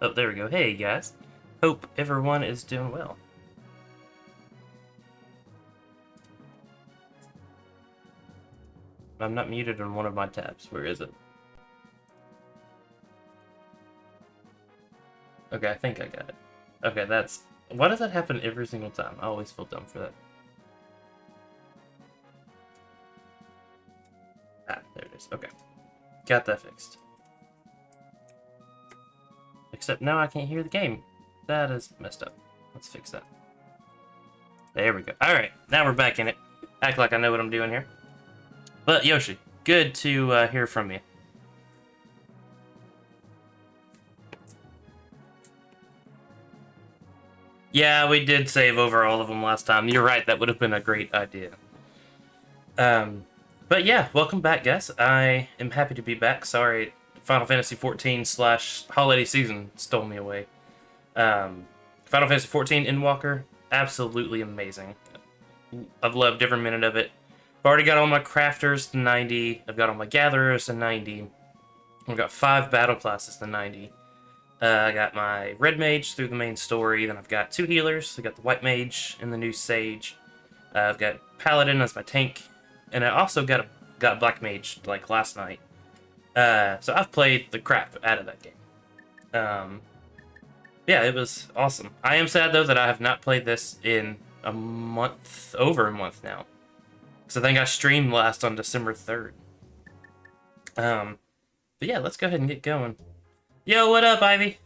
Oh, there we go. Hey, guys. Hope everyone is doing well. I'm not muted on one of my tabs. Where is it? Okay, I think I got it. Okay, that's... Why does that happen every single time? I always feel dumb for that. Ah, there it is. Okay. Got that fixed. Except now I can't hear the game. That is messed up. Let's fix that. There we go. Alright, now we're back in it. Act like I know what I'm doing here. But, Yoshi, good to hear from you. Yeah, we did save over all of them last time. You're right, that would have been a great idea. But yeah, welcome back, guys. I am happy to be back. Sorry, Final Fantasy XIV / holiday season stole me away. Final Fantasy XIV Endwalker, absolutely amazing. I've loved every minute of it. I've already got all my crafters to 90. I've got all my gatherers to 90. I've got 5 battle classes to 90. I got my red mage through the main story. Then I've got 2 healers. I got the white mage and the new sage. I've got paladin as my tank, and I also got black mage like last night. So I've played the crap out of that game. Yeah, it was awesome. I am sad though that I have not played this in over a month now. So I think I streamed last on December 3rd. But yeah, let's go ahead and get going. Yo, what up, Ivy?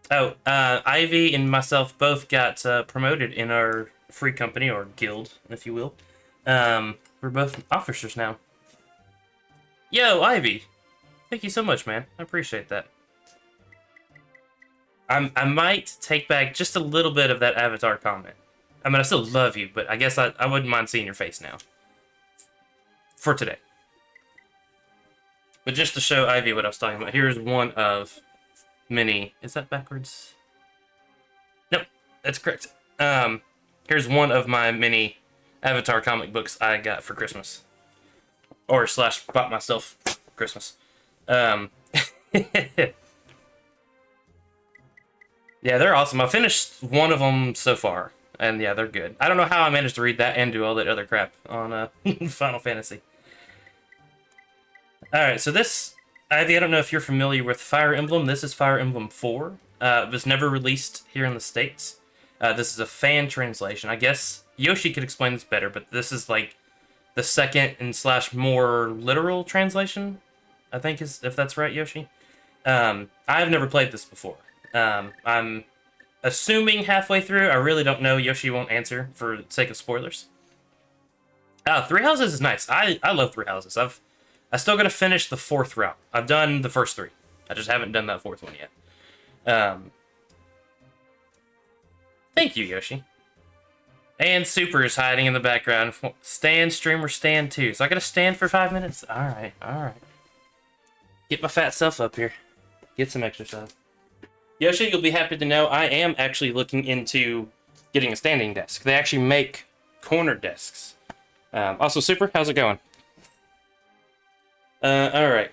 Oh, Ivy and myself both got promoted in our free company, or guild, if you will. We're both officers now. Yo, Ivy! Thank you so much, man. I appreciate that. I might take back just a little bit of that Avatar comment. I mean, I still love you, but I guess I wouldn't mind seeing your face now. For today. But just to show Ivy what I was talking about, here's one of many... Is that backwards? Nope, that's correct. Here's one of my many Avatar comic books I got for Christmas. Or / bought myself for Christmas. Yeah, they're awesome. I finished one of them so far, and yeah, they're good. I don't know how I managed to read that and do all that other crap on Final Fantasy. Alright, so this, Ivy, I don't know if you're familiar with Fire Emblem. This is Fire Emblem 4. It was never released here in the States. This is a fan translation. I guess Yoshi could explain this better, but this is like the second and / more literal translation, I think, is if that's right, Yoshi. I've never played this before. I'm assuming halfway through. I really don't know. Yoshi won't answer for the sake of spoilers. Three Houses is nice. I love Three Houses. I still gotta finish the 4th route. I've done the first 3. I just haven't done that 4th one yet. Thank you, Yoshi. And Super is hiding in the background. Stand, streamer, stand too. So I gotta stand for 5 minutes? Alright, alright. Get my fat self up here. Get some exercise. Yoshi, you'll be happy to know I am actually looking into getting a standing desk. They actually make corner desks. Also, Super, how's it going? Alright.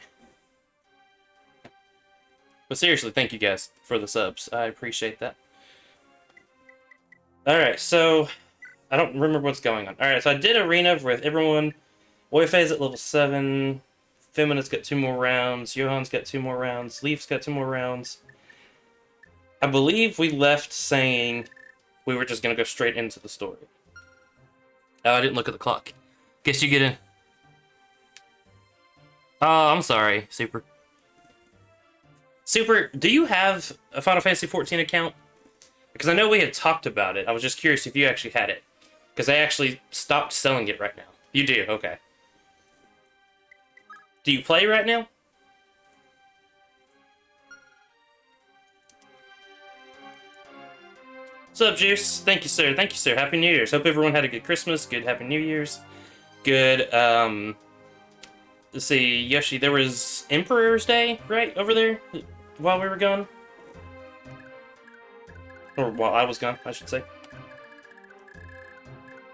But seriously, thank you guys for the subs. I appreciate that. Alright, so... I don't remember what's going on. Alright, so I did Arena with everyone. Oifei's at level 7. Femina's got 2 more rounds. Johan's got 2 more rounds. Leaf's got 2 more rounds. I believe we left saying we were just going to go straight into the story. Oh, I didn't look at the clock. Guess you get in. Oh, I'm sorry, Super. Super, do you have a Final Fantasy XIV account? Because I know we had talked about it. I was just curious if you actually had it. Because they actually stopped selling it right now. You do, okay. Do you play right now? What's up, Juice? Thank you, sir. Thank you, sir. Happy New Year's. Hope everyone had a good Christmas. Good Happy New Year's. Good, let's see, Yoshi, there was Emperor's Day, right, over there, while we were gone? Or while I was gone, I should say.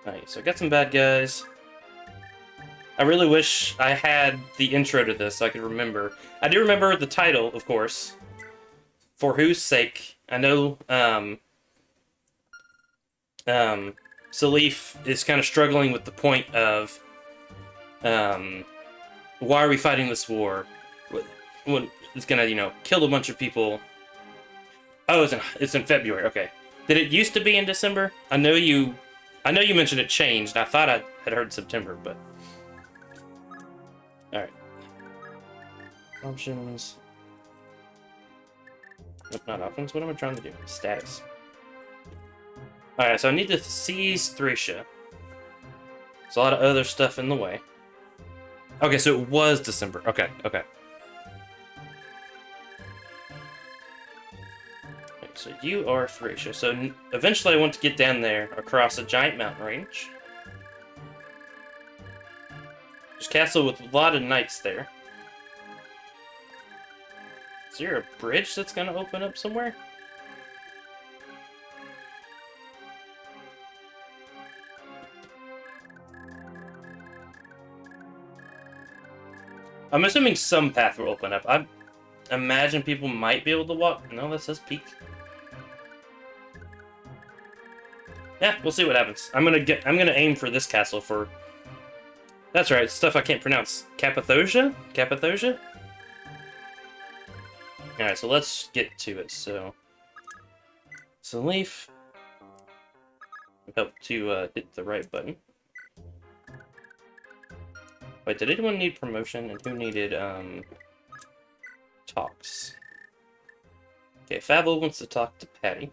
Alright, so I got some bad guys. I really wish I had the intro to this so I could remember. I do remember the title, of course. For Whose Sake. I know, Salif is kind of struggling with the point of, why are we fighting this war? When it's gonna, kill a bunch of people. Oh, it's in February. Okay. Did it used to be in December? I know you mentioned it changed. I thought I had heard September, but all right. Options. Nope, not options. What am I trying to do? Status. All right, so I need to seize Thracia. There's a lot of other stuff in the way. Okay, so it was December. Okay. So you are Thracia. So eventually I want to get down there across a giant mountain range. There's a castle with a lot of knights there. Is there a bridge that's going to open up somewhere? I'm assuming some path will open up. I imagine people might be able to walk. No, that says peak. Yeah, we'll see what happens. I'm gonna aim for this castle for. That's right, stuff I can't pronounce. Cappadocia? Alright, so let's get to it. So Salif. Help to hit the right button. Wait, did anyone need promotion? And who needed talks? Okay, Fable wants to talk to Patty.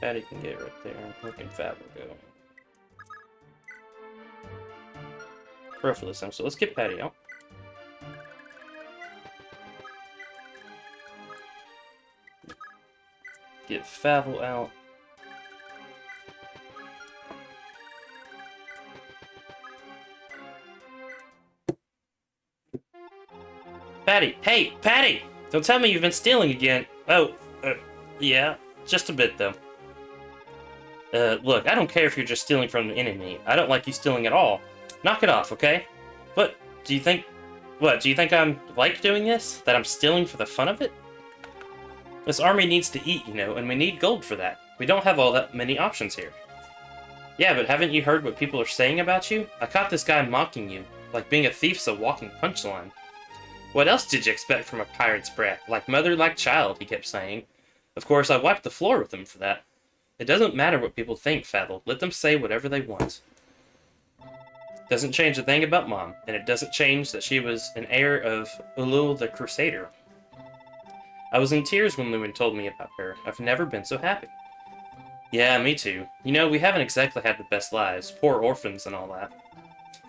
Patty can get right there. Where can Fable go? Peripheral this time, so let's get Patty out. Get Fable out. Patty! Hey, Patty! Don't tell me you've been stealing again. Oh, yeah. Just a bit, though. Look, I don't care if you're just stealing from the enemy. I don't like you stealing at all. Knock it off, okay? But, do you think I'm like doing this? That I'm stealing for the fun of it? This army needs to eat, and we need gold for that. We don't have all that many options here. Yeah, but haven't you heard what people are saying about you? I caught this guy mocking you, like being a thief's a walking punchline. What else did you expect from a pirate's brat? Like mother, like child, he kept saying. Of course, I wiped the floor with him for that. It doesn't matter what people think, Fadl. Let them say whatever they want. Doesn't change a thing about Mom, and it doesn't change that she was an heir of Ulul the Crusader. I was in tears when Lewin told me about her. I've never been so happy. Yeah, me too. We haven't exactly had the best lives, poor orphans and all that.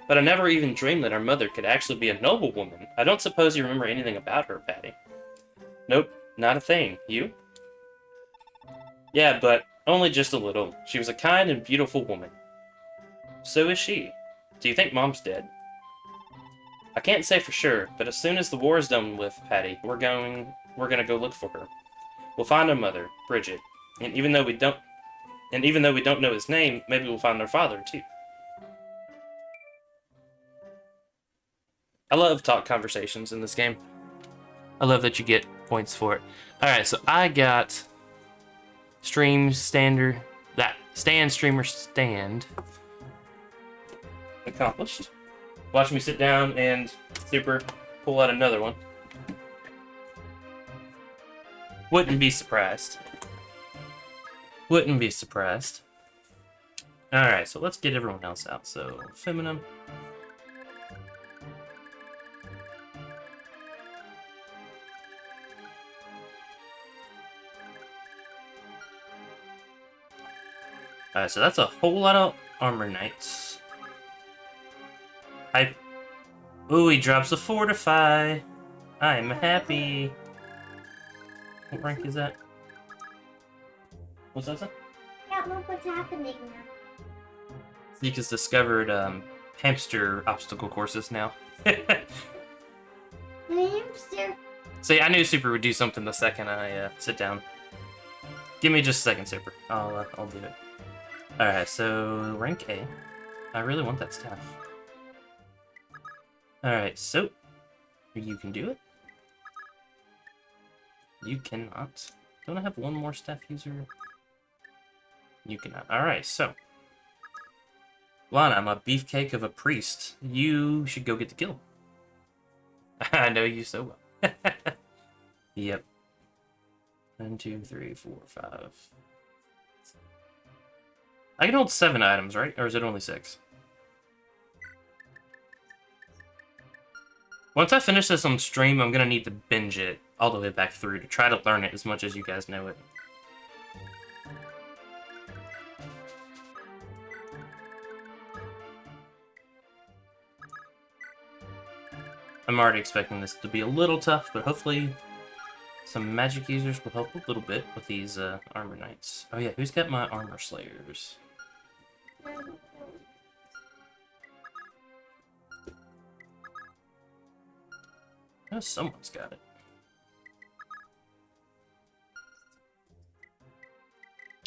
But I never even dreamed that our mother could actually be a noble woman. I don't suppose you remember anything about her, Patty. Nope, not a thing. You? Yeah, but only just a little. She was a kind and beautiful woman. So is she. Do you think Mom's dead? I can't say for sure, but as soon as the war is done with, Patty, we're gonna go look for her. We'll find our mother, Bridget, and even though we don't know his name, maybe we'll find our father too. I love talk conversations in this game. I love that you get points for it. Alright, so I got stand streamer stand accomplished. Watch me sit down and super pull out another one. Wouldn't be surprised. Alright, so let's get everyone else out. So, Feminine. Alright, so that's a whole lot of armor knights. Ooh, he drops a fortify. I'm happy. What rank is that? What's that say? Yeah, look what's happening now. Zeke has discovered hamster obstacle courses now. The hamster. See, I knew Super would do something the second I sit down. Give me just a second, Super. I'll do it. Alright, so rank A. I really want that staff. Alright, so you can do it. You cannot. Don't I have one more staff user? You cannot. Alright, so. Lana, I'm a beefcake of a priest. You should go get the kill. I know you so well. Yep. 1, 2, 3, 4, 5. I can hold 7 items, right? Or is it only 6? Once I finish this on stream, I'm gonna need to binge it all the way back through to try to learn it as much as you guys know it. I'm already expecting this to be a little tough, but hopefully some magic users will help a little bit with these armor knights. Oh yeah, who's got my armor slayers? Oh, someone's got it.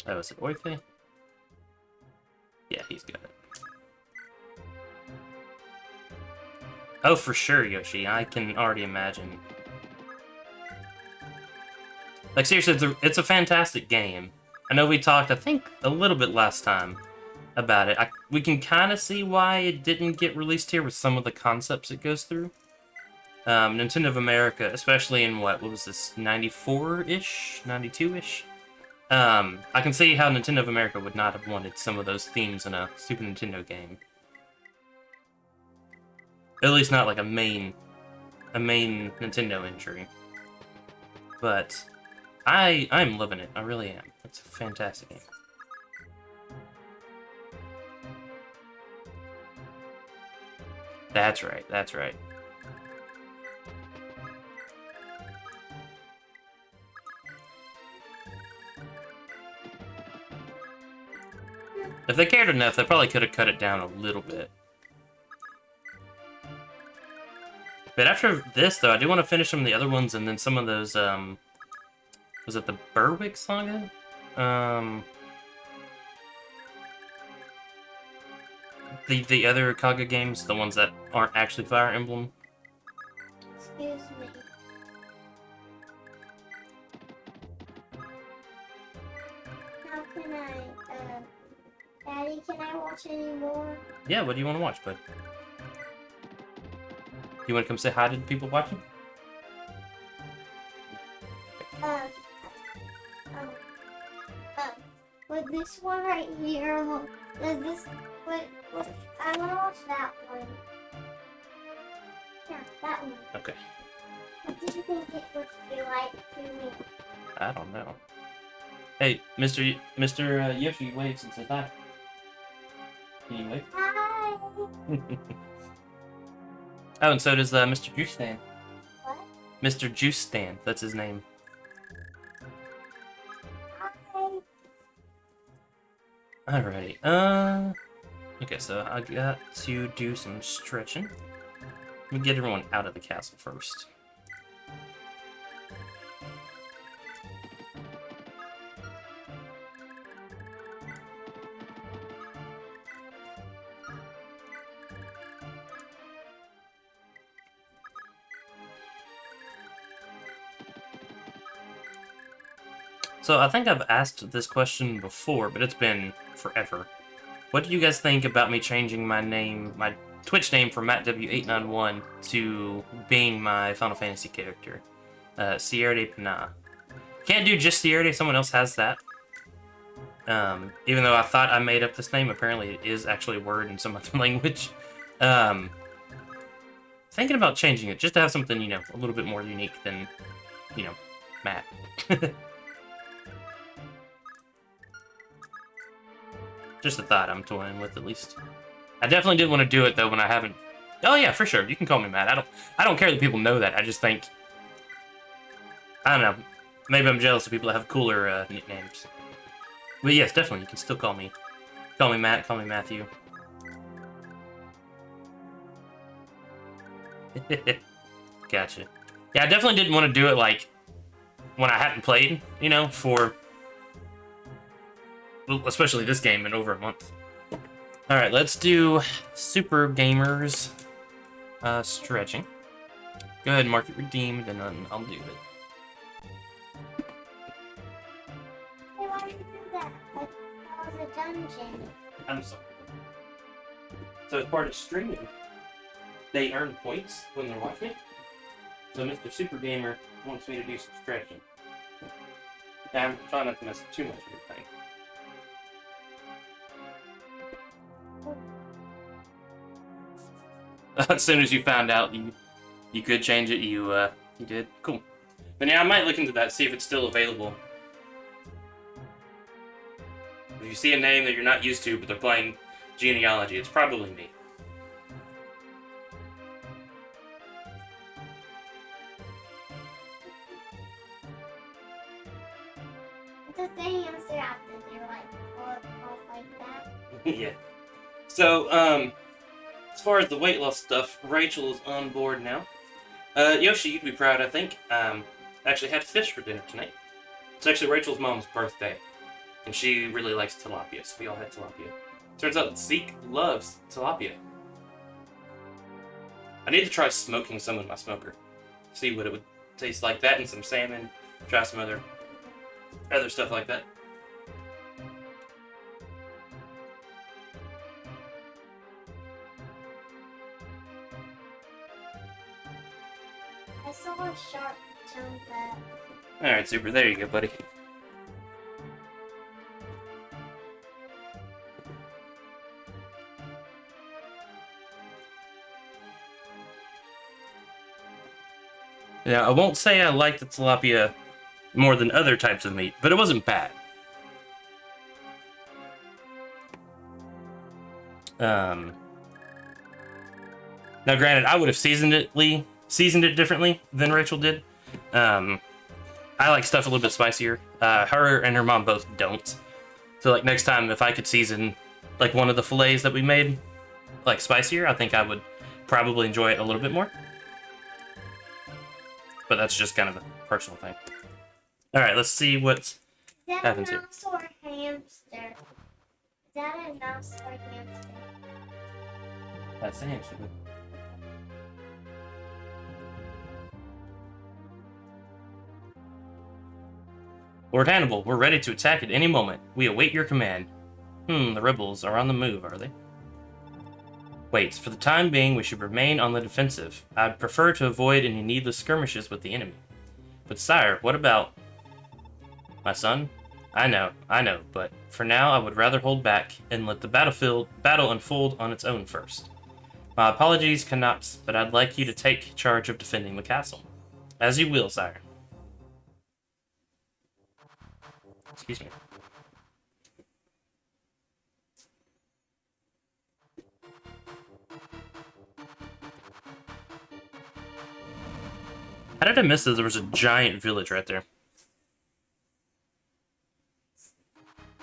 Oh, is it Oife? Yeah, he's got it. Oh, for sure, Yoshi. I can already imagine. Like, seriously, it's a fantastic game. I know we talked, I think, a little bit last time about it. We can kind of see why it didn't get released here with some of the concepts it goes through. Nintendo of America, especially in what was this, 94-ish? 92-ish? I can see how Nintendo of America would not have wanted some of those themes in a Super Nintendo game. At least not like a main Nintendo entry. But I'm loving it. I really am. It's a fantastic game. That's right. That's right. If they cared enough, they probably could have cut it down a little bit. But after this, though, I do want to finish some of the other ones, and then some of those, was it the Berwick Saga? The other Kaga games, the ones that aren't actually Fire Emblem. Excuse me. How can Daddy, can I watch any more? Yeah, what do you want to watch, bud? You want to come say hi to the people watching? With this one right here, does this, I want to watch that one. Yeah, that one. Okay. What do you think it would be like to me? I don't know. Hey, Mr. Yoshi waves and says hi. Can you wave? Hi! Oh, and so does Mr. Juice Stand. What? Mr. Juice Stand, that's his name. Hi! Alrighty, okay, so I got to do some stretching. Let me get everyone out of the castle first. So I think I've asked this question before, but it's been forever. What do you guys think about me changing my name, my Twitch name from MattW891 to being my Final Fantasy character? Sierra de Pina. Can't do just Sierra, someone else has that. Even though I thought I made up this name, apparently it is actually a word in some other language. Thinking about changing it, just to have something, you know, a little bit more unique than, you know, Matt. Just a thought I'm toying with, at least. I definitely did want to do it, though, when I haven't... Oh, yeah, for sure. You can call me Matt. I don't care that people know that. I just think... I don't know. Maybe I'm jealous of people that have cooler nicknames. But yes, definitely. You can still call me. Call me Matt. Call me Matthew. Gotcha. Yeah, I definitely didn't want to do it, like, when I hadn't played, you know, for well, especially this game, in over a month. All right, let's do Super Gamers stretching. Go ahead and mark it redeemed, and then I'll do it. Hey, why did you do that? That was a dungeon. I'm sorry. So as part of streaming, they earn points when they're watching. So Mr. Super Gamer wants me to do some stretching. I'm trying not to mess too much of your thing. As soon as you found out you could change it, you did. Cool. But yeah, I might look into that, see if it's still available. If you see a name that you're not used to, but they're playing Genealogy, it's probably me. It's the hamster after they like off like that. Yeah. So, as far as the weight loss stuff, Rachel is on board now. Yoshi, you'd be proud, I think. Actually had fish for dinner tonight. It's actually Rachel's mom's birthday, and she really likes tilapia, so we all had tilapia. Turns out Zeke loves tilapia. I need to try smoking some in my smoker. See what it would taste like. That and some salmon. Try some other stuff like that. I saw a shark jump up. Alright, Super. There you go, buddy. Now, I won't say I like the tilapia more than other types of meat, but it wasn't bad. Now, granted, I would have seasoned it differently than Rachel did. I like stuff a little bit spicier. Her and her mom both don't. So, like, next time, if I could season, like, one of the fillets that we made, like, spicier, I think I would probably enjoy it a little bit more. But that's just kind of a personal thing. Alright, let's see what happens here. Is that a mouse or a hamster? Is that a mouse or a hamster? That's a hamster. Lord Hannibal, we're ready to attack at any moment. We await your command. The rebels are on the move, are they? Wait, for the time being, we should remain on the defensive. I'd prefer to avoid any needless skirmishes with the enemy. But sire, what about... my son? I know, but for now I would rather hold back and let the battle unfold on its own first. My apologies, Knot, but I'd like you to take charge of defending the castle. As you will, sire. Excuse me. How did I miss that there was a giant village right there?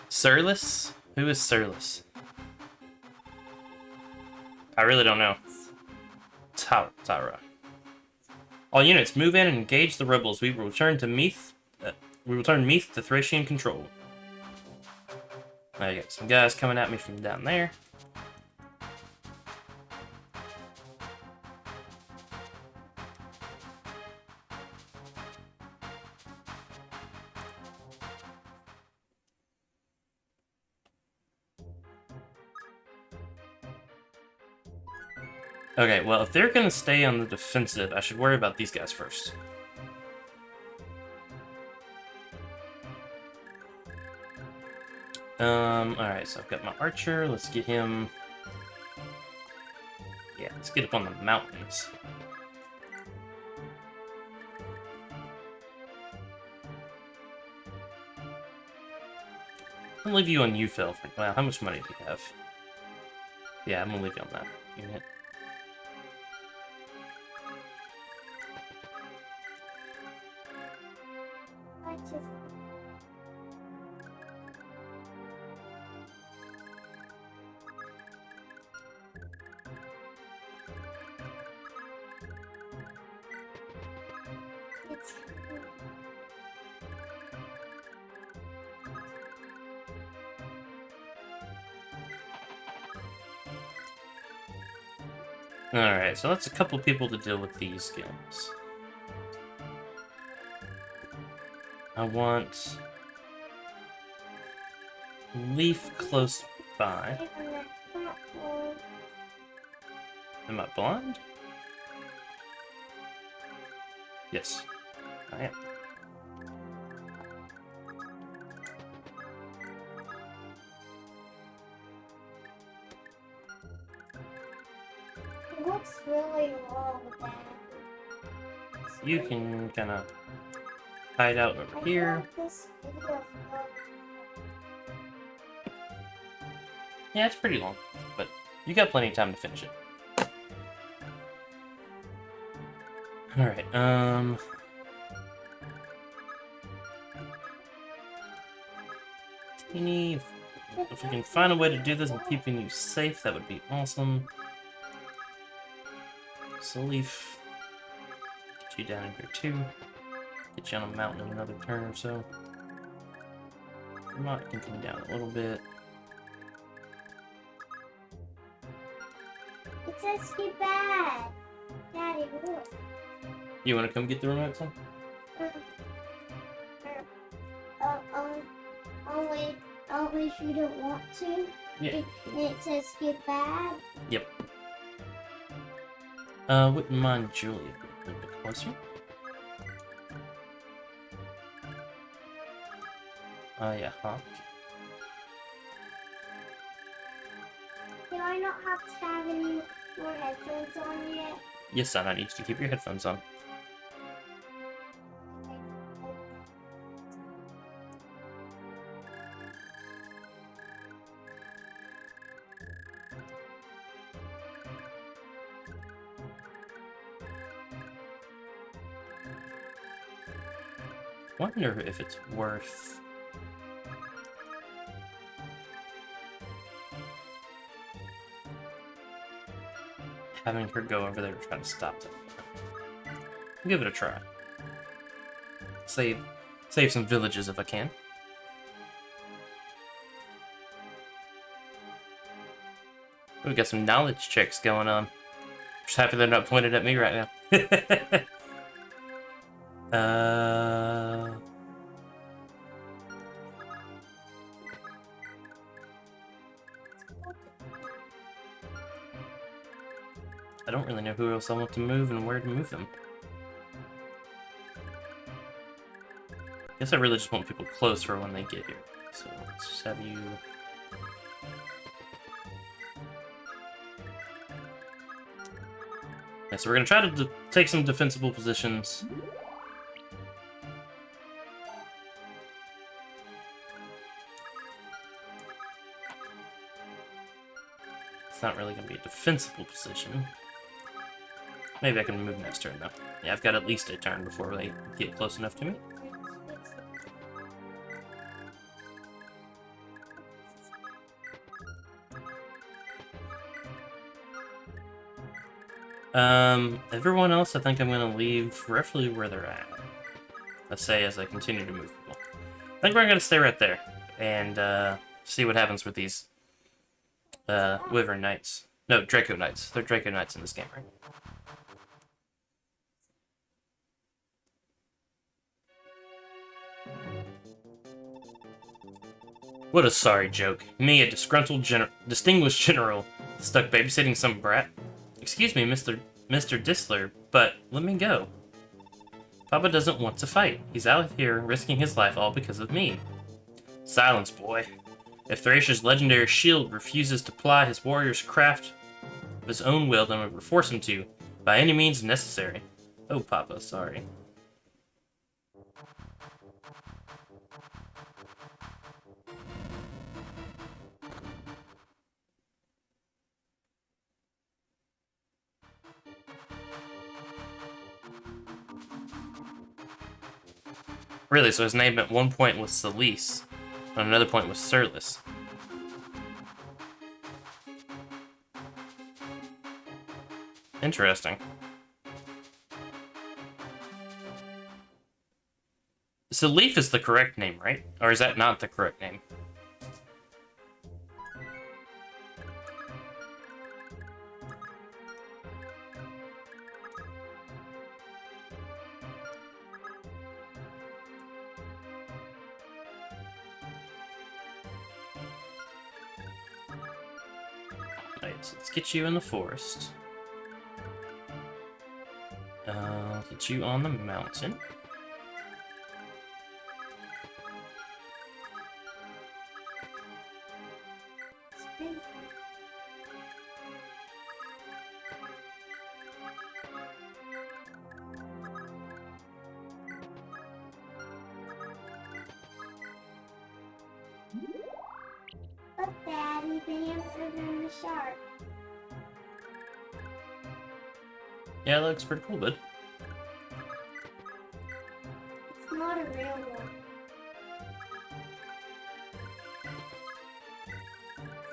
Surlis? Who is Surlis? I really don't know. Tara. All units, move in and engage the rebels. We will return Meath to Thracian control. I got some guys coming at me from down there. Okay, well, if they're gonna stay on the defensive, I should worry about these guys first. Alright, so I've got my archer. Let's get him... yeah, let's get up on the mountains. I'm gonna leave you on Ufel for... wow, how much money do you have? Yeah, I'm gonna leave you on that unit. Alright, so that's a couple people to deal with these skills. I want Leaf close by. Am I blind? Yes, I am. What's really wrong with that? You can kind of hide out over here. This video Yeah, it's pretty long, but you got plenty of time to finish it. Alright, Teeny, if we can find a way to do this and keeping you safe, that would be awesome. So Leaf, get you down in here too. Get you on a mountain in another turn or so. Mott can come down a little bit. It says get bad. Daddy, look. You want to come get the remote, son? Only if you don't want to. Yeah. It says get bad. Yep. Wouldn't mind Julia a little bit closer. Yeah, Hawk. Do I not have to have any more headphones on yet? Yes, son, I need you to keep your headphones on. Wonder if it's worth having her go over there to try to stop them. I'll give it a try. Save some villages if I can. We got some knowledge checks going on. Just happy they're not pointed at me right now. I don't really know who else I want to move and where to move them. Guess I really just want people close for when they get here. So let's just have you... Yeah, so we're gonna try to take some defensible positions. It's not really gonna be a defensible position. Maybe I can move next turn, though. Yeah, I've got at least a turn before they get close enough to me. Everyone else, I think I'm gonna leave roughly where they're at. Let's say as I continue to move people. I think we're gonna stay right there and see what happens with these Wyvern Knights. No, Draco Knights. They're Draco Knights in this game, right? What a sorry joke. Me, a disgruntled distinguished general, stuck babysitting some brat. Excuse me, Mr. Disler, but let me go. Papa doesn't want to fight. He's out here risking his life all because of me. Silence, boy. If Thrasher's legendary shield refuses to ply his warrior's craft of his own will, then we will force him to, by any means necessary. Oh, Papa, sorry. Really, so his name at one point was Celise, and another point was Surlis. Interesting. So Leaf is the correct name, right? Or is that not the correct name? Alright, so let's get you in the forest. Get you on the mountain. But Daddy, the hamsters and the shark. Yeah, that looks pretty cool, bud. It's not a real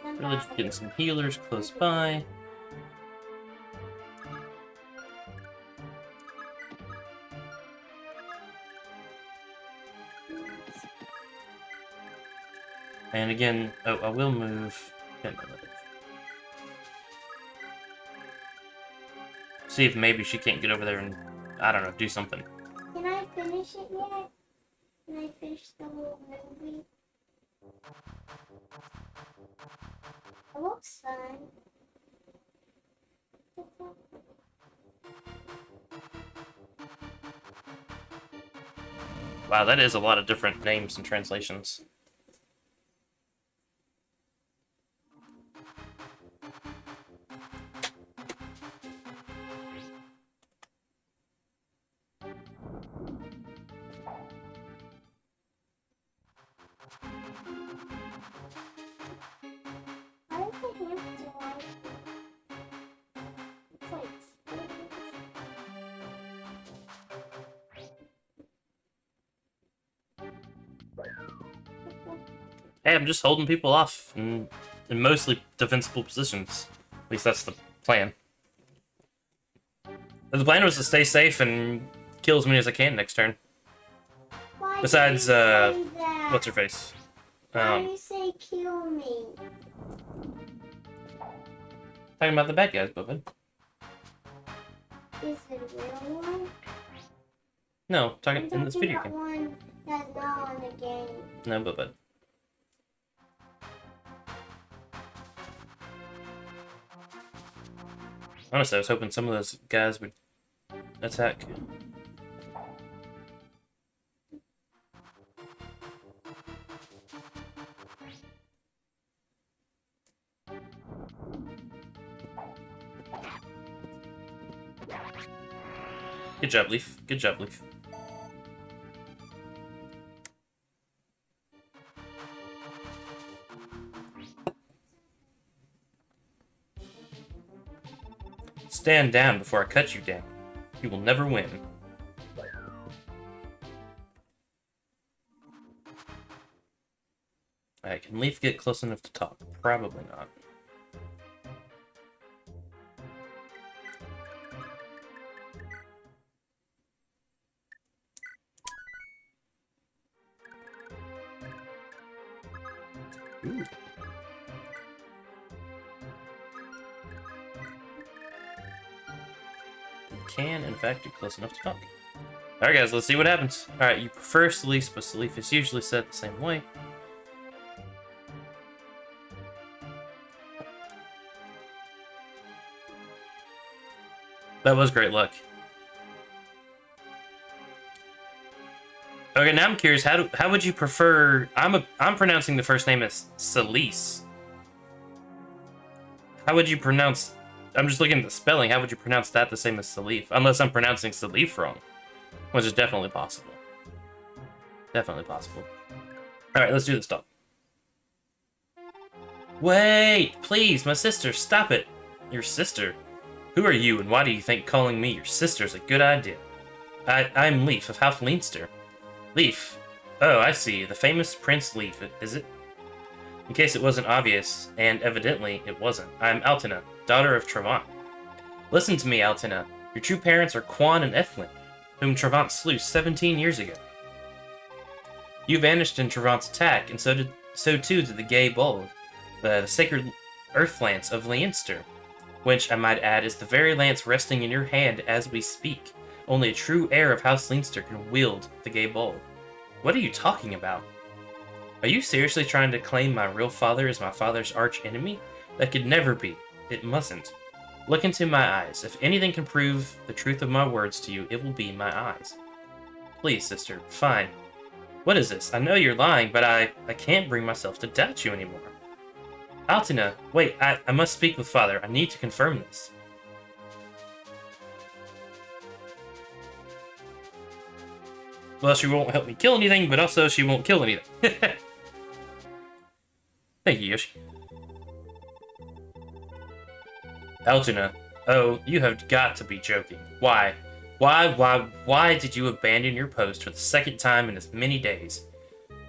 one. Really just getting some healers close by. And again, oh, I will move. See if maybe she can't get over there and, I don't know, do something. Can I finish it yet? Can I finish the whole movie? It looks fun. Wow, that is a lot of different names and translations. How does the hamster like it? It's like spinning. Hey, I'm just holding people off in mostly defensible positions. At least that's the plan. The plan was to stay safe and kill as many as I can next turn. Why do Besides, you say that? what's her face? Why do you say kill me? Talking about the bad guys, Bubba. Is it a real one? No, talking I'm in this talking video about game. one that's not on the game. No, Bubba. Honestly, I was hoping some of those guys would attack. Good job, Leaf. Good job, Leaf. Stand down before I cut you down. You will never win. Alright, can Leaf get close enough to talk? Probably not. Ooh. Can, in fact, get close enough to talk. Alright guys, let's see what happens. Alright, you prefer Salif, but Salif is usually said the same way. That was great luck. Okay, now I'm curious, how would you prefer... I'm pronouncing the first name as Salise. How would you pronounce... I'm just looking at the spelling. How would you pronounce that the same as Salif? Unless I'm pronouncing Salif wrong. Which is definitely possible. Definitely possible. Alright, let's do this, dog. Wait! Please, my sister, stop it! Your sister? Who are you, and why do you think calling me your sister is a good idea? I'm Leif of House Leinster. Leif. Oh, I see. The famous Prince Leif, is it? In case it wasn't obvious, and evidently it wasn't, I'm Altina, daughter of Travant. Listen to me, Altina. Your true parents are Quan and Ethlin, whom Travant slew 17 years ago. You vanished in Travant's attack, and so too did the Gay Bulg, the sacred earth lance of Leinster, which, I might add, is the very lance resting in your hand as we speak. Only a true heir of House Leinster can wield the Gay Bulg. What are you talking about? Are you seriously trying to claim my real father is my father's arch enemy? That could never be. It mustn't. Look into my eyes. If anything can prove the truth of my words to you, it will be my eyes. Please, sister. Fine. What is this? I know you're lying, but I can't bring myself to doubt you anymore. Altina, wait, I must speak with father. I need to confirm this. Well, she won't help me kill anything, but also she won't kill anything. Thank you, Yoshi. Altina, oh, you have got to be joking. Why? Why did you abandon your post for the second time in as many days?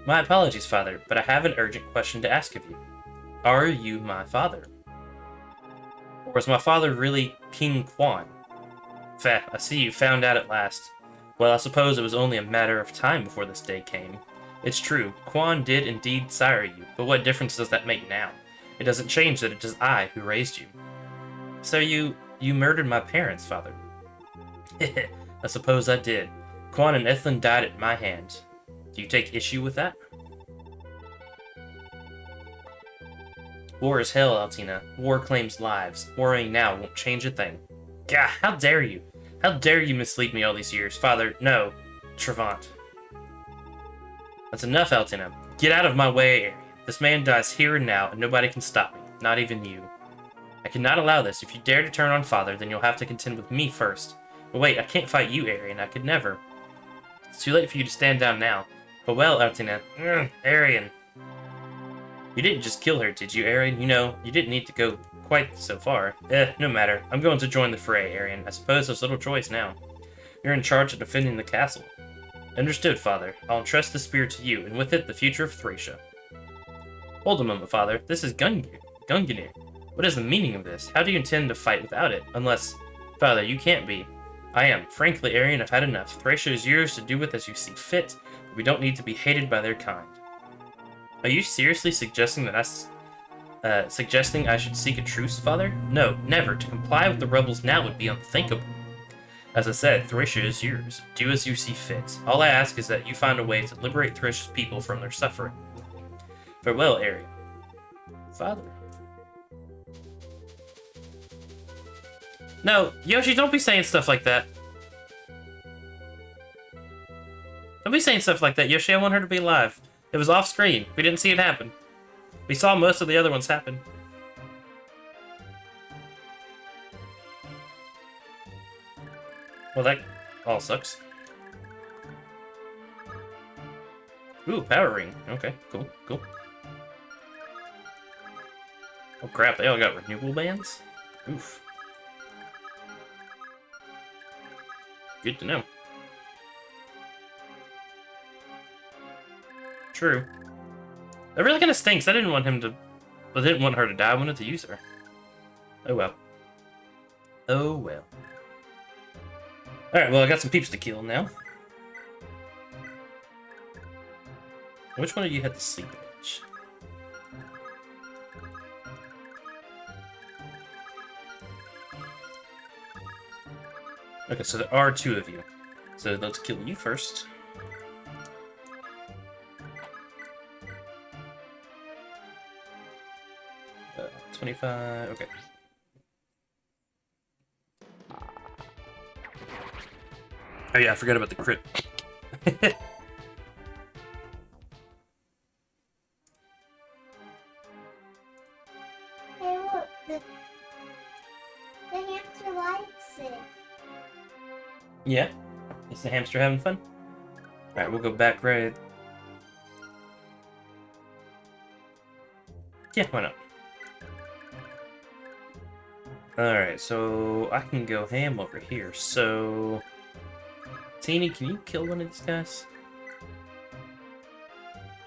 My apologies, father, but I have an urgent question to ask of you. Are you my father? Or is my father really King Quan? Fa, I see you found out at last. Well, I suppose it was only a matter of time before this day came. It's true, Quan did indeed sire you, but what difference does that make now? It doesn't change that it is I who raised you. So you murdered my parents, father. I suppose I did. Quan and Ethlin died at my hand. Do you take issue with that? War is hell, Altina. War claims lives. Worrying now won't change a thing. Gah, how dare you? How dare you mislead me all these years? Father, no. Trevant. That's enough, Altina. Get out of my way, Arian. This man dies here and now, and nobody can stop me. Not even you. I cannot allow this. If you dare to turn on father, then you'll have to contend with me first. But wait, I can't fight you, Arian. I could never. It's too late for you to stand down now. But well, Altina. Arian. You didn't just kill her, did you, Arian? You know, you didn't need to go quite so far. No matter. I'm going to join the fray, Arian. I suppose there's little choice now. You're in charge of defending the castle. Understood, father. I'll entrust the spear to you, and with it, the future of Thracia. Hold a moment, father. This is Gungnir. What is the meaning of this? How do you intend to fight without it? Unless... Father, you can't be. I am. Frankly, Arian, I've had enough. Thracia is yours to do with as you see fit, but we don't need to be hated by their kind. Are you seriously suggesting that I should seek a truce, father? No, never. To comply with the rebels now would be unthinkable. As I said, Thracia is yours. Do as you see fit. All I ask is that you find a way to liberate Thracia's people from their suffering. Farewell, Arian. Father. No, Yoshi, don't be saying stuff like that. Don't be saying stuff like that, Yoshi. I want her to be alive. It was off screen. We didn't see it happen. We saw most of the other ones happen. Well, that all sucks. Ooh, power ring. Okay, cool, cool. Oh crap, they all got renewable bands? Oof. Good to know. True. That really kind of stinks. I didn't want her to die. I wanted to use her. Oh well. Oh well. Alright, well, I got some peeps to kill now. Which one of you had the sleep edge? Okay, so there are two of you. So let's kill you first. 25, okay. Oh yeah, I forgot about the crit. Hey, look, the hamster likes it. Yeah? Is the hamster having fun? Alright, we'll go back right. Yeah, why not? Alright, so I can go ham over here. So, Teeny, can you kill one of these guys?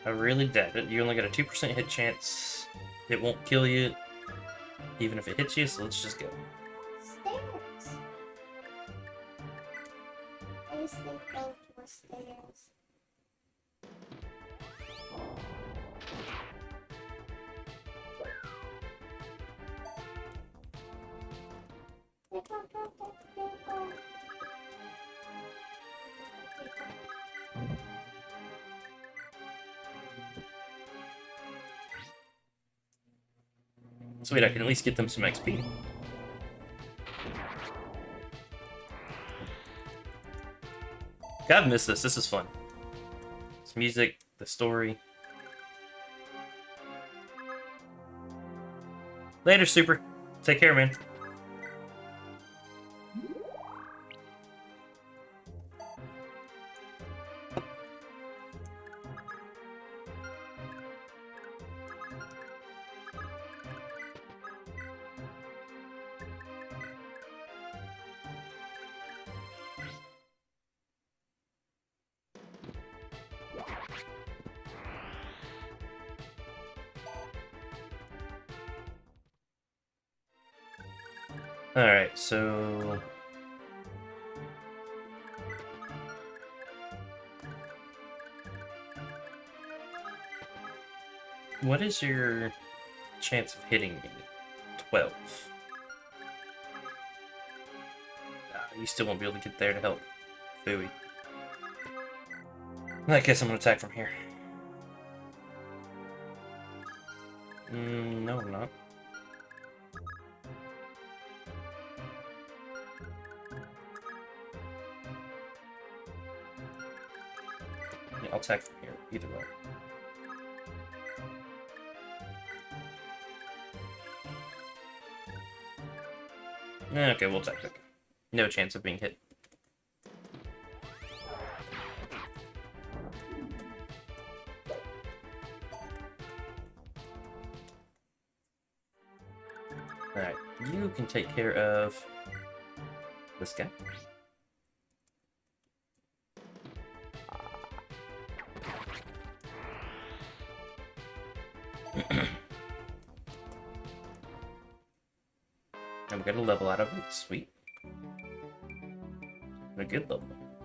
I really doubt it. You only got a 2% hit chance. It won't kill you, even if it hits you, so let's just go. Stairs. I just think those were stairs. Sweet, I can at least get them some XP. God, I've missed this. This is fun. It's music, the story. Later, Super. Take care, man. Alright, so... what is your chance of hitting me? 12. You still won't be able to get there to help Fooey. I guess I'm gonna attack from here. No, I'm not. Yeah, I'll attack from here, either way. Okay, we'll attack. Okay. No chance of being hit. Alright, you can take care of this guy. And we got a level out of it. Sweet. A good level.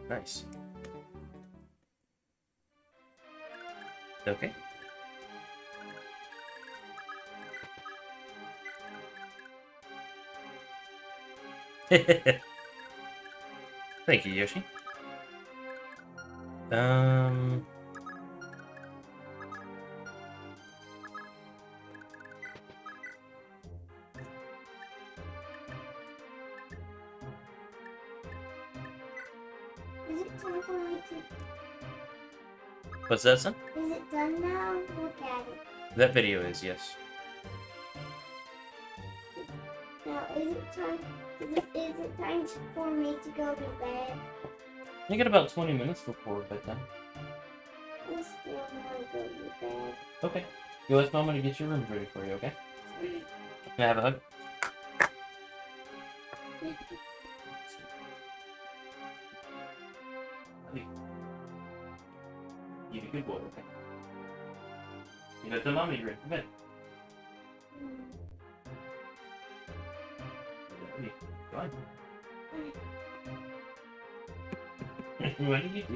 Nice. Okay. Thank you, Yoshi. Is it time for me to... What's that, son? Is it done now? Look at it. That video is, yes. Now, is it time for me to go to bed? You got about 20 minutes before bedtime. I still want to go to bed. Okay. Go ask Mama to get your room ready for you, okay? Can I have a hug? You're a good boy, okay? You go tell Mama you're ready for bed. Fine. What did you do?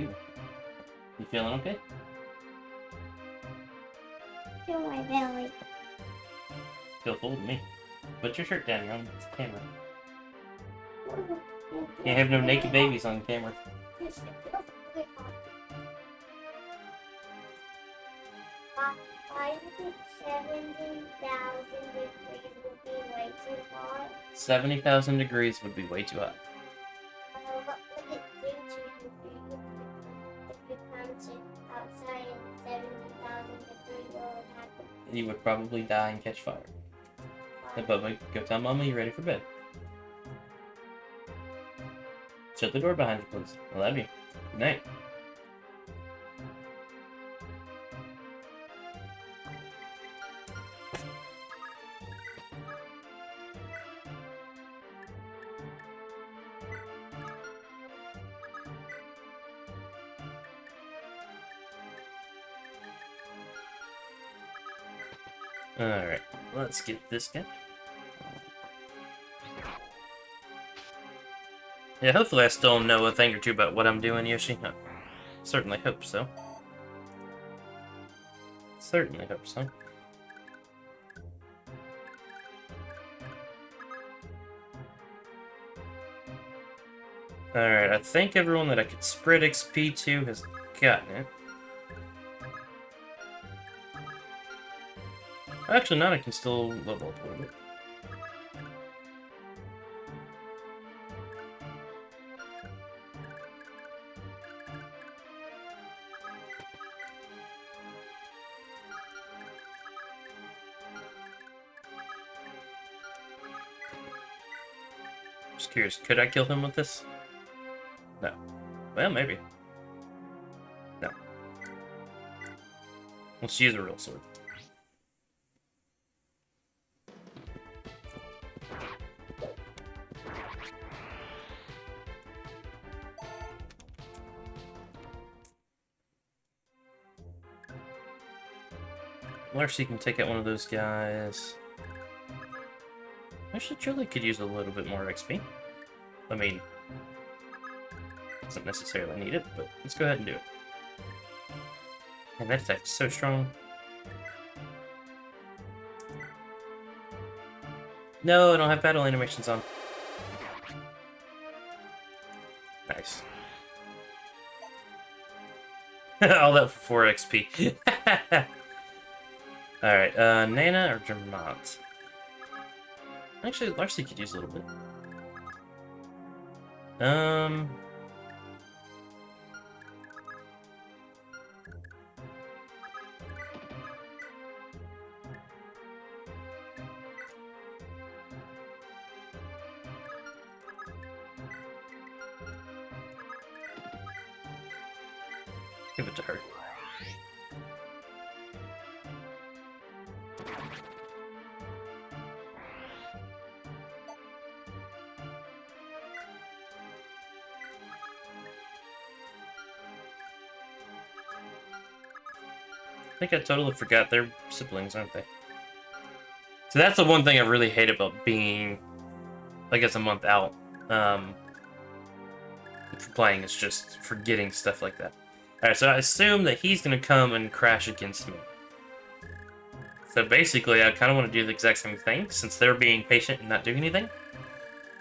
You feeling okay? Feel my belly. Feel full to me. Put your shirt down, you're on camera. Can't have no naked babies on camera. 70,000 degrees would be way too hot. 70,000 degrees would be way too hot. What would it do to you if you punch it outside in 70,000 degrees? What would happen? You would probably die and catch fire. Hey, Bubba, go tell Mama you're ready for bed. Shut the door behind you, please. I love you. Good night. Alright, let's get this guy. Yeah, hopefully I still know a thing or two about what I'm doing, Yoshi. I certainly hope so. Certainly hope so. Alright, I think everyone that I could spread XP to has gotten it. Actually, not. I can still level up a little bit. Just curious, could I kill him with this? No. Well, maybe. No. Let's use a real sword. Larcy can take out one of those guys. Actually, Trilly could use a little bit more XP. I mean, doesn't necessarily need it, but let's go ahead and do it. And that attack is so strong. No, I don't have battle animations on. Nice. All that for 4 XP. Alright, Nana or Dermot? Actually, Larcy could use a little bit. Give it to her. I think I totally forgot they're siblings, aren't they? So that's the one thing I really hate about being, I guess, a month out for playing, is just forgetting stuff like that. Alright, so I assume that he's going to come and crash against me. So basically, I kind of want to do the exact same thing, since they're being patient and not doing anything.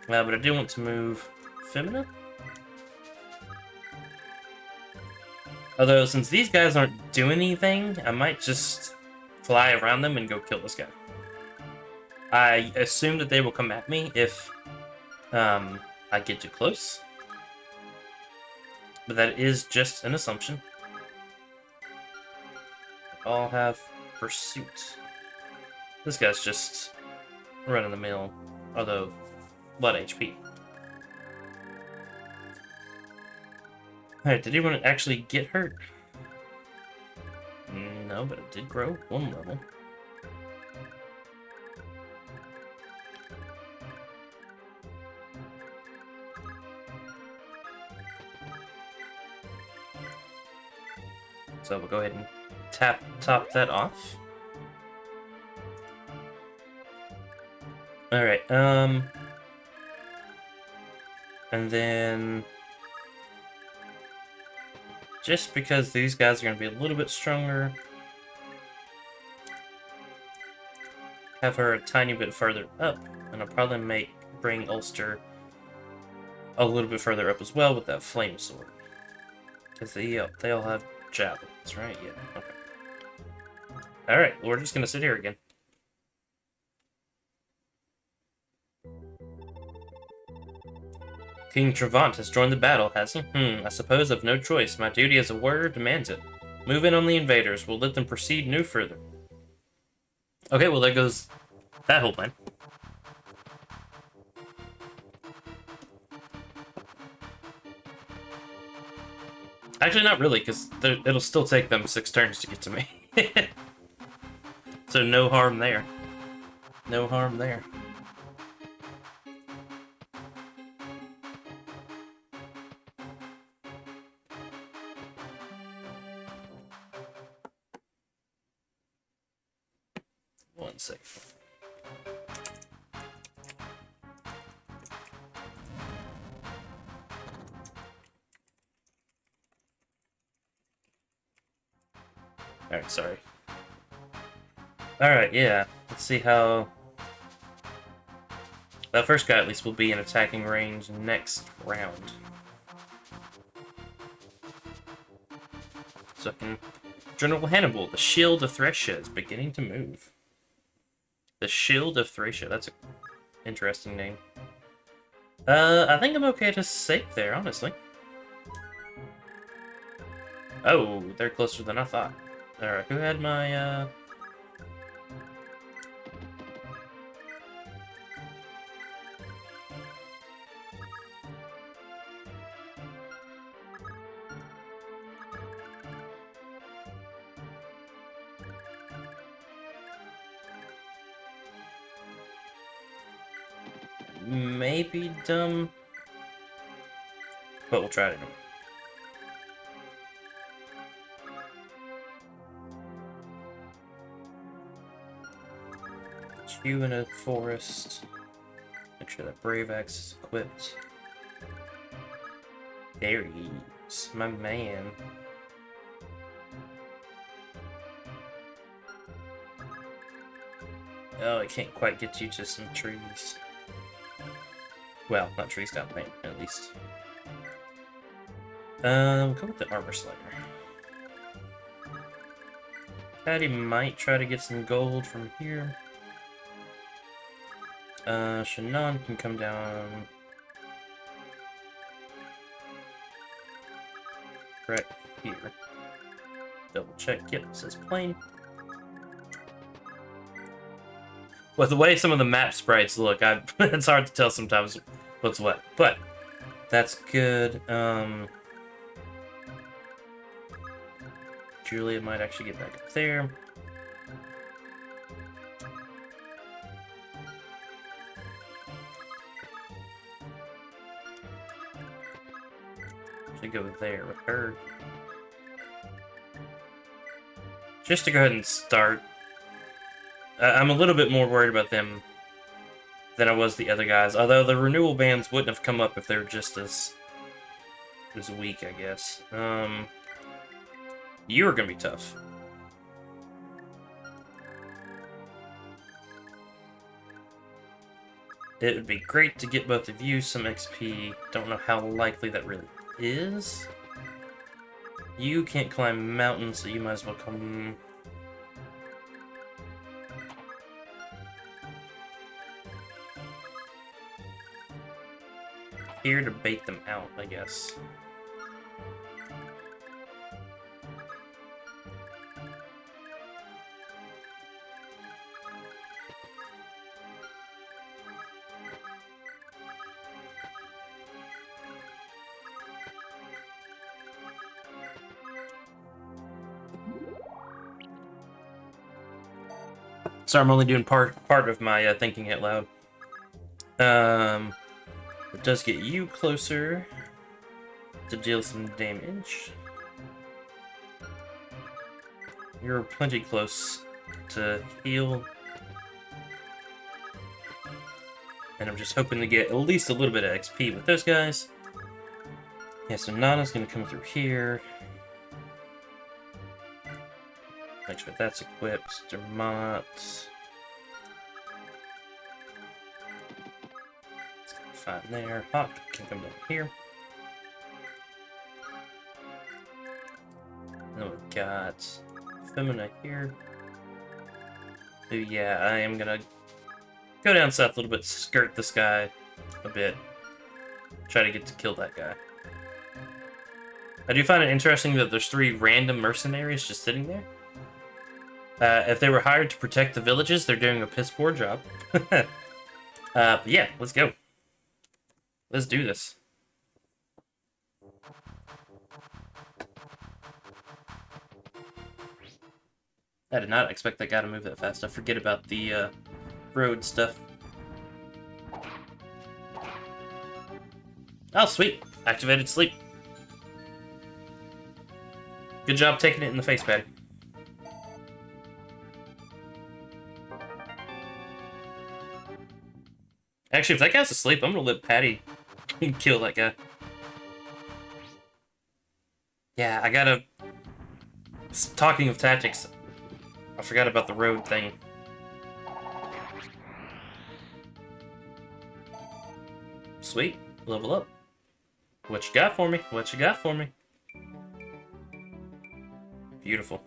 But I do want to move Femina. Although, since these guys aren't doing anything, I might just fly around them and go kill this guy. I assume that they will come at me if I get too close. But that is just an assumption. They all have pursuit. This guy's just running the mill, although a lot of HP. Alright, did anyone actually get hurt? No, but it did grow 1 level. So we'll go ahead and top that off. Alright, and then just because these guys are going to be a little bit stronger, have her a tiny bit further up, and I'll probably bring Ulster a little bit further up as well with that flame sword. Because they all have javelins, right? Yeah, okay. Alright, we're just going to sit here again. King Travant has joined the battle, has he? I suppose I've no choice. My duty as a warrior demands it. Move in on the invaders. We'll let them proceed no further. Okay, well there goes that whole plan. Actually, not really, because it'll still take them 6 turns to get to me. So no harm there. No harm there. One second. Alright, sorry. Alright, yeah. Let's see how... That first guy, at least, will be in attacking range next round. So I can... General Hannibal, the shield of Threscia is beginning to move. The Shield of Thracia. That's an interesting name. I think I'm okay to save there, honestly. Oh, they're closer than I thought. Alright, who had my, maybe dumb, but we'll try it anyway. You in a forest. Make sure that Brave Axe is equipped. There he is, my man. Oh, I can't quite get you to some trees. Well, not trees down there, at least. Go with the Armor Slider. Patty might try to get some gold from here. Shannon can come down right here. Double check. Yep, it says plain. Well, the way some of the map sprites look, it's hard to tell sometimes what's what. But that's good. Julia might actually get back up there. Go there with her. Just to go ahead and start. I'm a little bit more worried about them than I was the other guys. Although the renewal bands wouldn't have come up if they were just as weak, I guess. You are gonna be tough. It would be great to get both of you some XP. Don't know how likely that really is. You can't climb mountains, so you might as well come. Here to bait them out, I guess. Sorry, I'm only doing part of my thinking out loud. It does get you closer to deal some damage. You're plenty close to heal. And I'm just hoping to get at least a little bit of XP with those guys. Yeah, so Nana's gonna come through here. Make sure that's equipped. Dermot. Fine there. Hawk can come down here. Then we've got Femina here. So yeah, I am gonna go down south a little bit, skirt this guy a bit. Try to get to kill that guy. I do find it interesting that there's 3 random mercenaries just sitting there. If they were hired to protect the villages, they're doing a piss poor job. But yeah, let's go. Let's do this. I did not expect that guy to move that fast. I forget about the road stuff. Oh, sweet. Activated sleep. Good job taking it in the face, Patty. Actually, if that guy's asleep, I'm gonna let Patty kill that guy. Yeah, I gotta... Talking of tactics, I forgot about the road thing. Sweet. Level up. What you got for me? What you got for me? Beautiful.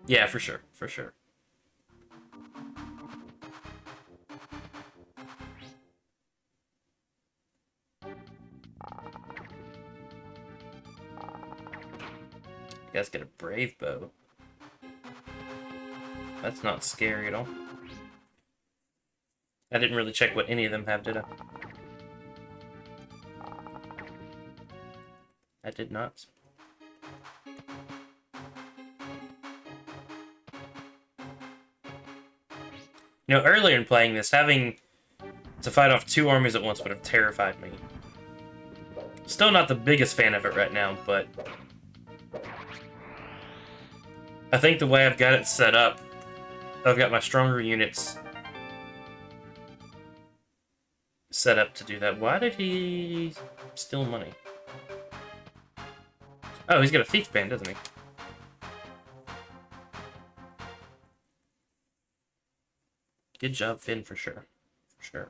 Yeah, for sure. For sure. Guy's got a brave bow. That's not scary at all. I didn't really check what any of them have, did I? I did not. You know, earlier in playing this, having to fight off 2 armies at once would have terrified me. Still not the biggest fan of it right now, but I think the way I've got it set up, I've got my stronger units set up to do that. Why did he steal money? Oh, he's got a thief band, doesn't he? Good job, Finn, for sure. For sure.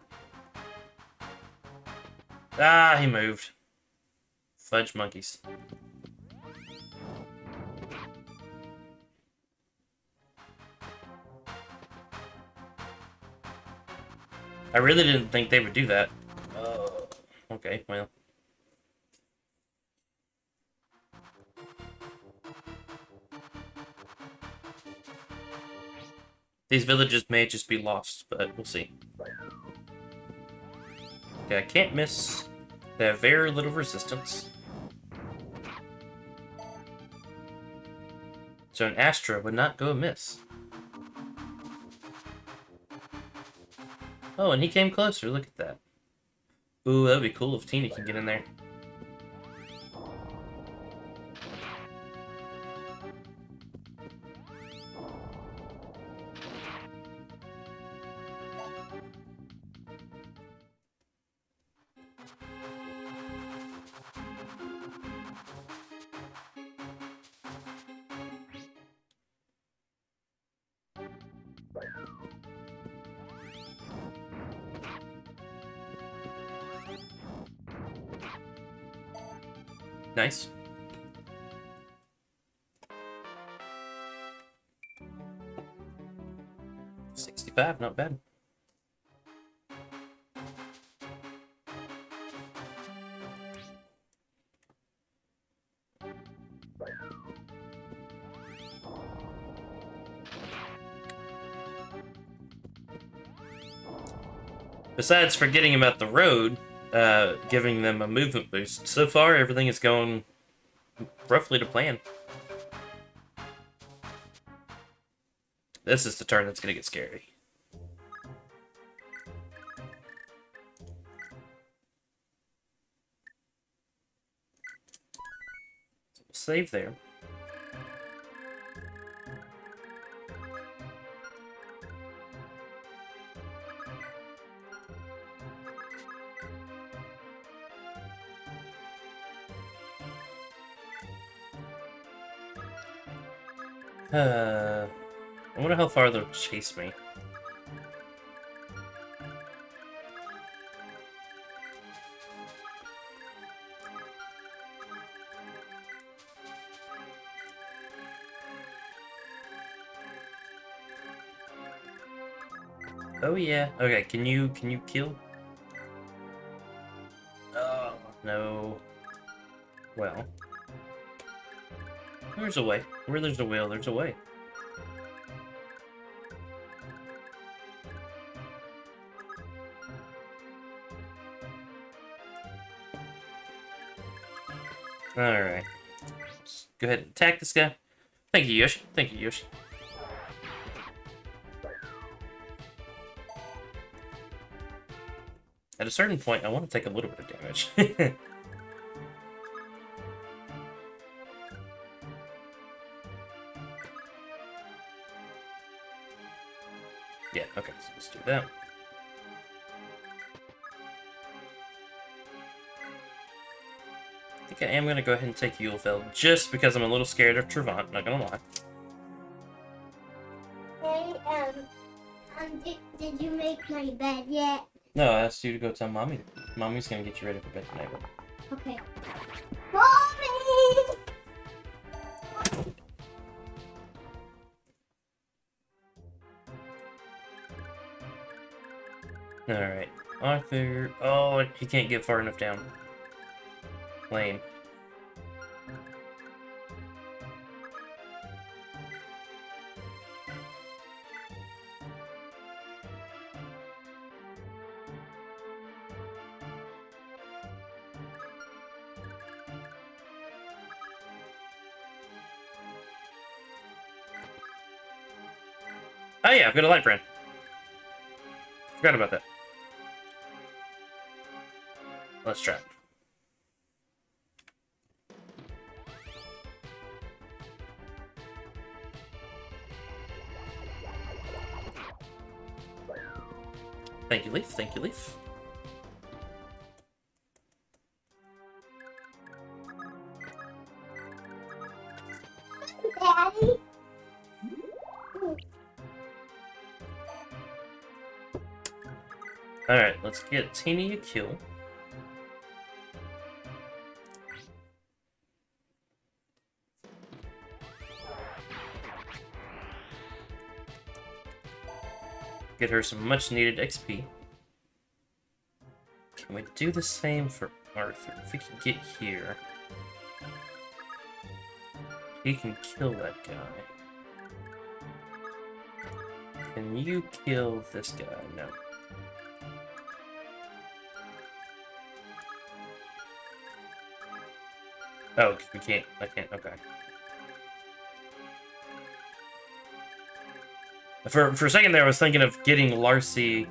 Ah, he moved. Fudge monkeys. I really didn't think they would do that. Okay, well. These villages may just be lost, but we'll see. Okay, I can't miss. They have very little resistance. So an Astra would not go amiss. Oh, and he came closer. Look at that. Ooh, that'd be cool if Tina can get in there. Nice. $65, not bad. Besides forgetting about the road, giving them a movement boost, so far everything is going roughly to plan. This is the turn that's going to get scary. So we'll save there. I wonder how far they'll chase me. Oh yeah. Okay, can you kill? Oh no. Well. There's a way. Where there's a will, there's a way. Alright. Let's go ahead and attack this guy. Thank you, Yoshi. Thank you, Yoshi. At a certain point, I want to take a little bit of damage. Yeah, okay, so let's do that. I think I am going to go ahead and take Eulfeld, just because I'm a little scared of Trevant, not going to lie. Hey, did you make my bed yet? No, I asked you to go tell Mommy. Mommy's going to get you ready for bed tonight. Okay. Mommy! Alright. Arthur... Oh, he can't get far enough down. Lame. Oh yeah, go to Lightbrand. Forgot about that. Let's try it. Thank you, Leaf. Thank you, Leaf. Daddy. Alright, let's get Teeny a kill. Get her some much needed XP. Can we do the same for Arthur? If we can get here, he can kill that guy. Can you kill this guy? No. Oh, 'cause we can't. I can't. Okay. For a second there, I was thinking of getting Larcy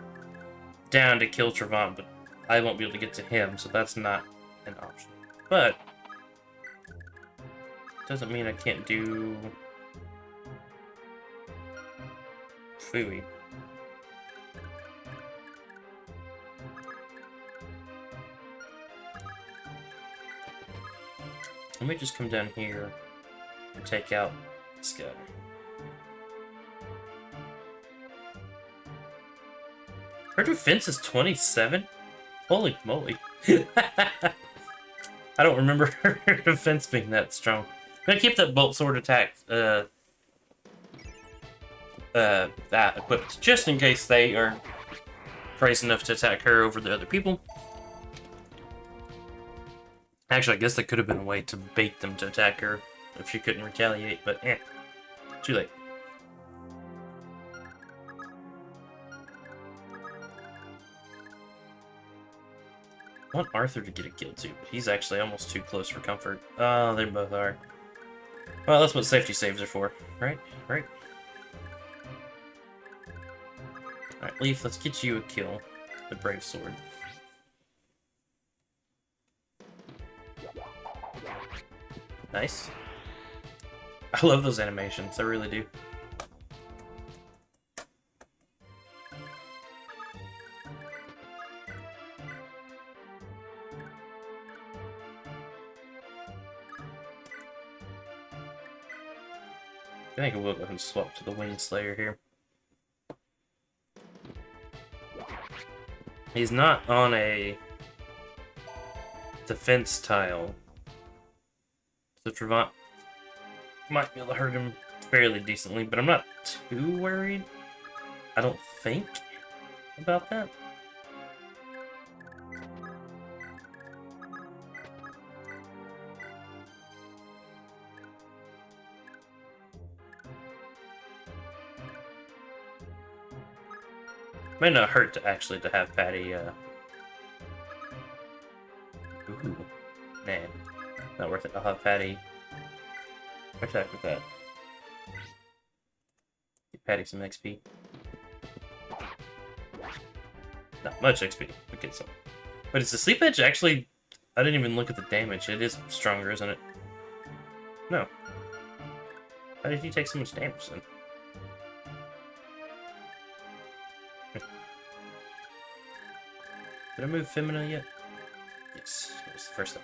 down to kill Trevant, but I won't be able to get to him, so that's not an option. But doesn't mean I can't do Fooey. Let me just come down here and take out this guy. Her defense is 27? Holy moly. I don't remember her defense being that strong. I'm gonna keep that bolt sword attack that equipped just in case they are crazy enough to attack her over the other people. Actually, I guess that could have been a way to bait them to attack her if she couldn't retaliate, but too late. I want Arthur to get a kill too, but he's actually almost too close for comfort. Oh, they both are. Well, that's what safety saves are for, right? Right. Alright, Leaf, let's get you a kill. The Brave Sword. Nice. I love those animations, I really do. I think I will go ahead and swap to the Wing Slayer here. He's not on a defense tile, so Trevant might be able to hurt him fairly decently, but I'm not too worried. I don't think about that. Might not hurt to actually to have Patty, Ooh. Nah. Not worth it. I'll have Patty attack with that. Give Patty some XP. Not much XP, but get some. But is the Sleep Edge actually... I didn't even look at the damage. It is stronger, isn't it? No. How did he take so much damage then? Did I move Femina yet? Yes, that was the first thing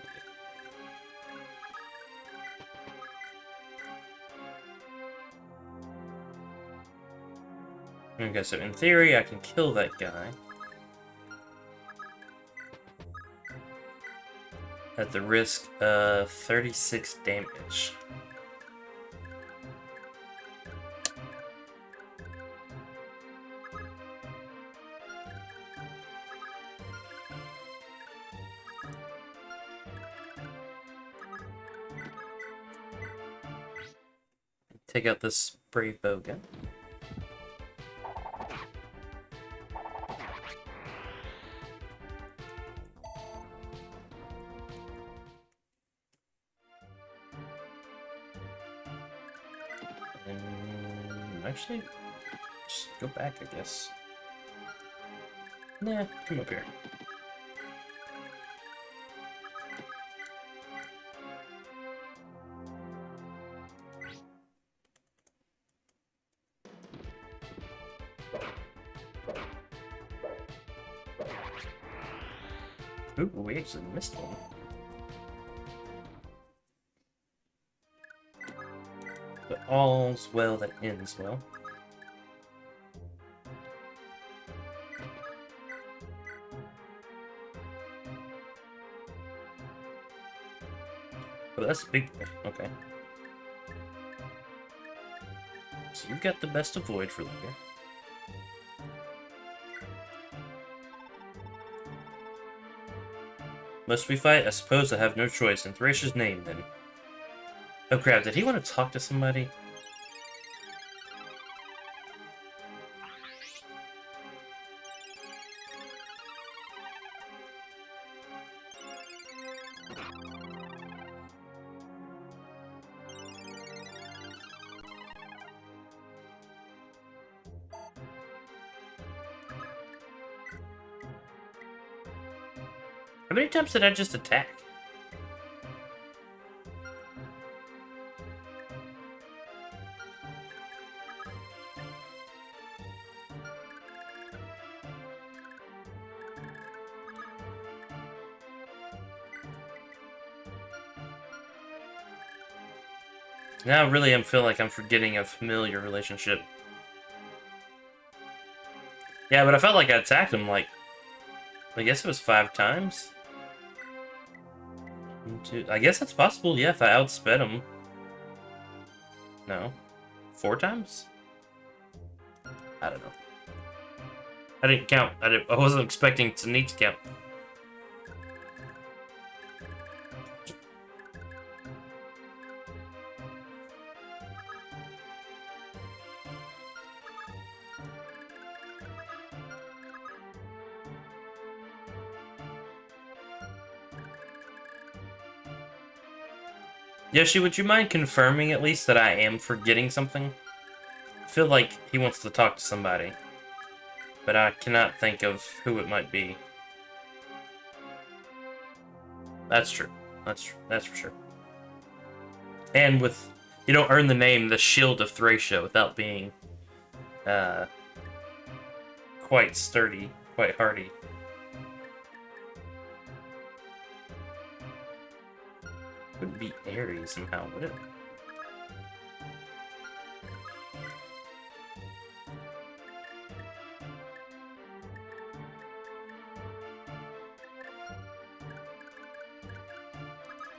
I did. Okay, so in theory, I can kill that guy. At the risk of 36 damage. Take out this Brave Bogan. And actually, Just go back, I guess. Nah, come up here. Ooh, we actually missed one. But all's well that ends well. Oh, that's a big one. Okay. So you've got the best of Void for later. Must we fight? I suppose I have no choice. In Thrasia's name, then. Oh crap, did he want to talk to somebody? How many times did I just attack? Now I really am feel like I'm forgetting a familiar relationship. Yeah, but I felt like I attacked him like, I guess it was 5 times? I guess that's possible, yeah, if I outsped him. No. 4 times? I don't know. I didn't count. I wasn't expecting to need to count. Yoshi, would you mind confirming at least that I am forgetting something? I feel like he wants to talk to somebody, but I cannot think of who it might be. That's true. That's for sure. And with, you don't earn the name the Shield of Thracia without being quite sturdy, quite hardy. Wouldn't be airy somehow, would it?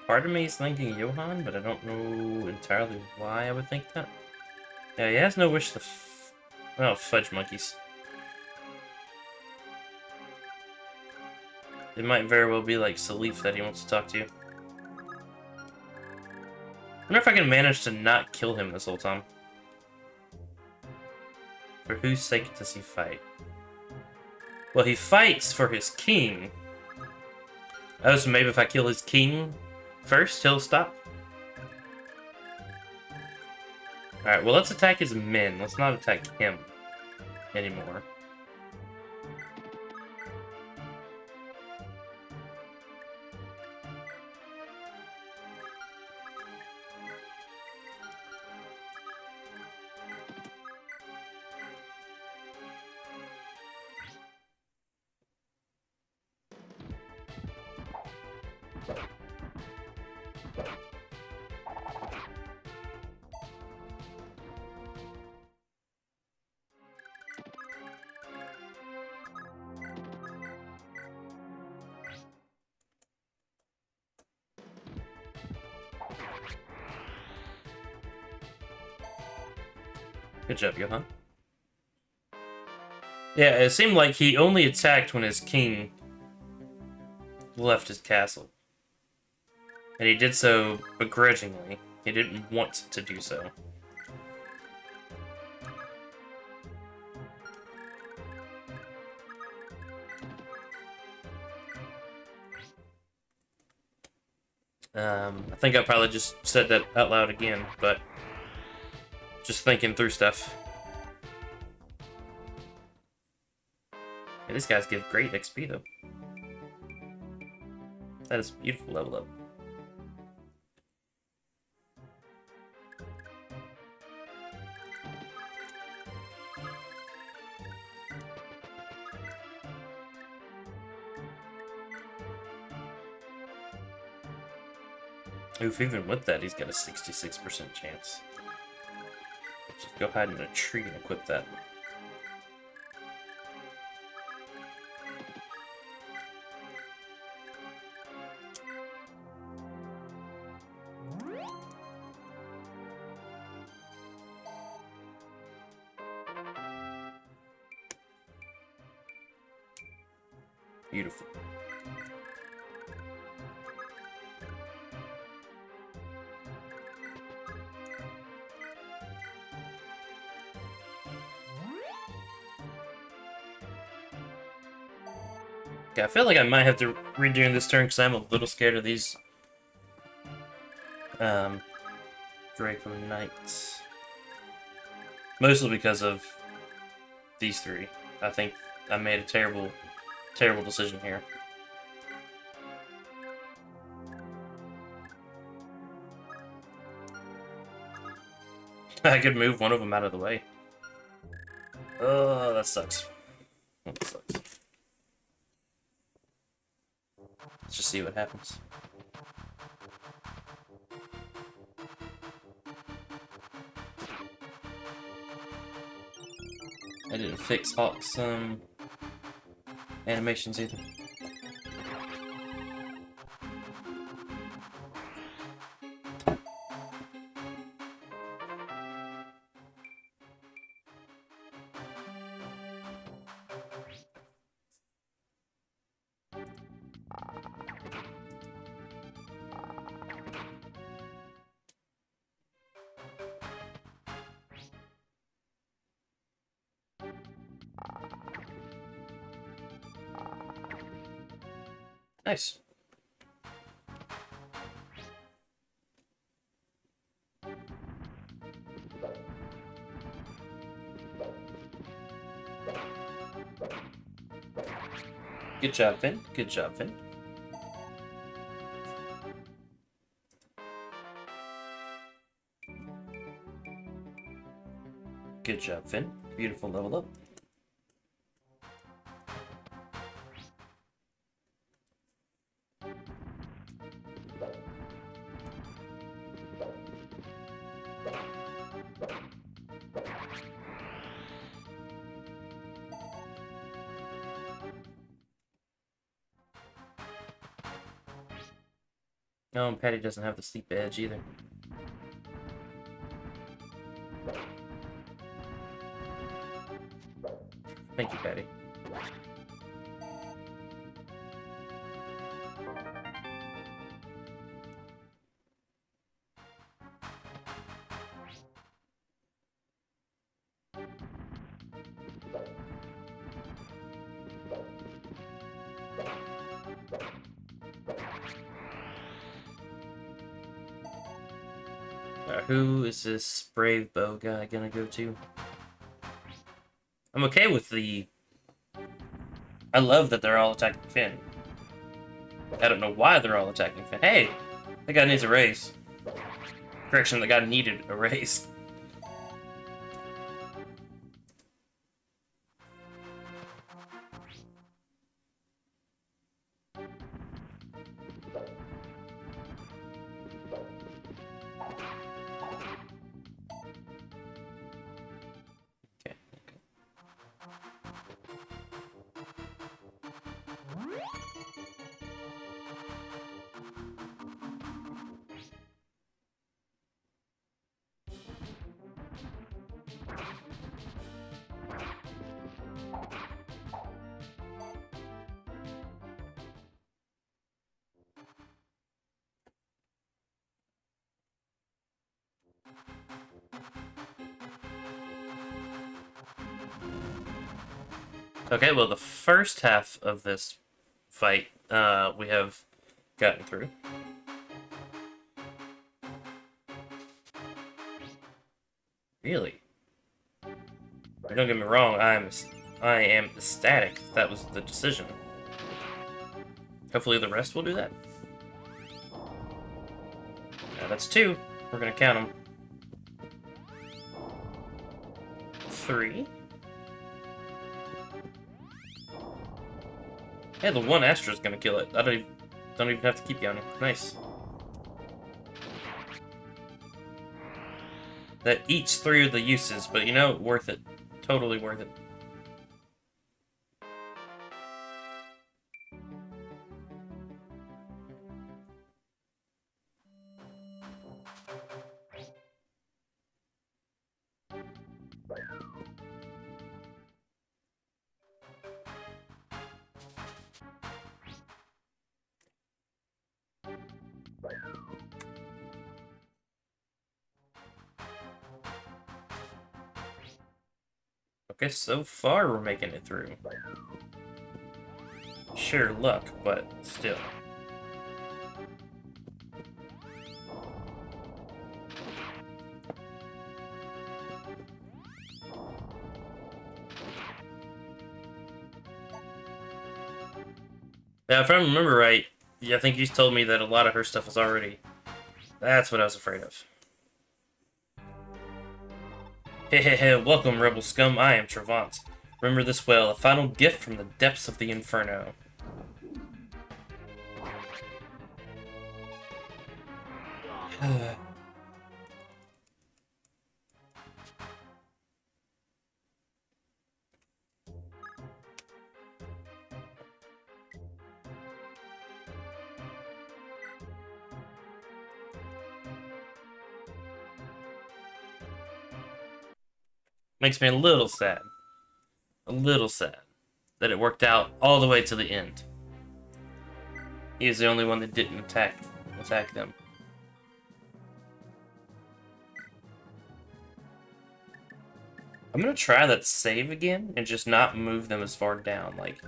Part of me is thinking Johann, but I don't know entirely why I would think that. Yeah, he has no wish to oh, fudge monkeys. It might very well be like Salif that he wants to talk to. I wonder if I can manage to not kill him this whole time. For whose sake does he fight? Well, he fights for his king. Oh, so maybe if I kill his king first, he'll stop? Alright, well, let's attack his men. Let's not attack him anymore. Good job, Johann. Yeah, it seemed like he only attacked when his king left his castle. And he did so begrudgingly. He didn't want to do so. I think I probably just said that out loud again, but just thinking through stuff. These guys give great XP though. That is a beautiful level up. Oof, even with that, he's got a 66% chance. Just go hide in a tree and equip that. Beautiful. Yeah, I feel like I might have to redo this turn because I'm a little scared of these Draco Knights. Mostly because of these three. I think I made a terrible decision here. I could move one of them out of the way. Oh, that sucks. That sucks. Let's just see what happens. I didn't fix Hawk's animations either. Nice. Good job, Finn. Good job, Finn. Good job, Finn. Beautiful level up. No, and Patty doesn't have the steep edge either. Thank you, Patty. Who is this brave bow guy gonna go to? I'm okay with the... I love that they're all attacking Finn. I don't know why they're all attacking Finn. Hey! That guy needs a raise. Correction, the guy needed a raise. Okay, well, the first half of this fight, we have gotten through. Really? Don't get me wrong, I am ecstatic that was the decision. Hopefully the rest will do that. Now that's 2. We're gonna count them. 3. Hey, the 1 Astra's gonna kill it. I don't even have to keep yawning. Nice. That eats 3 of the uses, but you know, worth it. Totally worth it. Okay, so far we're making it through. Sheer luck, but still. Now, if I remember right, I think you told me that a lot of her stuff was already... That's what I was afraid of. Hey, welcome, Rebel Scum. I am Trevant. Remember this well, a final gift from the depths of the Inferno. Makes me a little sad. A little sad that it worked out all the way to the end. He was the only one that didn't attack them. I'm gonna try that save again and just not move them as far down, like...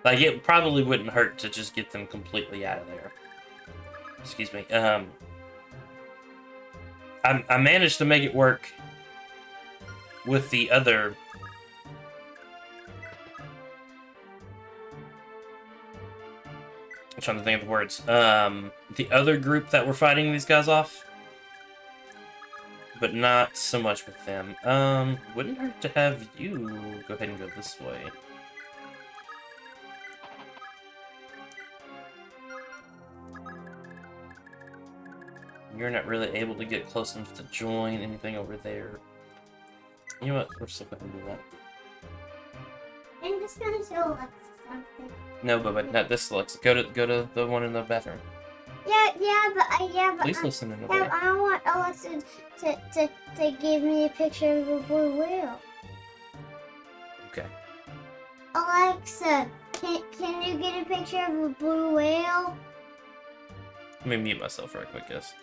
Like, it probably wouldn't hurt to just get them completely out of there. Excuse me. I managed to make it work with the other... I'm trying to think of the words. The other group that were fighting these guys off. But not so much with them. Wouldn't hurt to have you go ahead and go this way. You're not really able to get close enough to join anything over there. You know what? We're still going to do that. I'm just gonna show Alexa something. No, but not this, Alexa. Go to the one in the bathroom. Yeah, but Please listen in a yeah, way. I want Alexa to give me a picture of a blue whale. Okay. Alexa, can you get a picture of a blue whale? Let me mute myself right quick, guys.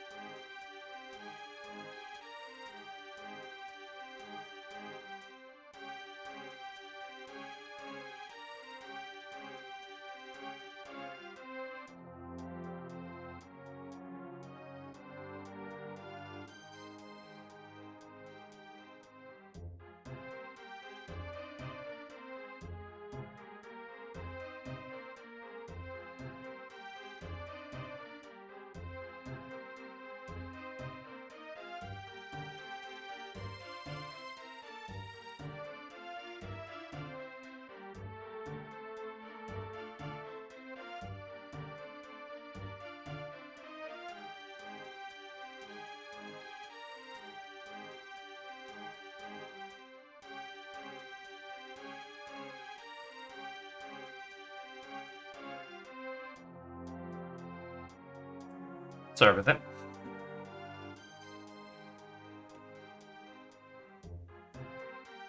Sorry about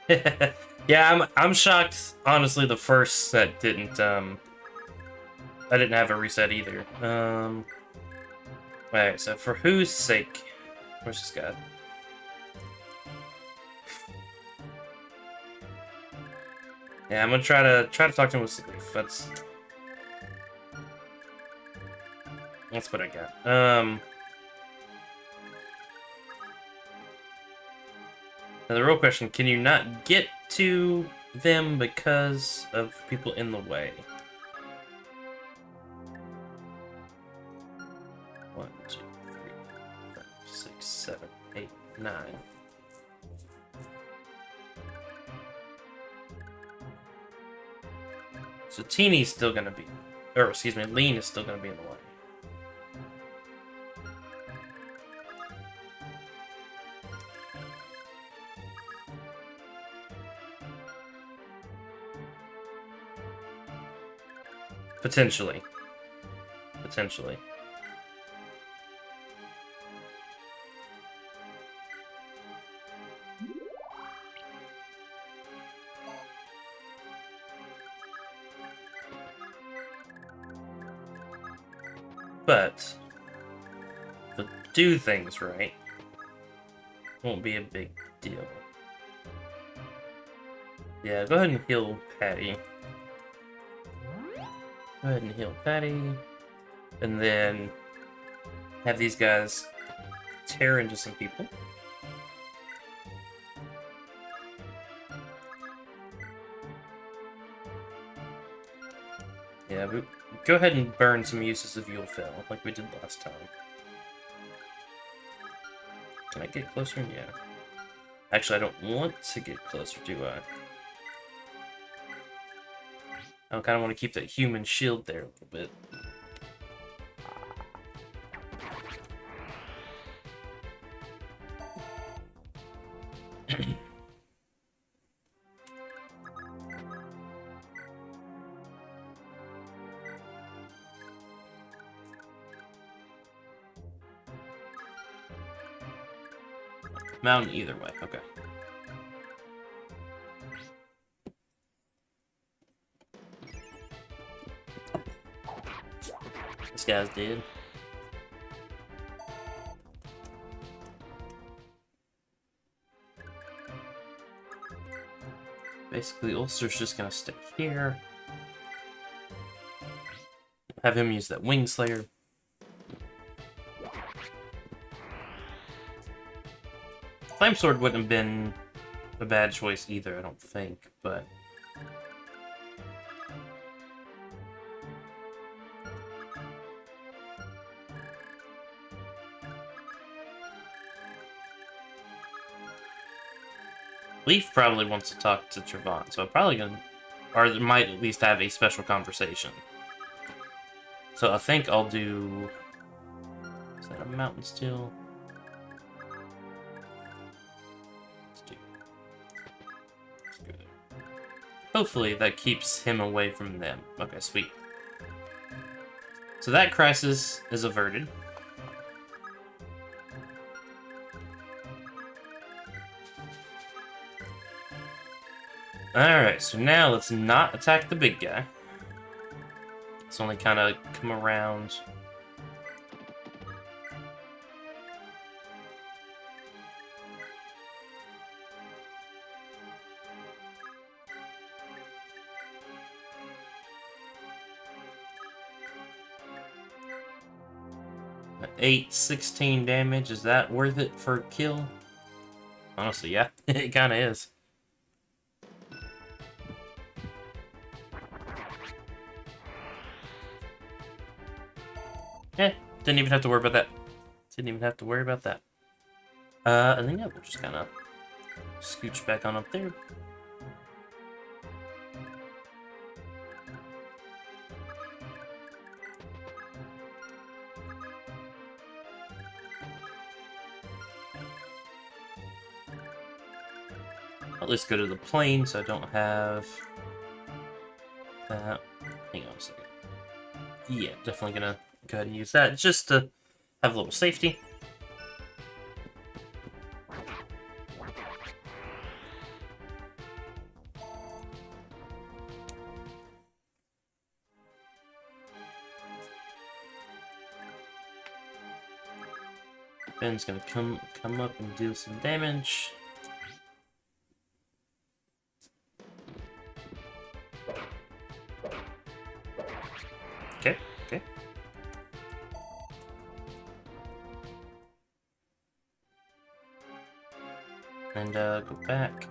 that. Yeah, I'm shocked. Honestly, the first set didn't. I didn't have a reset either. Alright, so for whose sake? Where's this guy? Yeah, I'm gonna try to talk to him with Siglif. That's what I got. Now the real question, can you not get to them because of people in the way? 1, 2, 3, 4, 5, 6, 7, 8, 9. So Teeny's still gonna be, or excuse me, Lean is still gonna be in the way. Potentially. Potentially. But to do things right won't be a big deal. Yeah, go ahead and heal Patty. Go ahead and heal Patty. And then have these guys tear into some people. Yeah, but go ahead and burn some uses of Yulefell, like we did last time. Can I get closer? Yeah. Actually, I don't want to get closer, do I? I kind of want to keep that human shield there a little bit. Mountain either way, okay. This guy's dead. Basically, Ulster's just gonna stay here. Have him use that Wing Slayer. Flame Sword wouldn't have been a bad choice either, I don't think, but... Leaf probably wants to talk to Trevant, so I'm probably gonna... Or might at least have a special conversation. So I think I'll do... Is that a Mountain Steel? Hopefully that keeps him away from them. Okay, sweet. So that crisis is averted. Alright, so now let's not attack the big guy. Let's only kind of come around. Eight, 16 damage, is that worth it for a kill? Honestly, yeah, it kind of is. Yeah, didn't even have to worry about that. Didn't even have to worry about that. And then yeah, we'll just kind of scooch back on up there. At least go to the plane so I don't have that. Hang on a second. Yeah, definitely gonna go ahead and use that just to have a little safety. Ben's gonna come up and do some damage. Okay, okay. And go back.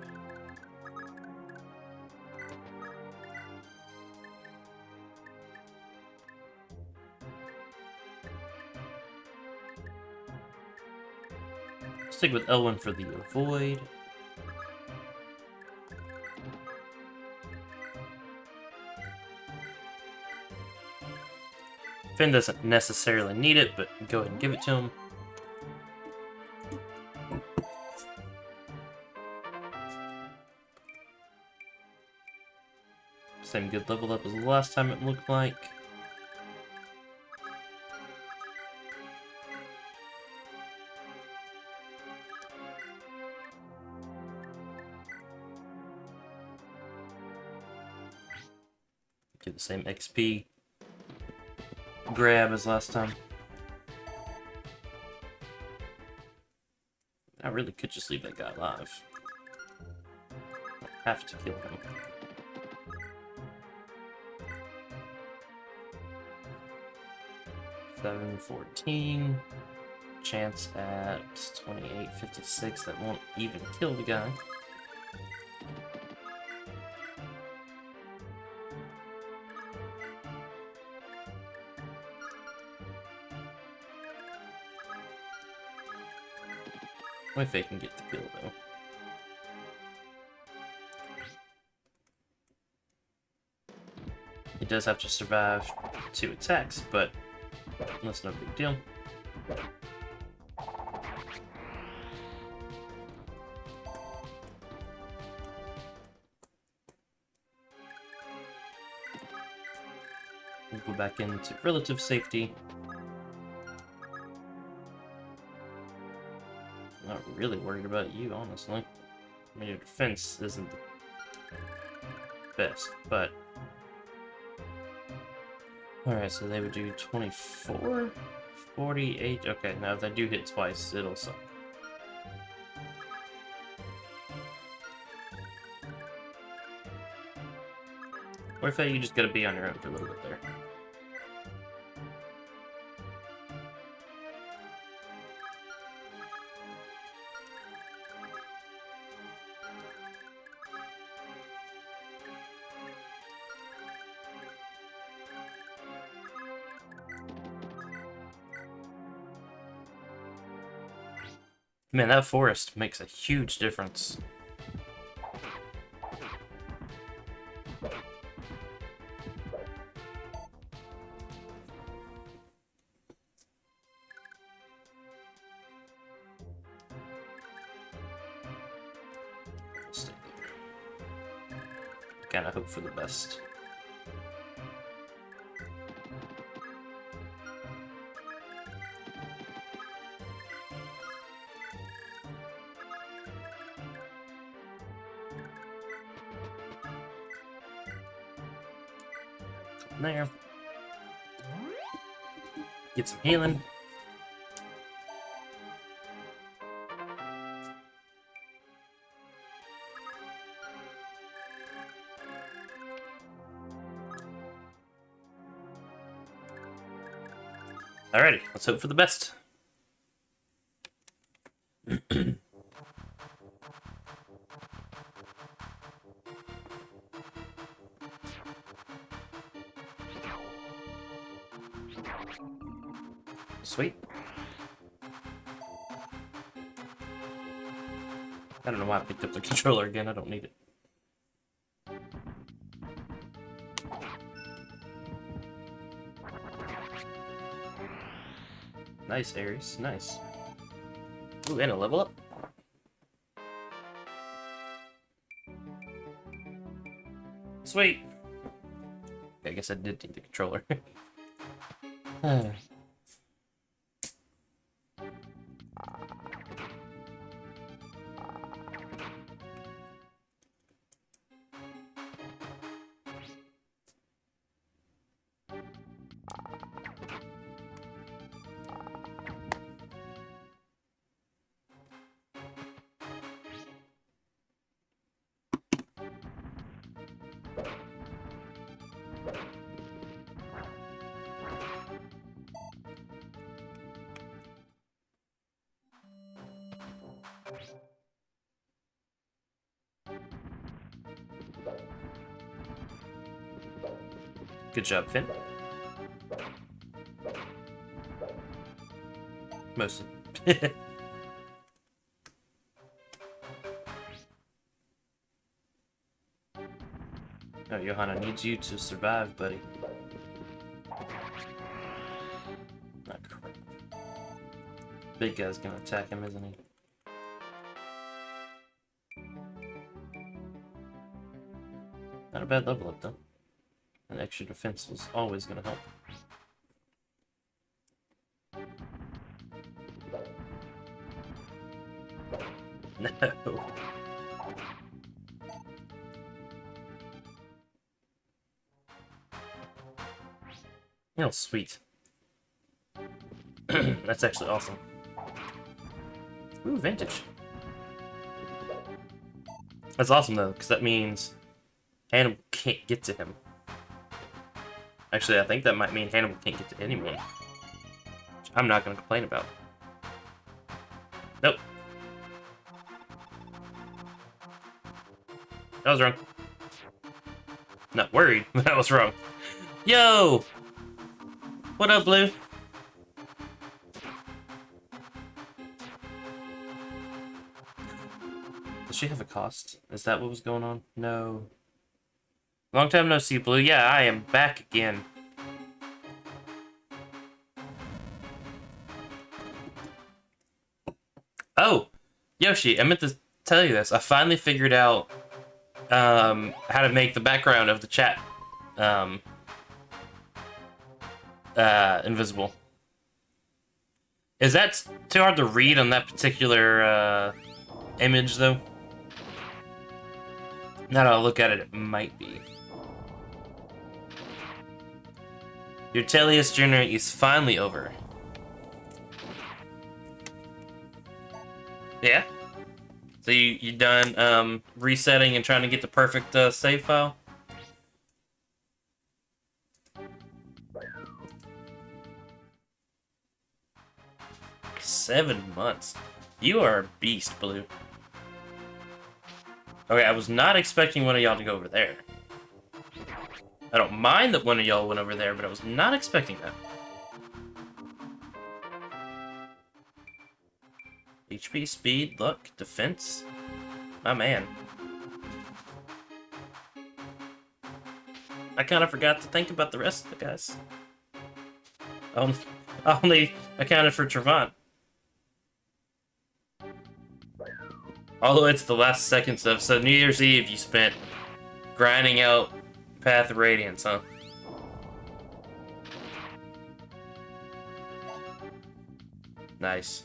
Stick with Elwyn for the avoid. Finn doesn't necessarily need it, but go ahead and give it to him. Same good level up as the last time it looked like. Get the same XP grab as last time. I really could just leave that guy alive. I have to kill him. $7.14. Chance at 28.56. That won't even kill the guy. Only if they can get the kill, though. He does have to survive 2 attacks, but that's no big deal. We'll go back into relative safety. Not really worried about you, honestly. I mean, your defense isn't the best, but... Alright, so they would do 24? 48? Okay, now if they do hit twice, it'll suck. Or if you just gotta be on your own for a little bit there. Man, that forest makes a huge difference. Stay there. Kinda hope for the best. There. Get some healing. Alrighty, let's hope for the best. Sweet. I don't know why I picked up the controller again. I don't need it. Nice, Ares. Nice. Ooh, and a level up. Sweet. Okay, I guess I did need the controller. Good job, Finn. Mostly. Oh, Johanna needs you to survive, buddy. Ah, crap. Big guy's gonna attack him, isn't he? Not a bad level up, though. An extra defense was always gonna help. No. Oh, sweet. That's actually awesome. Ooh, vintage. That's awesome, though, because that means Hannibal can't get to him. Actually, I think that might mean Hannibal can't get to anyone. Which I'm not going to complain about. Nope. That was wrong. Not worried, but that was wrong. Yo! What up, Blue? Does she have a cost? Is that what was going on? No. Long time no see, Blue. Yeah, I am back again. Oh! Yoshi, I meant to tell you this. I finally figured out how to make the background of the chat invisible. Is that too hard to read on that particular image, though? Now that I look at it, it might be. Your Teleus journey is finally over. Yeah? So you done resetting and trying to get the perfect save file? $7 months. You are a beast, Blue. Okay, I was not expecting one of y'all to go over there. I don't mind that one of y'all went over there, but I was not expecting that. HP, speed, luck, defense. My man. I kind of forgot to think about the rest of the guys. I only accounted for Trevant. Although it's the last seconds of, so New Year's Eve you spent grinding out Path of Radiance, huh? Nice.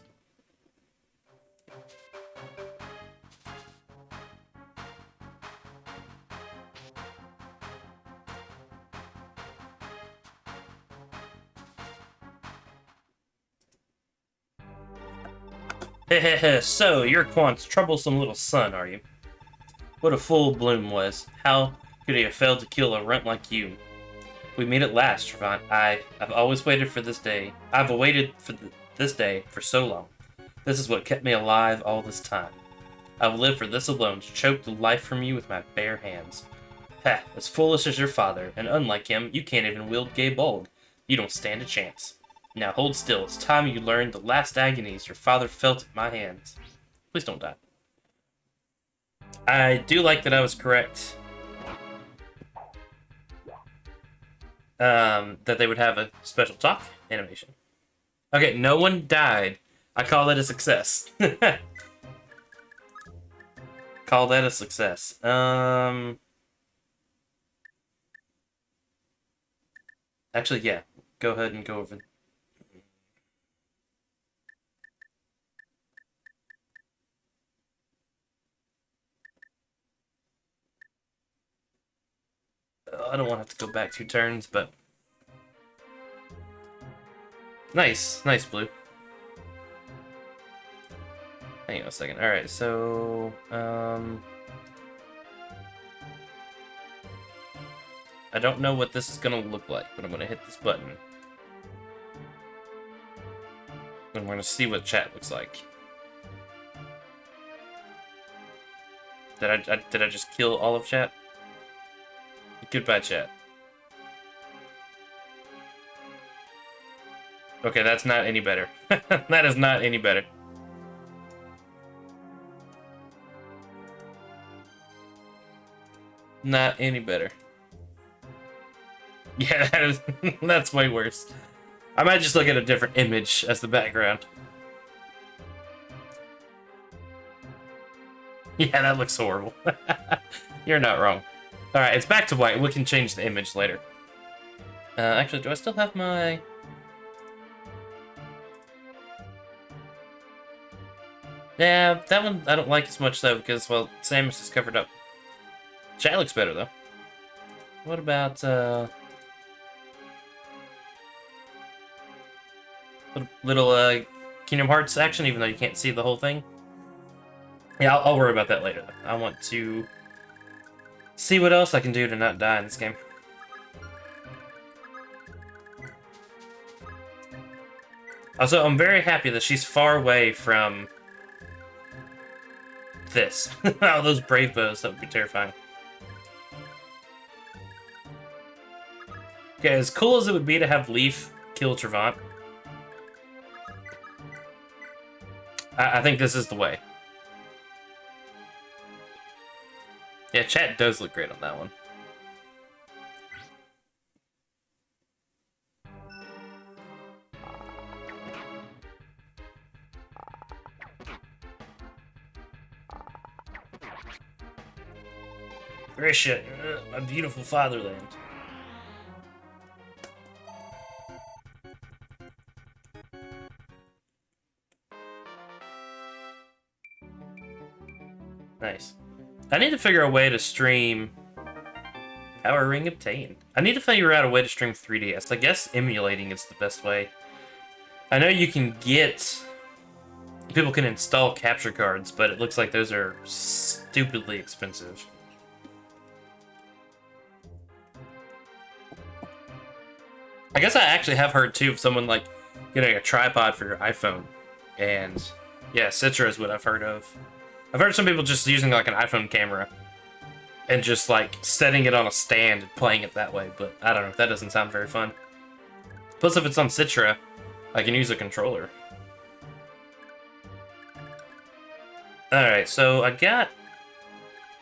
So, you're Quant's troublesome little son, are you? What a fool Bloom was. How could he have failed to kill a runt like you? We meet at last, Trevant. I've always waited for this day. I've awaited for this day for so long. This is what kept me alive all this time. I will live for this alone, to choke the life from you with my bare hands. Ha, as foolish as your father, and unlike him, you can't even wield Gay Bulg. You don't stand a chance. Now hold still, it's time you learned the last agonies your father felt at my hands. Please don't die. I do like that I was correct. That they would have a special talk animation. Okay, no one died. I call that a success. Call that a success. Actually, yeah. Go ahead and go over. I don't want to have to go back 2 turns, but... Nice. Nice, Blue. Hang on a second. Alright, so... I don't know what this is going to look like, but I'm going to hit this button. And we're going to see what chat looks like. Did I just kill all of chat? Goodbye, chat. Okay, that's not any better. That is not any better. Not any better. Yeah, that is, that's way worse. I might just look at a different image as the background. Yeah, that looks horrible. You're not wrong. Alright, it's back to white. We can change the image later. Actually, do I still have my... Yeah, that one I don't like as much, though, because, well, Samus is covered up. Chat looks better, though. What about, little Kingdom Hearts action, even though you can't see the whole thing? Yeah, I'll worry about that later. I want to see what else I can do to not die in this game. Also, I'm very happy that she's far away from this. Oh, those brave bows, that would be terrifying. Okay, as cool as it would be to have Leaf kill Trevant, I think this is the way. Yeah, chat does look great on that one. Grisha, my beautiful fatherland. Nice. I need to figure a way to stream Power Ring obtained. I need to figure out a way to stream 3DS. I guess emulating is the best way. I know you can get... People can install capture cards, but it looks like those are stupidly expensive. I guess I actually have heard, too, of someone, like, getting a tripod for your iPhone. And, yeah, Citra is what I've heard of. I've heard some people just using, like, an iPhone camera and just, like, setting it on a stand and playing it that way, but I don't know. That doesn't sound very fun. Plus, if it's on Citra, I can use a controller. Alright, so I got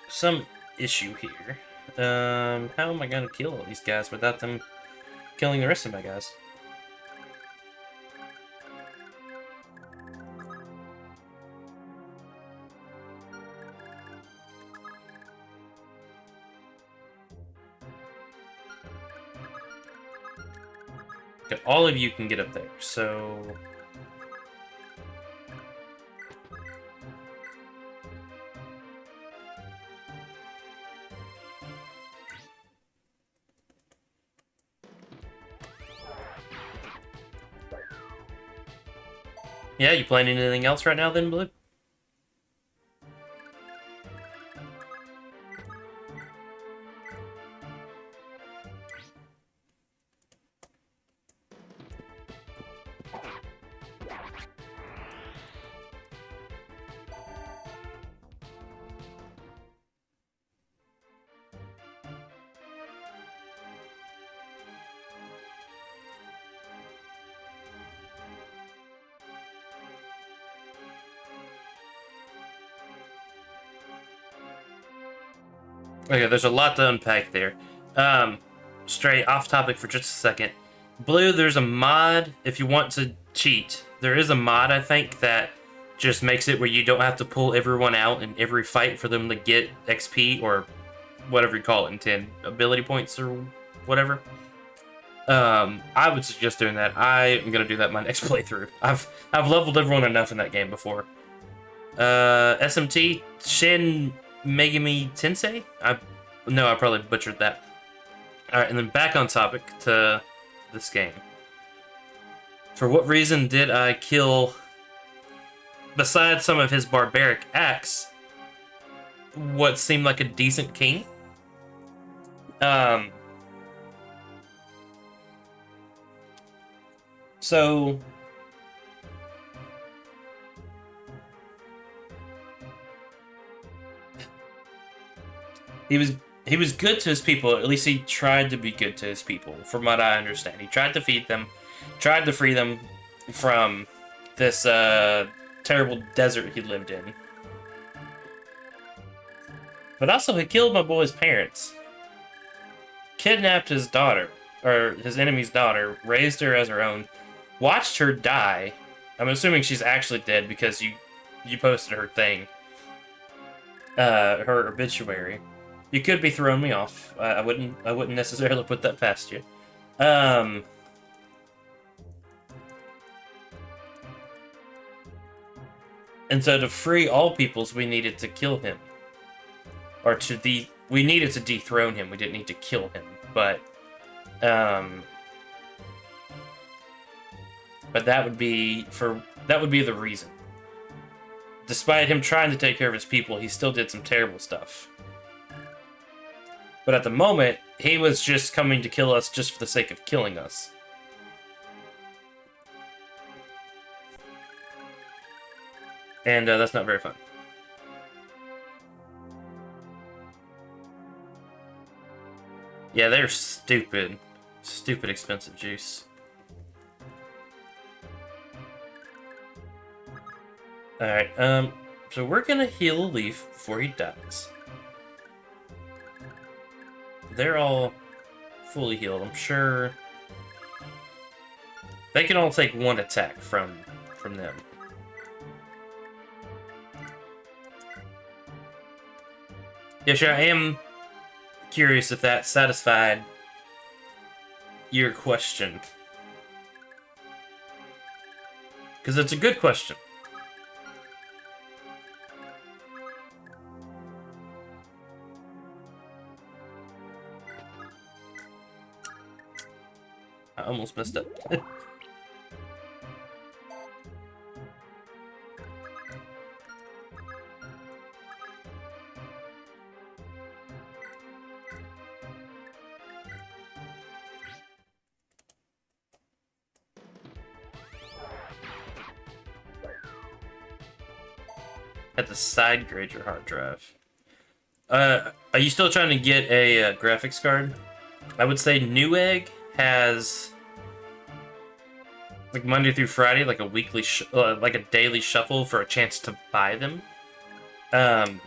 some issue here. How am I gonna kill all these guys without them killing the rest of my guys? Okay, all of you can get up there, so... Yeah, you playing anything else right now then, Blue? Okay, there's a lot to unpack there. Stray off topic for just a second. Blue, there's a mod, if you want to cheat, there is a mod, I think, that just makes it where you don't have to pull everyone out in every fight for them to get XP, or whatever you call it in 10, ability points or whatever. I would suggest doing that. I am going to do that my next playthrough. I've leveled everyone enough in that game before. SMT, Shin Megami Tensei? No, I probably butchered that. Alright, and then back on topic to this game. For what reason did I kill, besides some of his barbaric acts, what seemed like a decent king? So... He was good to his people. At least he tried to be good to his people, from what I understand. He tried to feed them. tried to free them from this terrible desert he lived in. But also, he killed my boy's parents. Kidnapped his daughter, or his enemy's daughter, raised her as her own, watched her die. I'm assuming she's actually dead because you posted her thing. Her obituary. You could be throwing me off. I wouldn't necessarily put that past you. And so to free all peoples, we needed to kill him. Or we needed to dethrone him. We didn't need to kill him. But that would be the reason. Despite him trying to take care of his people, he still did some terrible stuff. But at the moment, he was just coming to kill us just for the sake of killing us. And that's not very fun. Yeah, they're stupid. Stupid expensive juice. Alright, so we're gonna heal a leaf before he dies. They're all fully healed, I'm sure. They can all take one attack from them. Yeah, sure, I am curious if that satisfied your question. Because it's a good question. I almost messed up. Had to side grade your hard drive. Are you still trying to get a graphics card? I would say Newegg has like Monday through Friday, like a weekly, like a daily shuffle for a chance to buy them. I've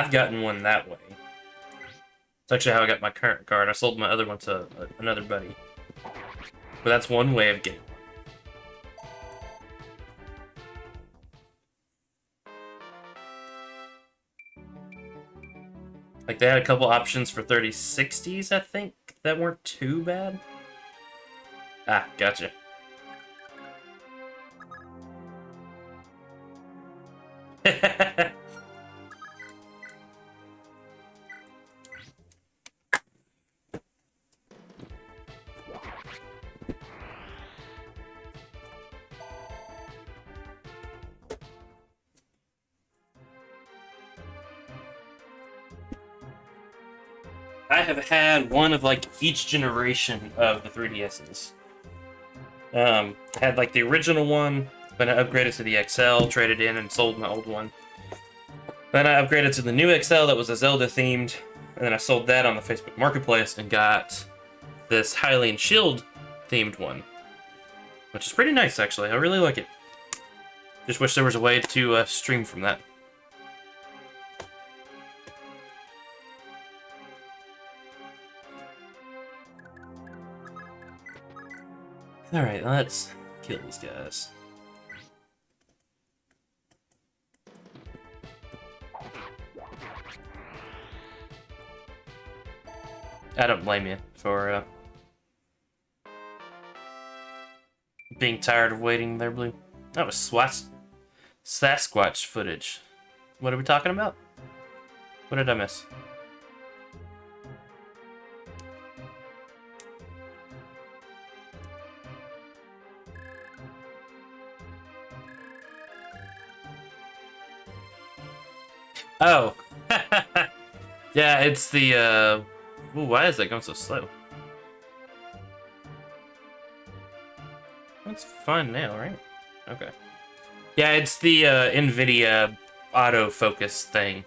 gotten one that way. It's actually how I got my current card. I sold my other one to another buddy. But that's one way of getting one. Like, they had a couple options for 3060s, I think, that weren't too bad. Ah, gotcha. I have had one of like each generation of the 3DSs. I had like the original one, then I upgraded to the XL, traded in and sold my old one. Then I upgraded to the new XL that was a Zelda themed, and then I sold that on the Facebook Marketplace and got this Hylian Shield themed one, which is pretty nice actually. I really like it. Just wish there was a way to stream from that. Alright, let's kill these guys. I don't blame you for being tired of waiting there, Blue. That was Sasquatch footage. What are we talking about? What did I miss? Oh. Yeah, it's the, Ooh, why is that going so slow? It's fine now, right? Okay. Yeah, it's the, NVIDIA autofocus thing.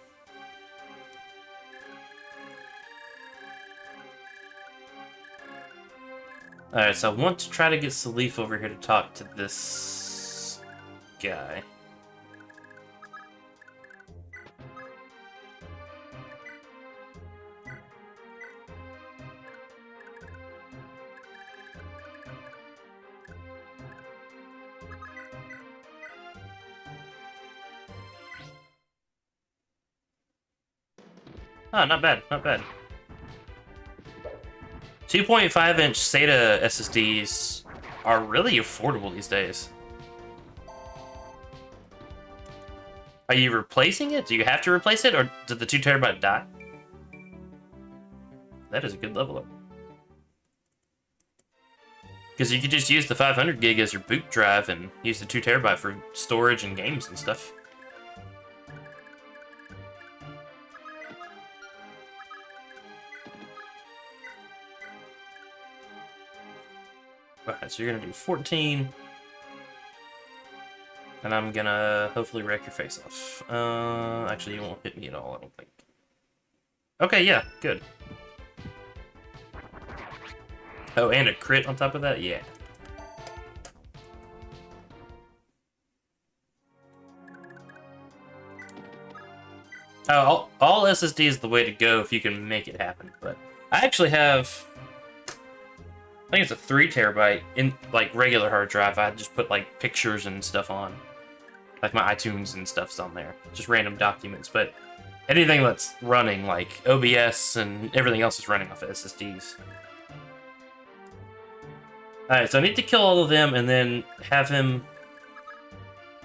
Alright, so I want to try to get Salif over here to talk to this guy. Ah, not bad, not bad. 2.5-inch SATA SSDs are really affordable these days. Are you replacing it? Do you have to replace it, or did the 2 terabyte die? That is a good level up. Because you could just use the 500 gig as your boot drive and use the 2 terabyte for storage and games and stuff. Alright, so you're gonna do 14. And I'm gonna hopefully wreck your face off. Actually, you won't hit me at all, I don't think. Okay, yeah, good. Oh, and a crit on top of that? Yeah. Oh, all SSD is the way to go if you can make it happen, but I actually have... I think it's a 3 terabyte in like regular hard drive. I just put like pictures and stuff on, like my iTunes and stuff's on there, just random documents. But anything that's running, like OBS and everything else, is running off of SSDs. All right, so I need to kill all of them and then have him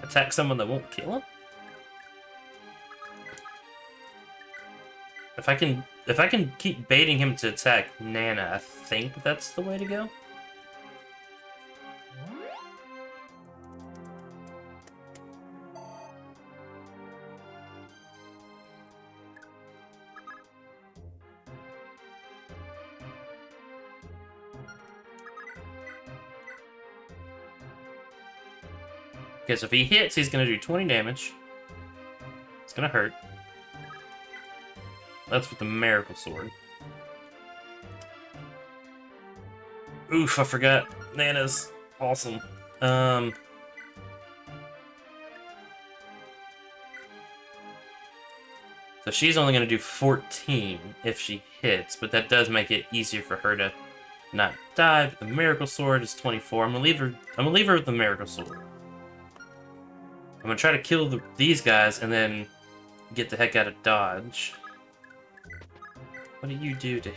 attack someone that won't kill him. If I can keep baiting him to attack Nana, I think that's the way to go. Because if he hits, he's going to do 20 damage. It's going to hurt. That's with the Miracle Sword. Oof, I forgot. Nana's awesome. So she's only going to do 14 if she hits, but that does make it easier for her to not die. But the Miracle Sword is 24. I'm gonna leave her with the Miracle Sword. I'm gonna try to kill these guys and then get the heck out of Dodge. What do you do to...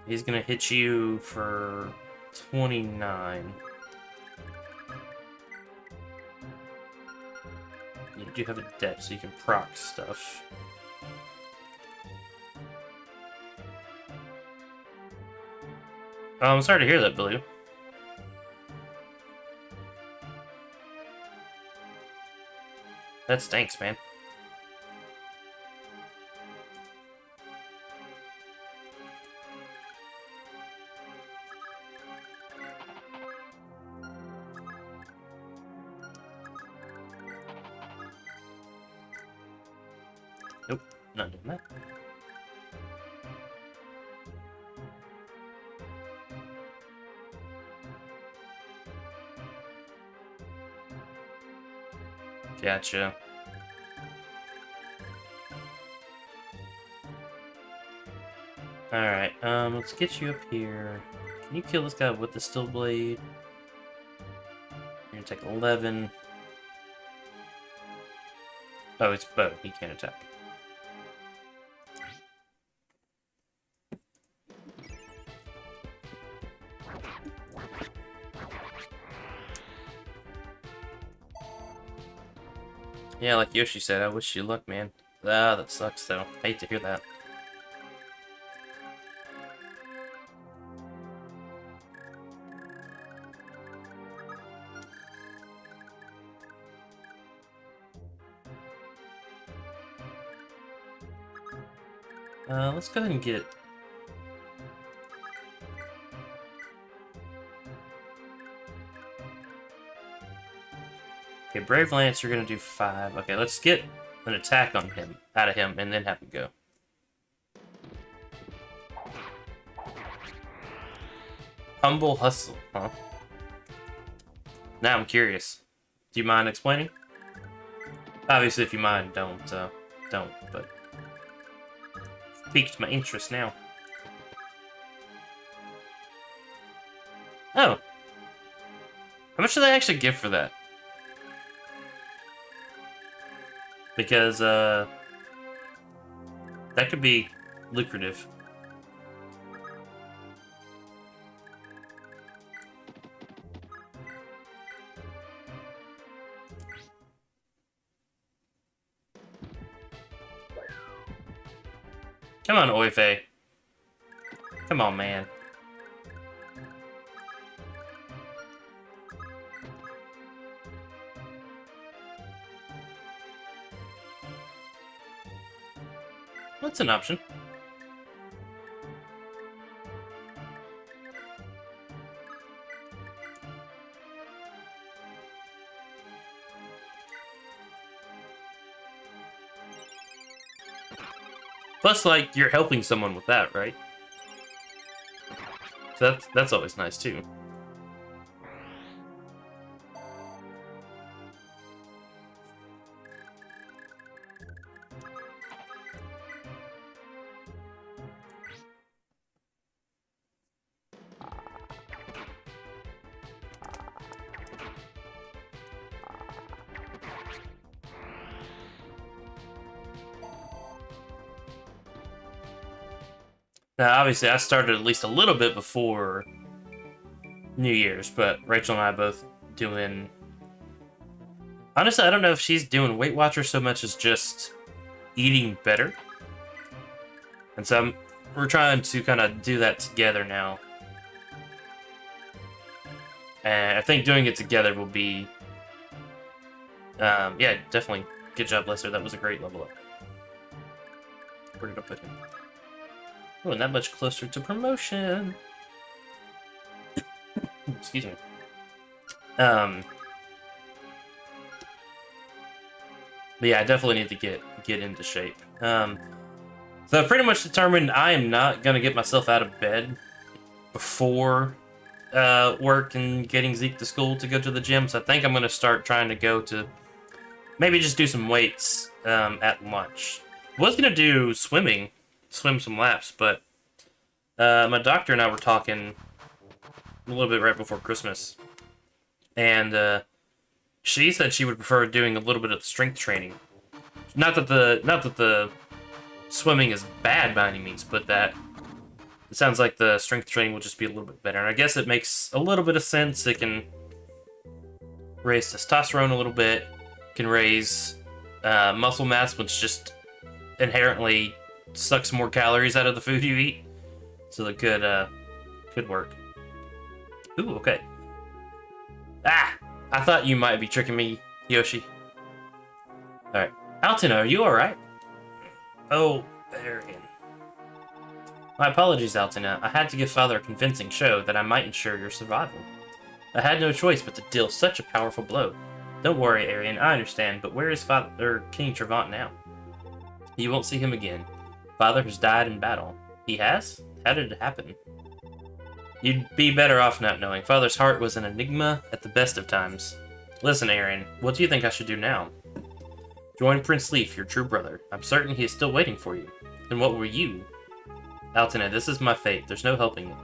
He's gonna hit you for 29. You do have a depth, so you can proc stuff. Oh, I'm sorry to hear that, Blue. That stinks, man. Nope, not doing that. Gotcha. Alright, let's get you up here. Can you kill this guy with the steel blade? You're gonna take 11. Oh, it's bow. He can't attack. Yeah, like Yoshi said, I wish you luck, man. Ah, that sucks, though. Hate to hear that. Let's go ahead and get... Okay, Brave Lance, you're gonna do 5. Okay, let's get an attack on him, out of him, and then have him go. Humble hustle, huh? Now I'm curious. Do you mind explaining? Obviously, if you mind, don't, but... Piqued my interest now. Oh. How much do they actually give for that? Because, that could be lucrative. Come on, Oife. Come on, man. That's an option. Plus, like, you're helping someone with that, right? So that's always nice, too. Now, obviously, I started at least a little bit before New Year's, but Rachel and I both doing... Honestly, I don't know if she's doing Weight Watchers so much as just eating better. And so we're trying to kind of do that together now. And I think doing it together will be... yeah, definitely. Good job, Lester. That was a great level up. Where did I put him? Oh, and that much closer to promotion. Excuse me. But yeah, I definitely need to get into shape. So I've pretty much determined I am not gonna get myself out of bed before work and getting Zeke to school to go to the gym. So I think I'm gonna start trying to go to maybe just do some weights at lunch. I was gonna do swim some laps, but my doctor and I were talking a little bit right before Christmas, and she said she would prefer doing a little bit of strength training. Not that the swimming is bad by any means, but that it sounds like the strength training will just be a little bit better. And I guess it makes a little bit of sense. It can raise testosterone a little bit, can raise muscle mass, which just inherently sucks more calories out of the food you eat. So it could work. Ooh, okay. Ah! I thought you might be tricking me, Yoshi. Alright. Altina, are you alright? Oh, Arian. My apologies, Altina. I had to give Father a convincing show that I might ensure your survival. I had no choice but to deal such a powerful blow. Don't worry, Arian, I understand, but where is King Trevant now? You won't see him again. Father has died in battle. He has? How did it happen? You'd be better off not knowing. Father's heart was an enigma at the best of times. Listen, Arian, what do you think I should do now? Join Prince Leaf, your true brother. I'm certain he is still waiting for you. And what were you? Altina, this is my fate. There's no helping it.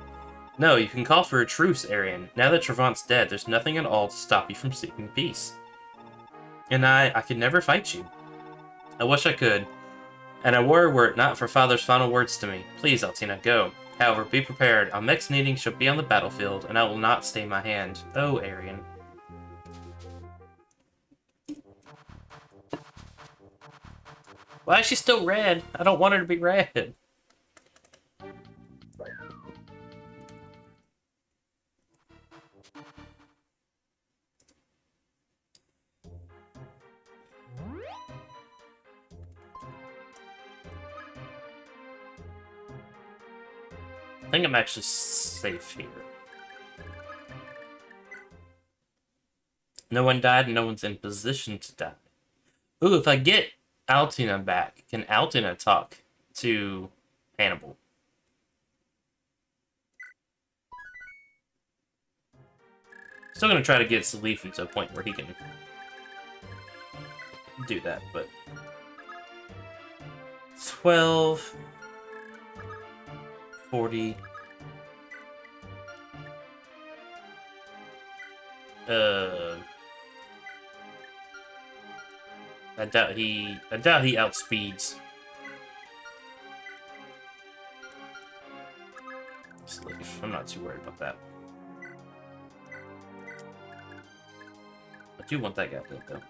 No, you can call for a truce, Arian. Now that Trevant's dead, there's nothing at all to stop you from seeking peace. And I could never fight you. I wish I could. And I were it not for Father's final words to me. Please, Altina, go. However, be prepared. Our next meeting shall be on the battlefield, and I will not stay my hand. Oh, Arian. Why is she still red? I don't want her to be red. I think I'm actually safe here. No one died and no one's in position to die. Ooh, if I get Altina back, can Altina talk to Hannibal? Still gonna try to get Salifi to a point where he can do that, but 12, 40. I doubt he outspeeds Slave. I'm not too worried about that. I do want that guy dead, though.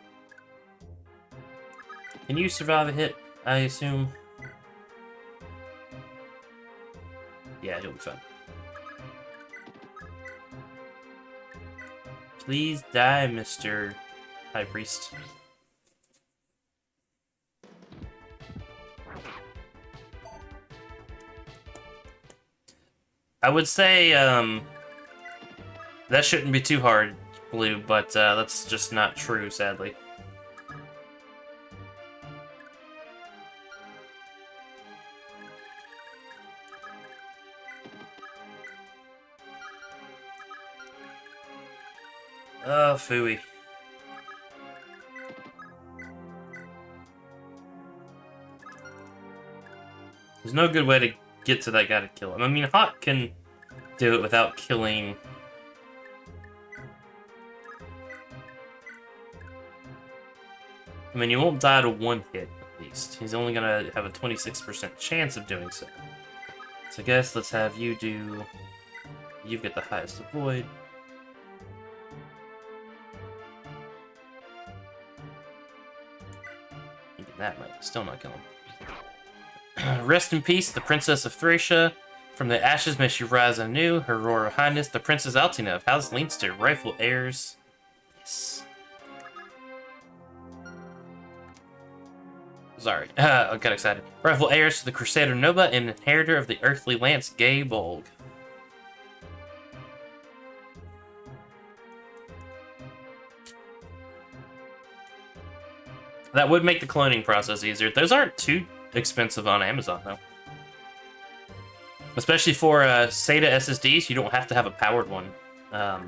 Can you survive a hit, I assume? Yeah, he'll be fine. Please die, Mr. High Priest. I would say, that shouldn't be too hard, Blue, but that's just not true, sadly. Oh, phooey. There's no good way to get to that guy to kill him. I mean, Hawk can do it without killing... I mean, you won't die to one hit, at least. He's only gonna have a 26% chance of doing so. So I guess let's have you do... You've got the highest avoid. Even that might still not kill him. Rest in peace, the Princess of Thracia. From the ashes may she rise anew. Her Royal Highness, the Princess Altina of House Leinster, rightful heirs. Yes. Sorry, I got excited. Rightful heirs to the Crusader Nova and inheritor of the earthly lance, Gay Bolg. That would make the cloning process easier. Those aren't too expensive on Amazon, though. Especially for SATA SSDs, you don't have to have a powered one. I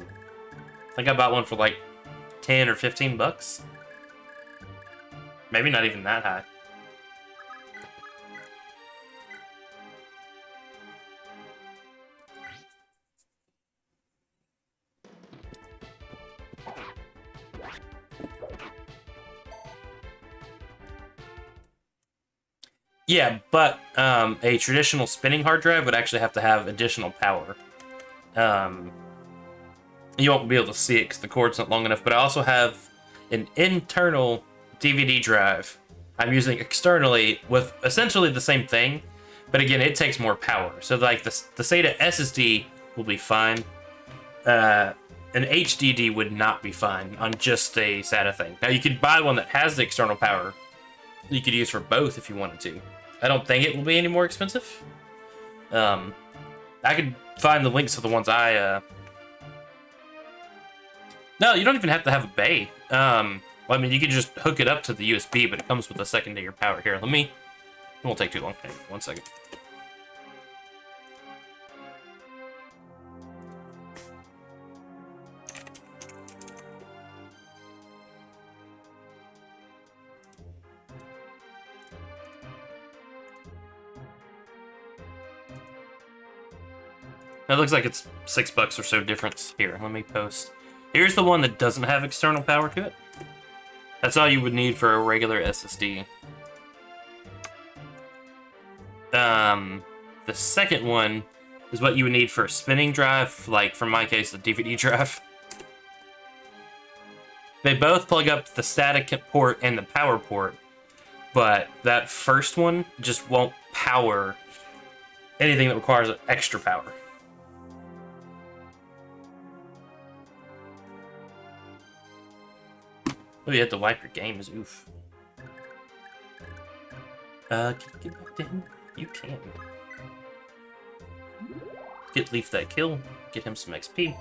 think I bought one for like 10 or 15 bucks. Maybe not even that high. Yeah, but a traditional spinning hard drive would actually have to have additional power. You won't be able to see it because the cord's not long enough, but I also have an internal DVD drive I'm using externally with essentially the same thing, but again, it takes more power. So like the SATA SSD will be fine. An HDD would not be fine on just a SATA thing. Now you could buy one that has the external power you could use for both if you wanted to. I don't think it will be any more expensive. I could find the links to the ones I... No, you don't even have to have a bay. Well, I mean, you could just hook it up to the USB, but it comes with a secondary power. Here, let me... It won't take too long. Okay, 1 second. That looks like it's $6 or so difference. Here, let me post. Here's the one that doesn't have external power to it. That's all you would need for a regular SSD. The second one is what you would need for a spinning drive, like, for my case, the DVD drive. They both plug up the static port and the power port, but that first one just won't power anything that requires extra power. Oh, you have to wipe your games. Oof. Can you get back to him? You can. Get Leaf that kill. Get him some XP.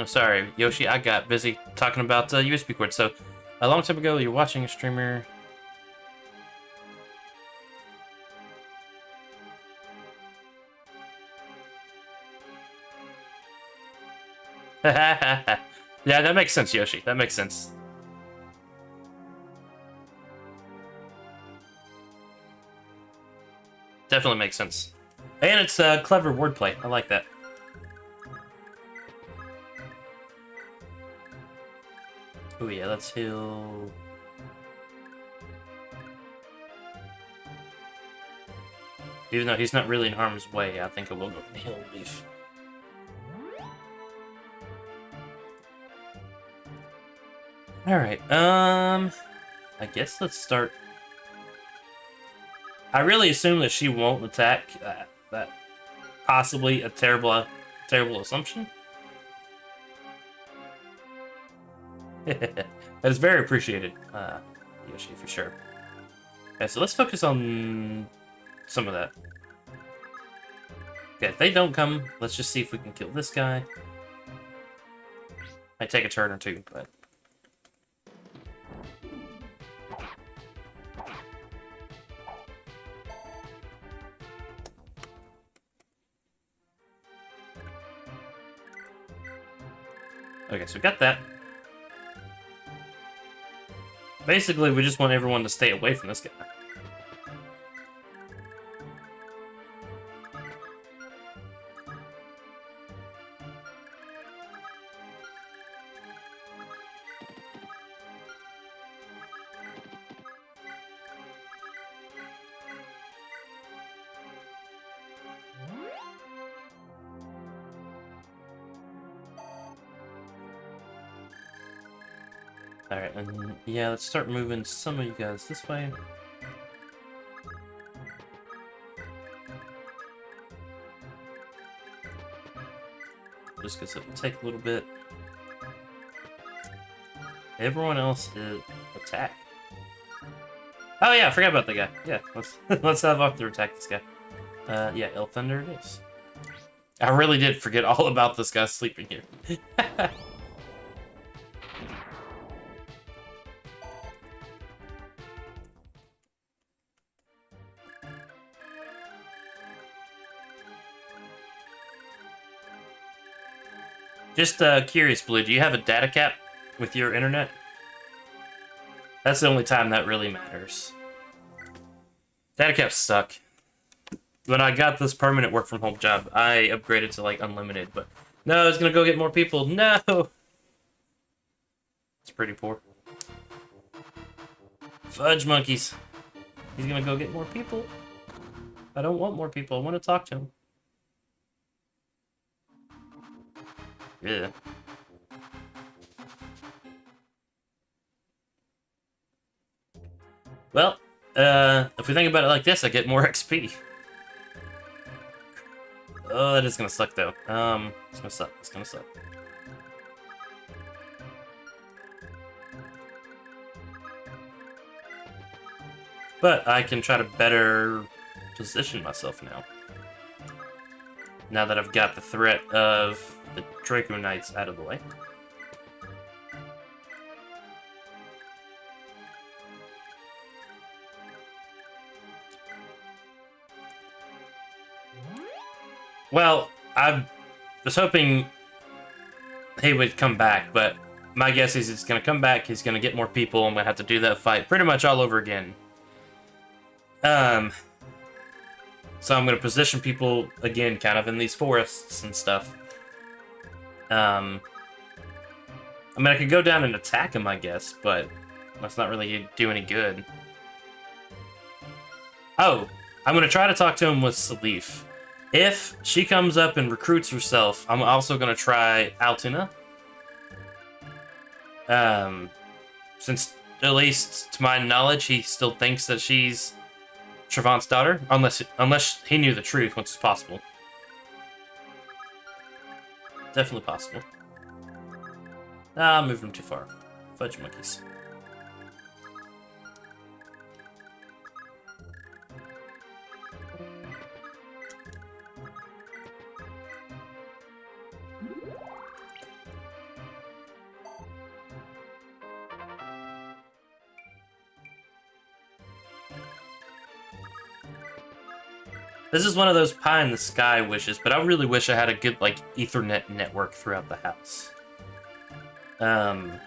No, sorry, Yoshi, I got busy talking about USB cords. So, a long time ago, you're watching a streamer. Yeah, that makes sense, Yoshi. That makes sense. Definitely makes sense. And it's clever wordplay. I like that. Oh yeah, let's heal. Even though he's not really in harm's way, I think I will go for the heal leaf. Alright, I guess let's start. I really assume that she won't attack. That possibly a terrible assumption. That is very appreciated, Yoshi, for sure. Okay, so let's focus on some of that. Okay, if they don't come, let's just see if we can kill this guy. I take a turn or two, but... Okay, so we got that. Basically, we just want everyone to stay away from this guy. Alright, and yeah, let's start moving some of you guys this way. Just because it will take a little bit. Everyone else is attack. Oh yeah, I forgot about the guy. Yeah, let's let's have Octo attack this guy. Yeah, Elf Thunder it is. I really did forget all about this guy sleeping here. Just curious, Blue, do you have a data cap with your internet? That's the only time that really matters. Data caps suck. When I got this permanent work from home job, I upgraded to like unlimited, but no, it's gonna go get more people. No! It's pretty poor. Fudge monkeys. He's gonna go get more people. I don't want more people. I want to talk to him. Yeah. Well, if we think about it like this, I get more XP. Oh, that is gonna suck though. It's gonna suck. It's gonna suck. But I can try to better position myself now. Now that I've got the threat of the Draco Knights out of the way. Well, I was hoping he would come back, but my guess is he's going to come back, he's going to get more people, I'm going to have to do that fight pretty much all over again. So I'm going to position people, again, kind of in these forests and stuff. I mean, I could go down and attack him, I guess, but that's not really do any good. Oh, I'm going to try to talk to him with Salif. If she comes up and recruits herself, I'm also going to try Altina. Since, at least to my knowledge, he still thinks that she's Trevant's daughter, unless he knew the truth, which is possible. Definitely possible. Ah, I moved him too far. Fudge monkeys. This is one of those pie in the sky wishes, but I really wish I had a good, like, Ethernet network throughout the house. I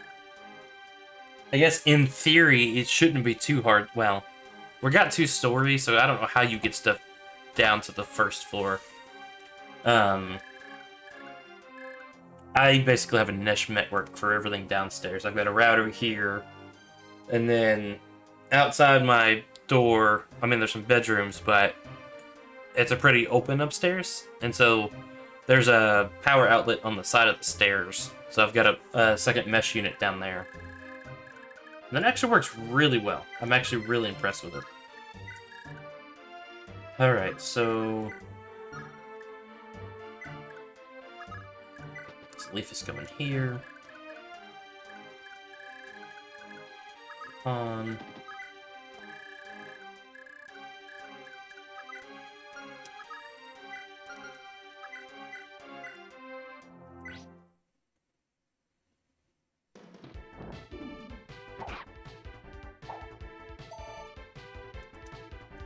guess in theory, it shouldn't be too hard. Well, we got 2 stories, so I don't know how you get stuff down to the first floor. I basically have a mesh network for everything downstairs. I've got a router here, and then outside my door, I mean, there's some bedrooms, but it's a pretty open upstairs, and so there's a power outlet on the side of the stairs. So I've got a second mesh unit down there. And that actually works really well. I'm actually really impressed with it. Alright, so... this leaf is going here. On.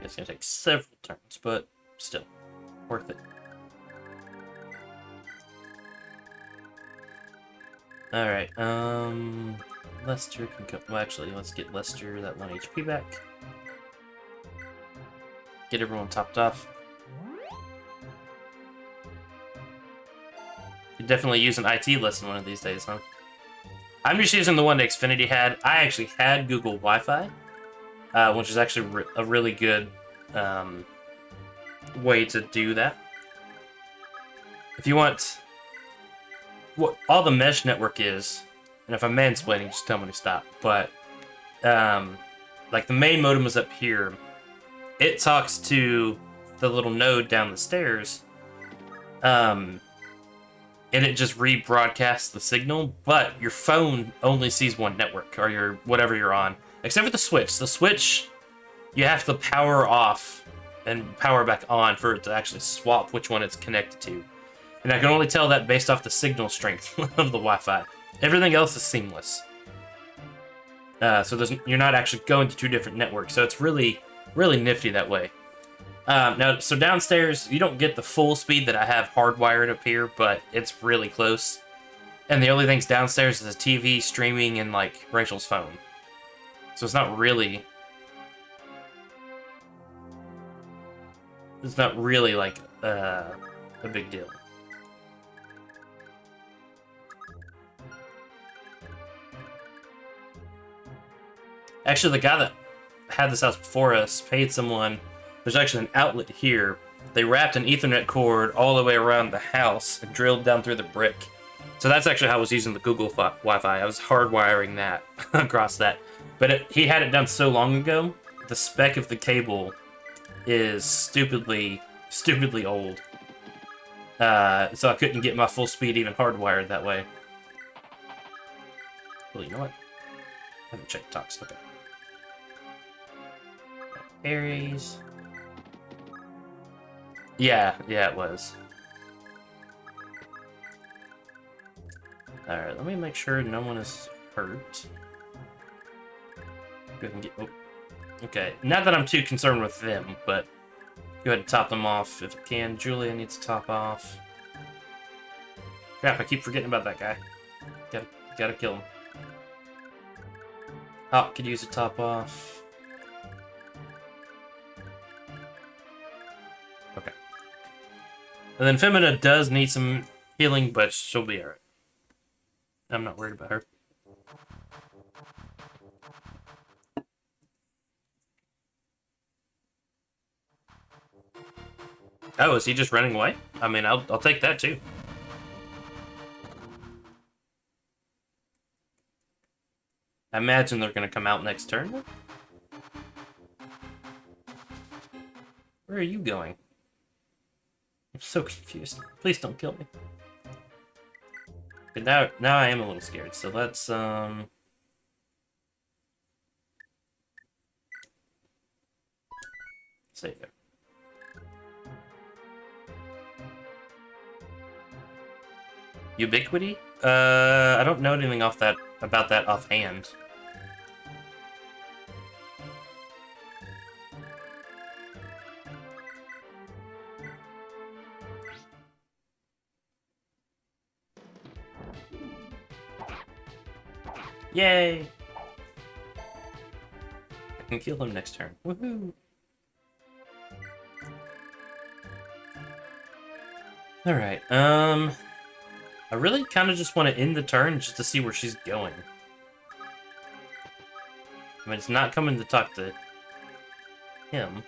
It's gonna take several turns, but still, worth it. Alright, Lester can come. Well, actually, let's get Lester that 1 HP back. Get everyone topped off. Could definitely use an IT lesson one of these days, huh? I'm just using the one that Xfinity had. I actually had Google Wi-Fi, which is actually a really good way to do that. If you want what all the mesh network is, and if I'm mansplaining, just tell me to stop. But like the main modem is up here. It talks to the little node down the stairs, and it just rebroadcasts the signal. But your phone only sees one network, or your whatever you're on, except for the switch. The switch, you have to power off and power back on for it to actually swap which one it's connected to. And I can only tell that based off the signal strength of the Wi-Fi. Everything else is seamless. So you're not actually going to 2 different networks. So it's really, really nifty that way. Now, so downstairs, you don't get the full speed that I have hardwired up here, but it's really close. And the only things downstairs is a TV, streaming, and, like, Rachel's phone. So it's not really... it's not really, like, a big deal. Actually, the guy that had this house before us paid someone. There's actually an outlet here. They wrapped an Ethernet cord all the way around the house and drilled down through the brick. So that's actually how I was using the Google Wi-Fi. I was hardwiring that across that. But he had it done so long ago, the spec of the cable is stupidly old. So I couldn't get my full speed even hardwired that way. Well, you know what? I haven't checked talks. Okay. Aries. Yeah, it was. Alright, let me make sure no one is hurt. Go ahead and get... oh. Okay, not that I'm too concerned with them, but go ahead and top them off if you can. Julia needs to top off. Crap, I keep forgetting about that guy. Gotta kill him. Hop could use a top off. Okay. And then Femina does need some healing, but she'll be alright. I'm not worried about her. Oh, is he just running away? I mean, I'll take that too. I imagine they're gonna come out next turn. Where are you going? I'm so confused. Please don't kill me. But now I am a little scared, so let's save it. Ubiquity? I don't know anything about that offhand. Yay! I can kill him next turn. Woohoo! Alright, I really kind of just want to end the turn just to see where she's going. I mean, it's not coming to talk to him.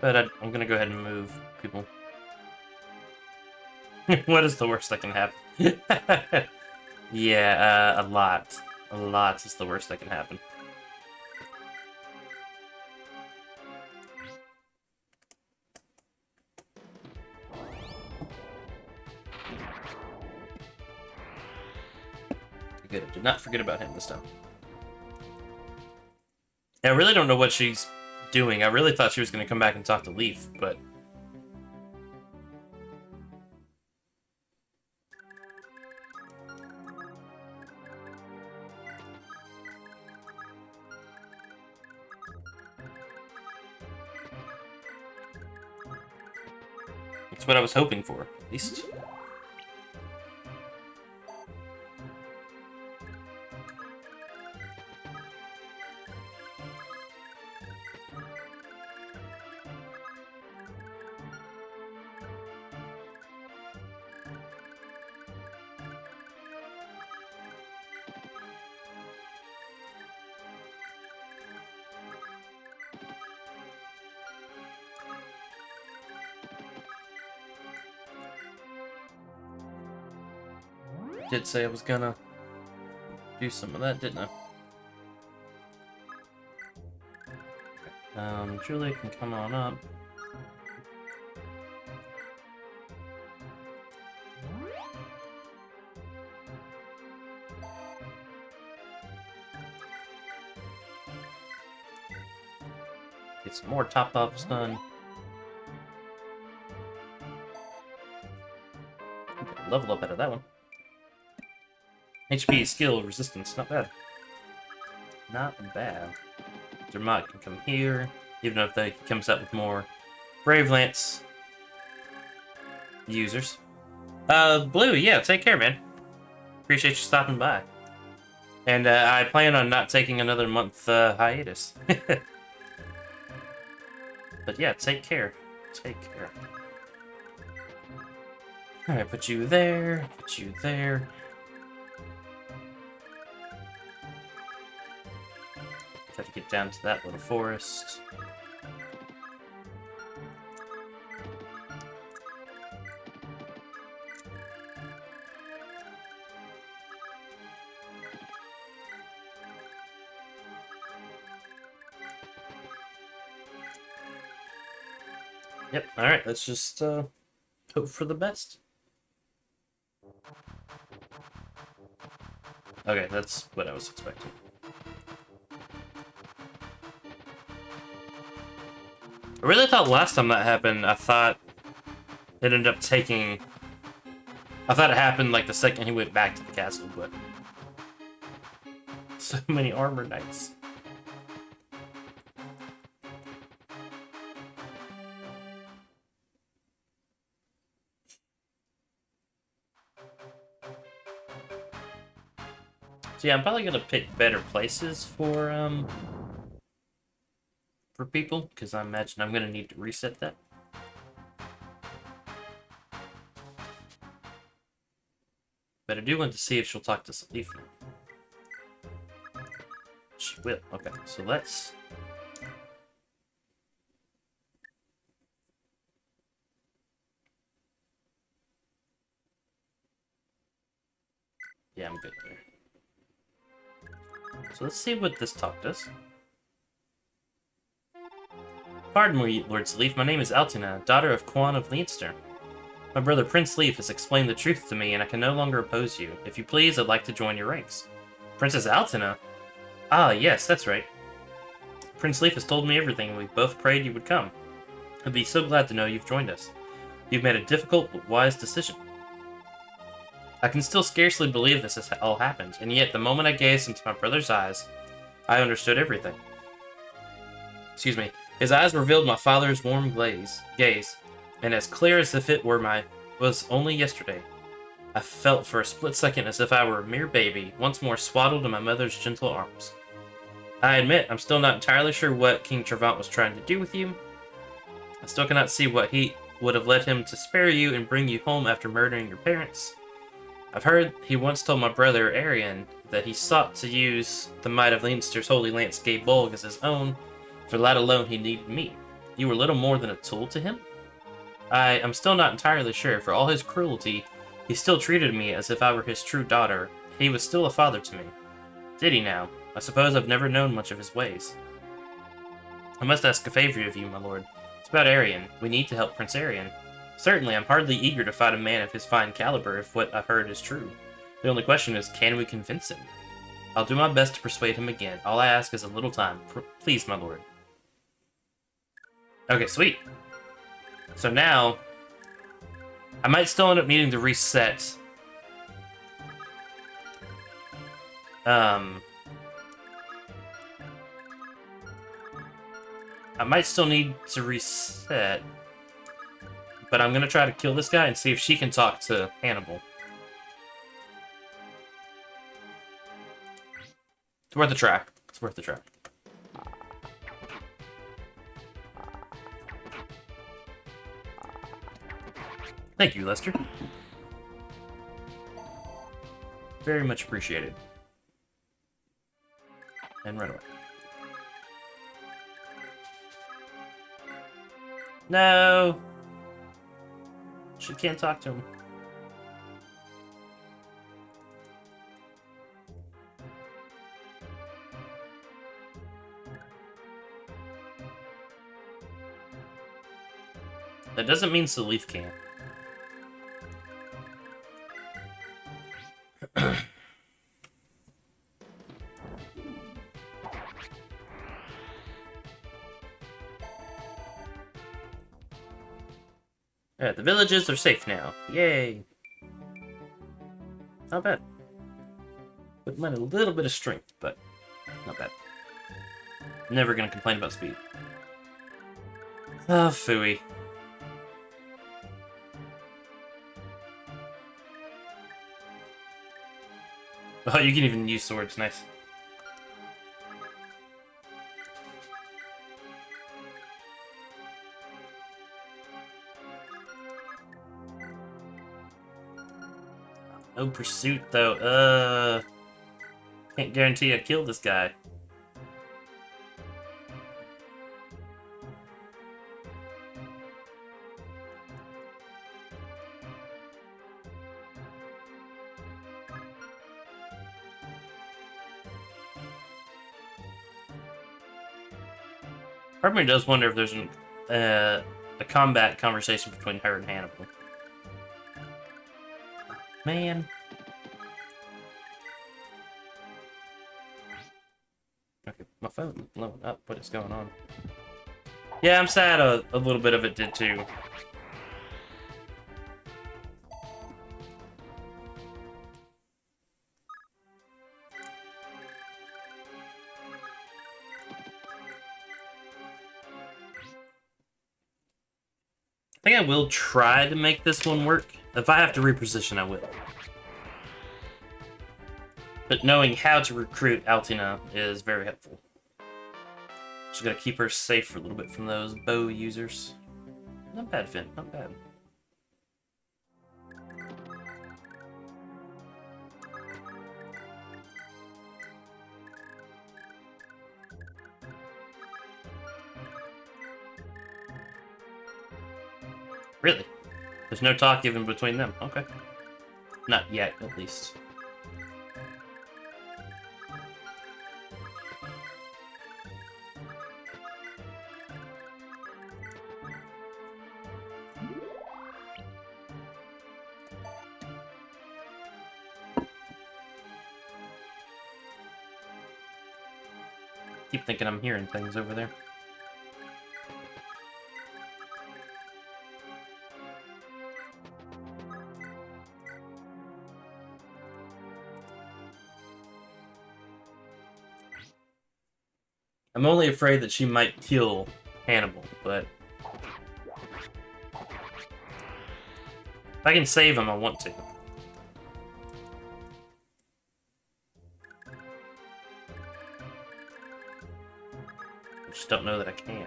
But I'm gonna go ahead and move people. What is the worst that can happen? Yeah, a lot. A lot is the worst that can happen. Good, I did not forget about him this time. I really don't know what she's doing. I really thought she was going to come back and talk to Leaf, but... That's what I was hoping for, at least. Did say I was gonna do some of that, didn't I? Julia can come on up. Get some more top-ups done. Level up out of that one. HP, skill, resistance, not bad. Not bad. Dermot can come here, even if he comes up with more Brave Lance users. Blue, yeah, take care, man. Appreciate you stopping by. And I plan on not taking another month hiatus. But yeah, take care. Take care. Alright, put you there, put you there. Try to get down to that little forest. Yep, alright, let's just hope for the best. Okay, that's what I was expecting. I really thought last time that happened, I thought it ended up taking... I thought it happened like the second he went back to the castle, but... So many armor knights. So yeah, I'm probably gonna pick better places for people, because I imagine I'm gonna need to reset that. But I do want to see if she'll talk to Salif. She will. Okay, so let's... Yeah, I'm good there. So let's see what this talk does. Pardon me, Lord Salif. My name is Altina, daughter of Quan of Leinster. My brother Prince Leaf has explained the truth to me, and I can no longer oppose you. If you please, I'd like to join your ranks. Princess Altina? Ah, yes, that's right. Prince Leaf has told me everything, and we both prayed you would come. I'd be so glad to know you've joined us. You've made a difficult but wise decision. I can still scarcely believe this has all happened, and yet the moment I gazed into my brother's eyes, I understood everything. Excuse me. His eyes revealed my father's warm gaze, and as clear as if it was only yesterday. I felt for a split second as if I were a mere baby, once more swaddled in my mother's gentle arms. I admit, I'm still not entirely sure what King Travant was trying to do with you. I still cannot see what he would have led him to spare you and bring you home after murdering your parents. I've heard he once told my brother, Arion, that he sought to use the might of Leinster's holy lance Gae Bolg as his own. For that alone he needed me. You were little more than a tool to him? I am still not entirely sure. For all his cruelty, he still treated me as if I were his true daughter. He was still a father to me. Did he now? I suppose I've never known much of his ways. I must ask a favor of you, my lord. It's about Arion. We need to help Prince Arion. Certainly, I'm hardly eager to fight a man of his fine caliber if what I've heard is true. The only question is, can we convince him? I'll do my best to persuade him again. All I ask is a little time. Please, my lord. Okay, sweet. So now, I might still end up needing to reset. I might still need to reset, but I'm gonna try to kill this guy and see if she can talk to Hannibal. It's worth a try. It's worth a try. Thank you, Lester. Very much appreciated. And right away. No! She can't talk to him. That doesn't mean Salif can't. Alright, the villages are safe now. Yay! Not bad. Would mind a little bit of strength, but not bad. Never gonna complain about speed. Ah, phooey. Oh, you can even use swords. Nice. No pursuit, though. Can't guarantee I kill this guy. Part of me does wonder if there's a combat conversation between her and Hannibal. Man. Okay, my phone's blowing up. What is going on? Yeah, I'm sad a little bit of it did too. I think I will try to make this one work. If I have to reposition, I will. But knowing how to recruit Altina is very helpful. Just gotta keep her safe for a little bit from those bow users. Not bad, Finn. Not bad. Really? There's no talk even between them. Okay. Not yet, at least. Keep thinking I'm hearing things over there. I'm only afraid that she might kill Hannibal, but if I can save him, I want to. I just don't know that I can.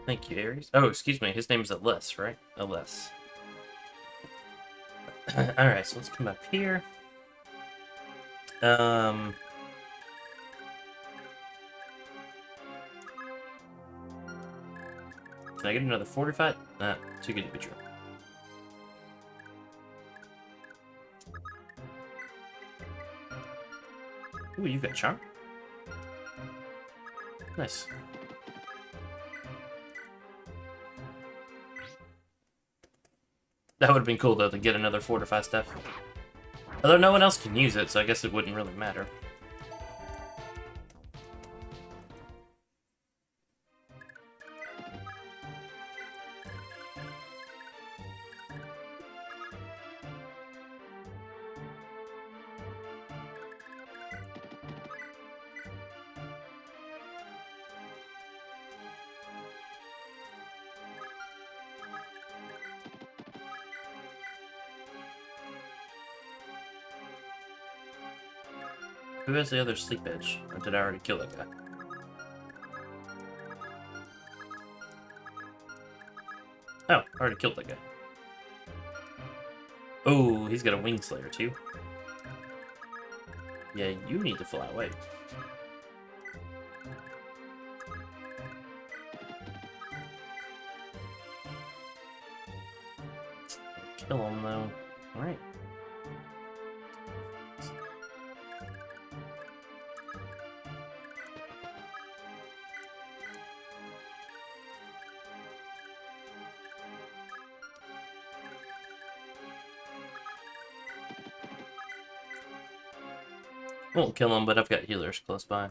Thank you, Ares. Oh, excuse me. His name is Aless, right? Aless. Alright, so let's come up here. Can I get another fortified? Too good to be true. Ooh, you've got charm. Nice. That would have been cool, though, to get another fortify stuff. Although no one else can use it, so I guess it wouldn't really matter. Who has the other sleep edge? Or did I already kill that guy? Oh, I already killed that guy. Oh, he's got a wing slayer too. Yeah, you need to fly away. Kill him though. Alright. Won't kill him, but I've got healers close by.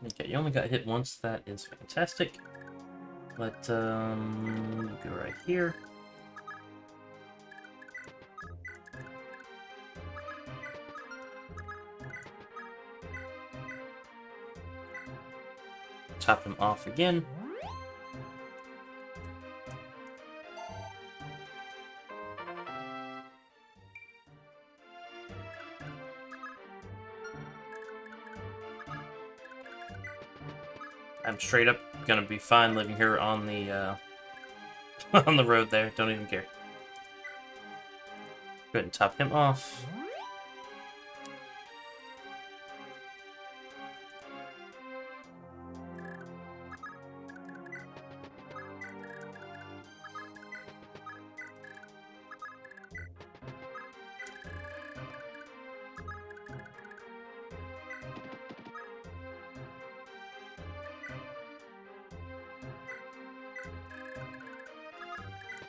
Okay, you only got hit once. That is fantastic. But go right here. Top him off again. I'm straight up gonna be fine living here on the on the road there. Don't even care. Go ahead and top him off.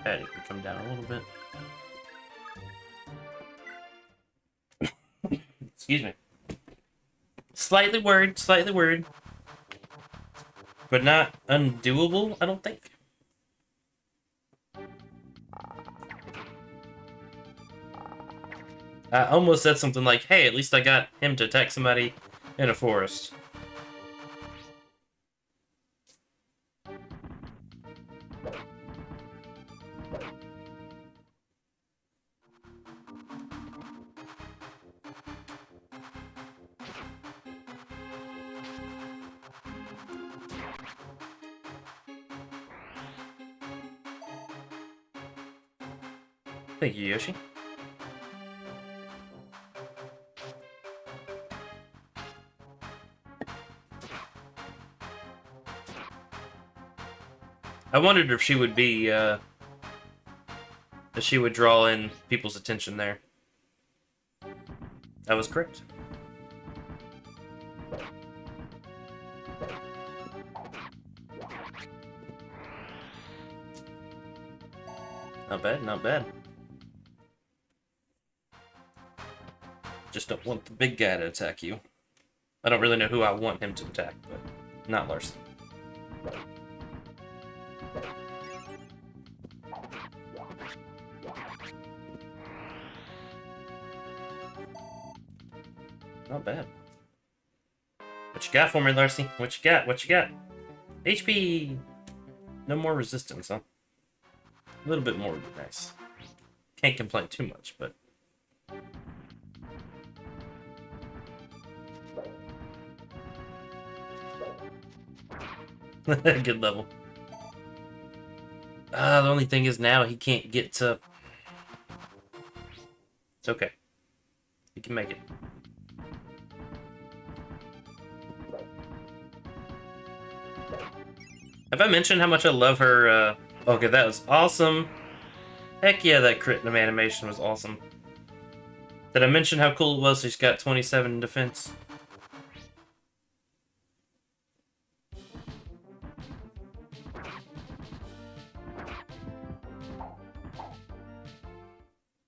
Okay, you can come down a little bit. Excuse me. Slightly worried. But not undoable, I don't think. I almost said something like, hey, at least I got him to attack somebody in a forest. Thank you, Yoshi. I wondered if she would be, that she would draw in people's attention there. I was correct. Not bad, not bad. Just don't want the big guy to attack you. I don't really know who I want him to attack, but not Larcy. Not bad. What you got for me, Larcy? What you got? What you got? HP! No more resistance, huh? A little bit more would be nice. Can't complain too much, but... Good level. The only thing is now he can't get to... It's okay. He can make it. Have I mentioned how much I love her, Okay, that was awesome. Heck yeah, that crit animation was awesome. Did I mention how cool it was she's got 27 in defense?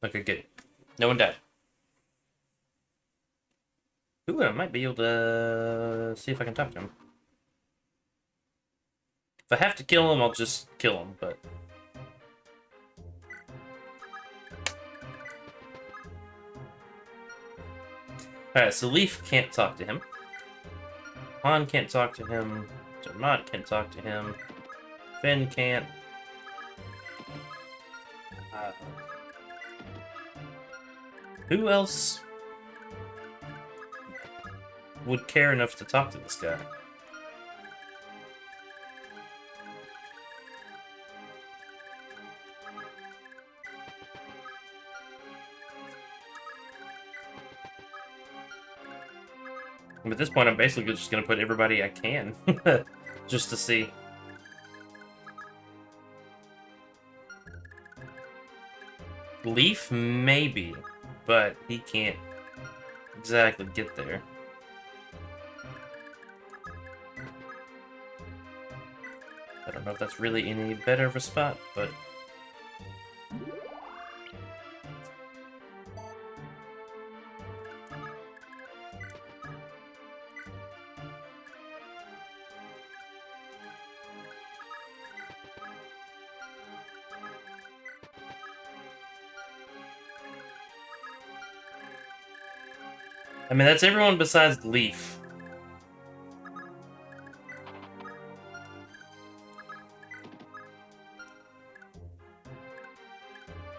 Okay, good. No one died. Ooh, I might be able to see if I can talk to him. If I have to kill him, I'll just kill him, but... Alright, so Leaf can't talk to him. Han can't talk to him. Zermatt can't talk to him. Finn can't. Who else would care enough to talk to this guy? At this point, I'm basically just going to put everybody I can, just to see. Leaf, maybe, but he can't exactly get there. I don't know if that's really any better of a spot, but... I mean, that's everyone besides Leaf.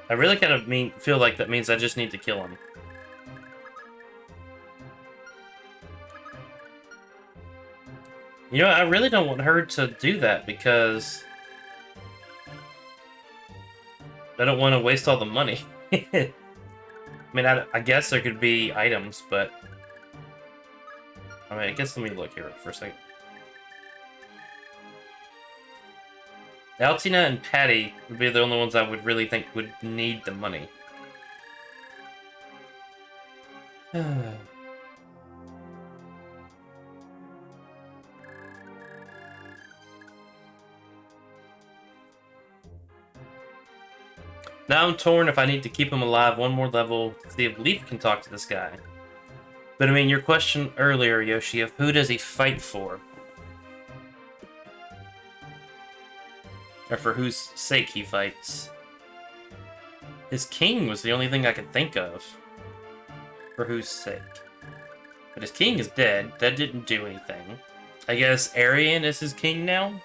I really kind of feel like that means I just need to kill him. You know, I really don't want her to do that because I don't want to waste all the money. I mean, I guess there could be items, but... I mean, I guess let me look here for a second. Altina and Patty would be the only ones I would really think would need the money. Now I'm torn if I need to keep him alive one more level, see if Leaf can talk to this guy. But I mean, your question earlier, Yoshi, of who does he fight for? Or for whose sake he fights. His king was the only thing I could think of. For whose sake. But his king is dead. That didn't do anything. I guess Arian is his king now?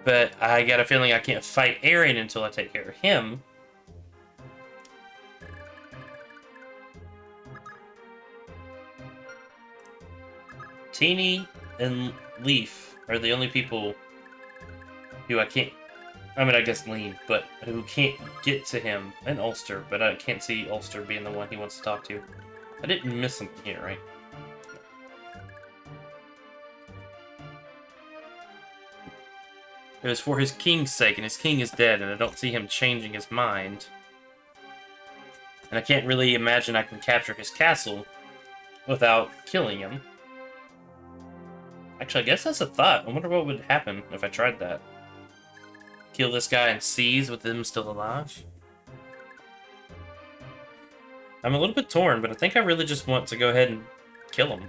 But I got a feeling I can't fight Arian until I take care of him. Teeny and Leaf are the only people who I can't. I mean, I guess Lean, but who can't get to him, and Ulster, but I can't see Ulster being the one he wants to talk to. I didn't miss something here, right? It was for his king's sake, and his king is dead, and I don't see him changing his mind. And I can't really imagine I can capture his castle without killing him. Actually, I guess that's a thought. I wonder what would happen if I tried that. Kill this guy and seize with him still alive? I'm a little bit torn, but I think I really just want to go ahead and kill him.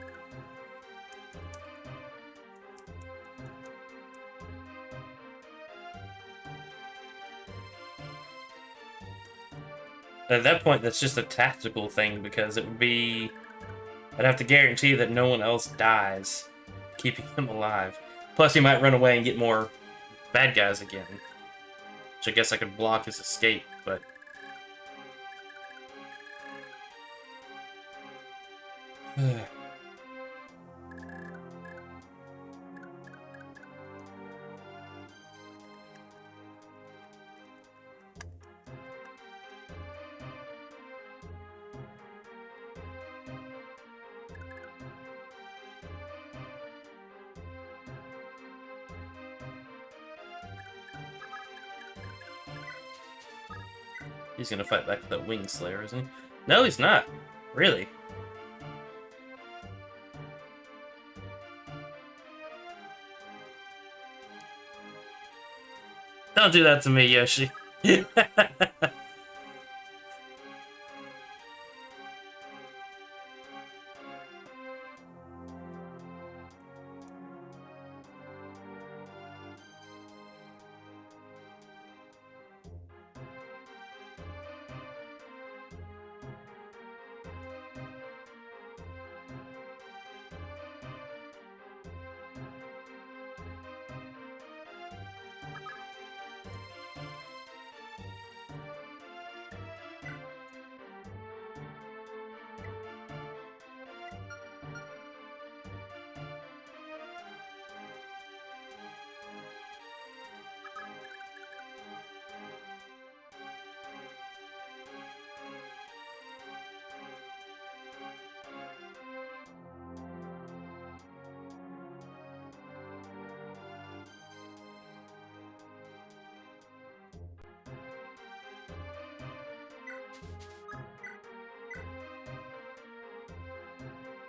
At that point, that's just a tactical thing, because it would be... I'd have to guarantee that no one else dies, keeping him alive. Plus, he might run away and get more bad guys again. Which I guess I could block his escape, but... He's gonna fight back with that Wing Slayer, isn't he? No, he's not. Really? Don't do that to me, Yoshi.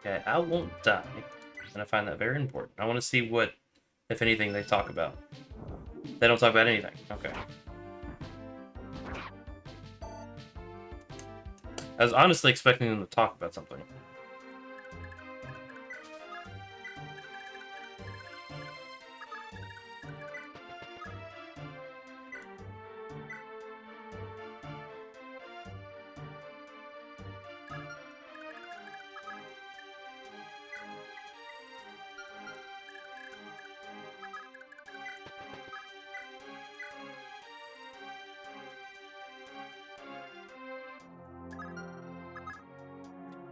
Okay, I won't die. And I find that very important. I want to see what, if anything, they talk about. They don't talk about anything. Okay. I was honestly expecting them to talk about something.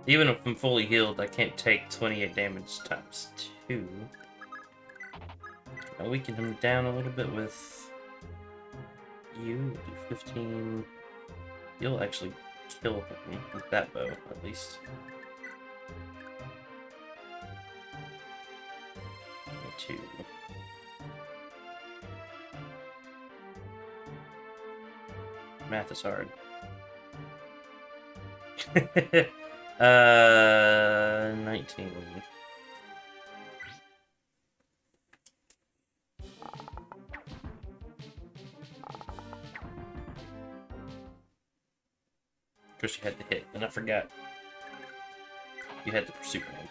Even if I'm fully healed, I can't take 28 damage times 2. I'll weaken him down a little bit with you. Do 15. You'll actually kill him with that bow, at least. 2. Math is hard. 19. Of course you had to hit, and I forgot. You had the pursuit hand.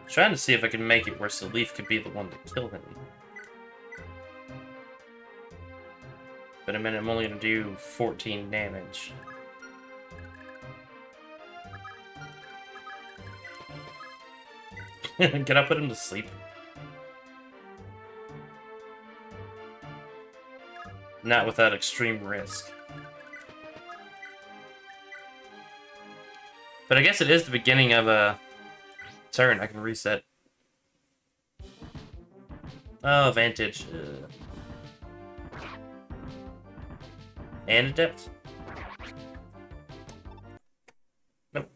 Trying to see if I can make it where Salif could be the one to kill him. But I mean, I'm only going to do 14 damage. Can I put him to sleep? not without extreme risk. But I guess it is the beginning of a turn. I can reset. Oh, Vantage. And Adept? Nope.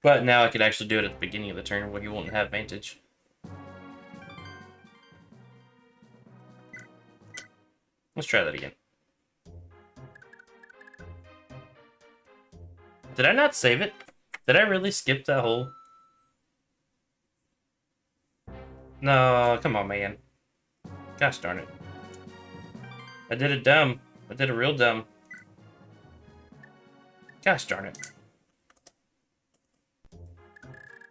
But now I could actually do it at the beginning of the turn where he won't have Vantage. Let's try that again. Did I not save it? Did I really skip that whole... No, come on, man. Gosh darn it. I did it dumb. I did it real dumb. Gosh darn it.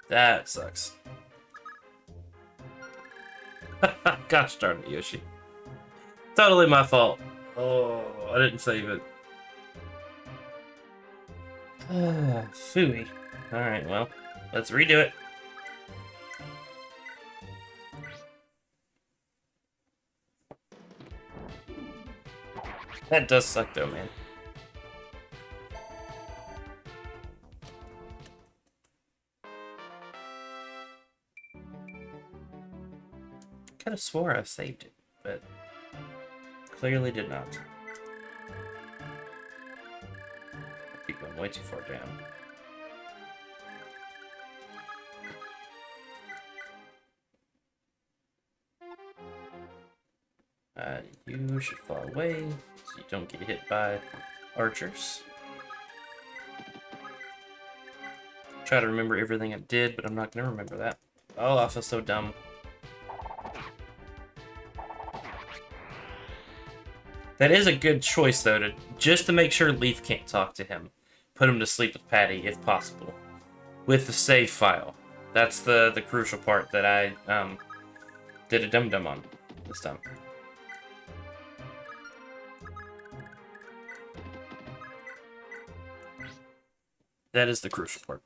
That sucks. Gosh darn it, Yoshi. Totally my fault. Oh, I didn't save it. Phooey. Alright, well, let's redo it. That does suck though, man. Could have swore I saved it, but clearly did not. Keep going way too far down. You should fall away so you don't get hit by archers. Try to remember everything I did, but I'm not going to remember that. Oh, I feel so dumb. That is a good choice, though, just to make sure Leaf can't talk to him. Put him to sleep with Patty, if possible. With the save file. That's the crucial part that I did a dum-dum on this time. That is the crucial part.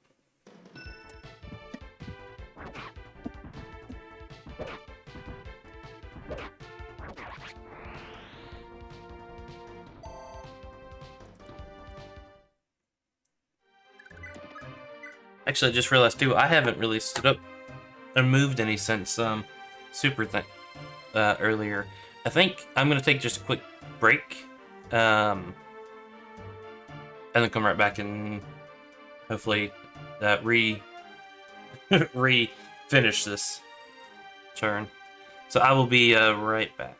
Actually, I just realized too, I haven't really stood up and moved any since Super thing earlier. I think I'm gonna take just a quick break, and then come right back and hopefully finish this turn. So I will be right back.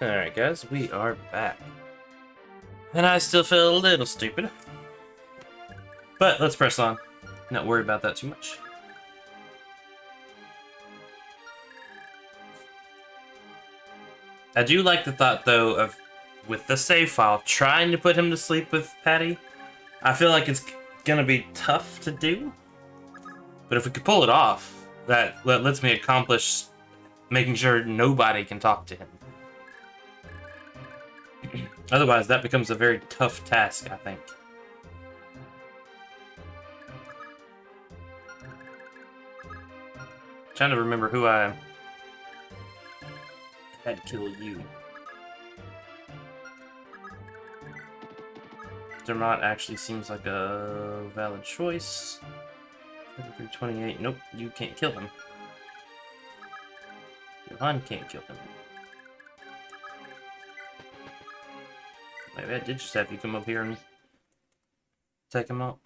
Alright, guys, we are back. And I still feel a little stupid. But let's press on. Not worry about that too much. I do like the thought, though, of, with the save file, trying to put him to sleep with Patty. I feel like it's gonna be tough to do. But if we could pull it off, that lets me accomplish making sure nobody can talk to him. Otherwise, that becomes a very tough task, I think. Trying to remember who I had kill you. Dermot actually seems like a valid choice. 28. Nope, you can't kill him. Johan can't kill him. Maybe I did just have you come up here and take him out.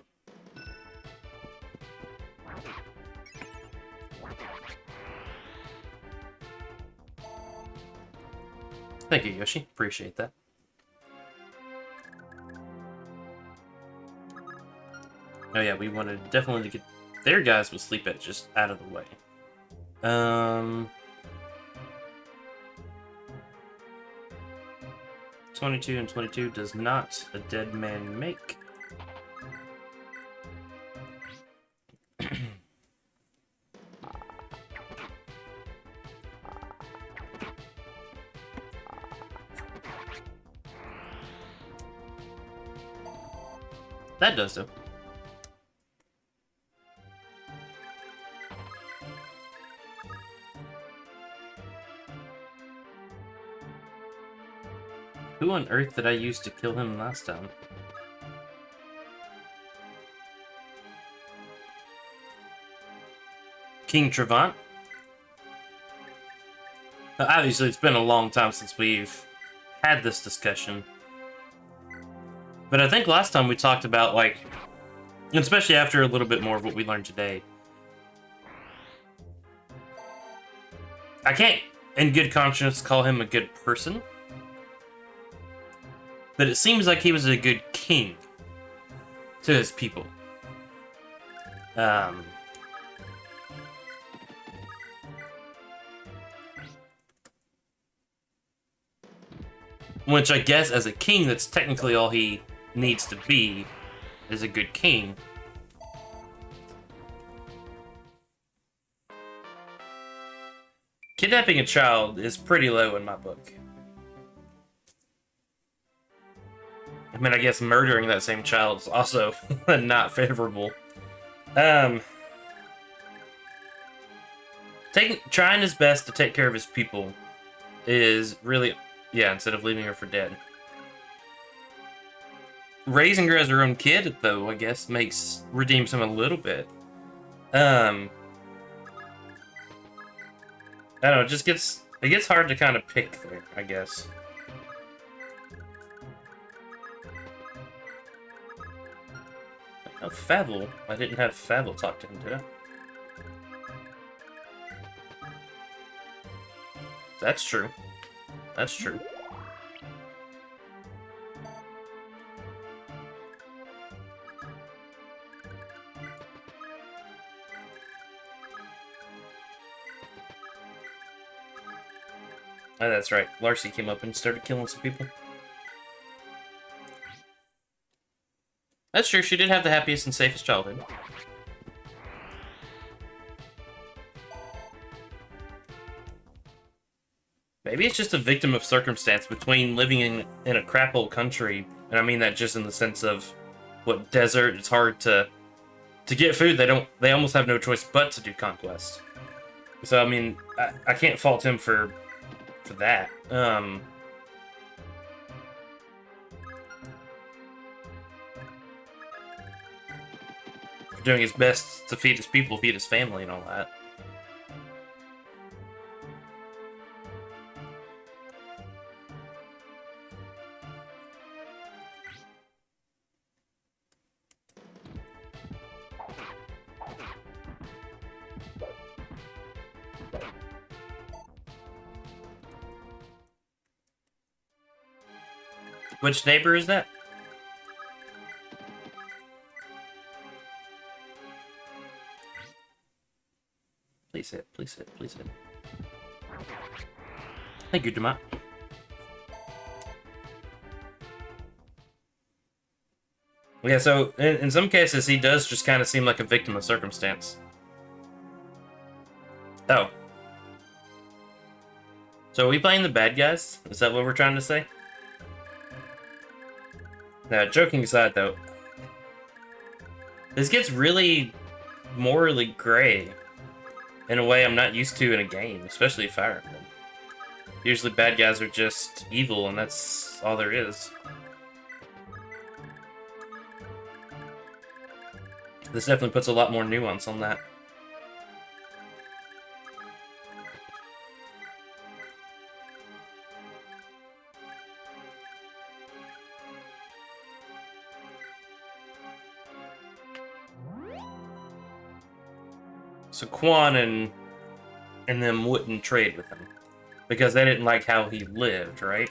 Thank you, Yoshi. Appreciate that. Oh yeah, we wanted definitely to get their guys with sleep edge just out of the way. 22 and 22 does not a dead man make. That does though. Who on earth did I use to kill him last time? King Trevant? Obviously, it's been a long time since we've had this discussion. But I think last time we talked about, like, especially after a little bit more of what we learned today, I can't, in good conscience, call him a good person. But it seems like he was a good king to his people. Which I guess as a king, that's technically all he needs to be, is a good king. Kidnapping a child is pretty low in my book. I mean, I guess murdering that same child is also not favorable. Trying his best to take care of his people is really, yeah, instead of leaving her for dead. Raising her as her own kid, though, I guess, redeems him a little bit. I don't know, it gets hard to kind of pick there, I guess. Oh, Favel. I didn't have Favel talk to him, did I? That's true. That's true. Oh, that's right. Larcy came up and started killing some people. That's true, she did have the happiest and safest childhood. Maybe it's just a victim of circumstance between living in a crap old country, and I mean that just in the sense of what desert, it's hard to get food, they almost have no choice but to do conquest. So I mean, I can't fault him for that. Doing his best to feed his people, feed his family, and all that. Which neighbor is that? Please hit, please hit, please hit. Thank you, Demont. Yeah, so in some cases, he does just kind of seem like a victim of circumstance. Oh. So are we playing the bad guys? Is that what we're trying to say? Now, joking aside, though, this gets really morally gray in a way I'm not used to in a game, especially Fire Emblem. Usually bad guys are just evil, and that's all there is. This definitely puts a lot more nuance on that. So Quan and them wouldn't trade with him because they didn't like how he lived, right?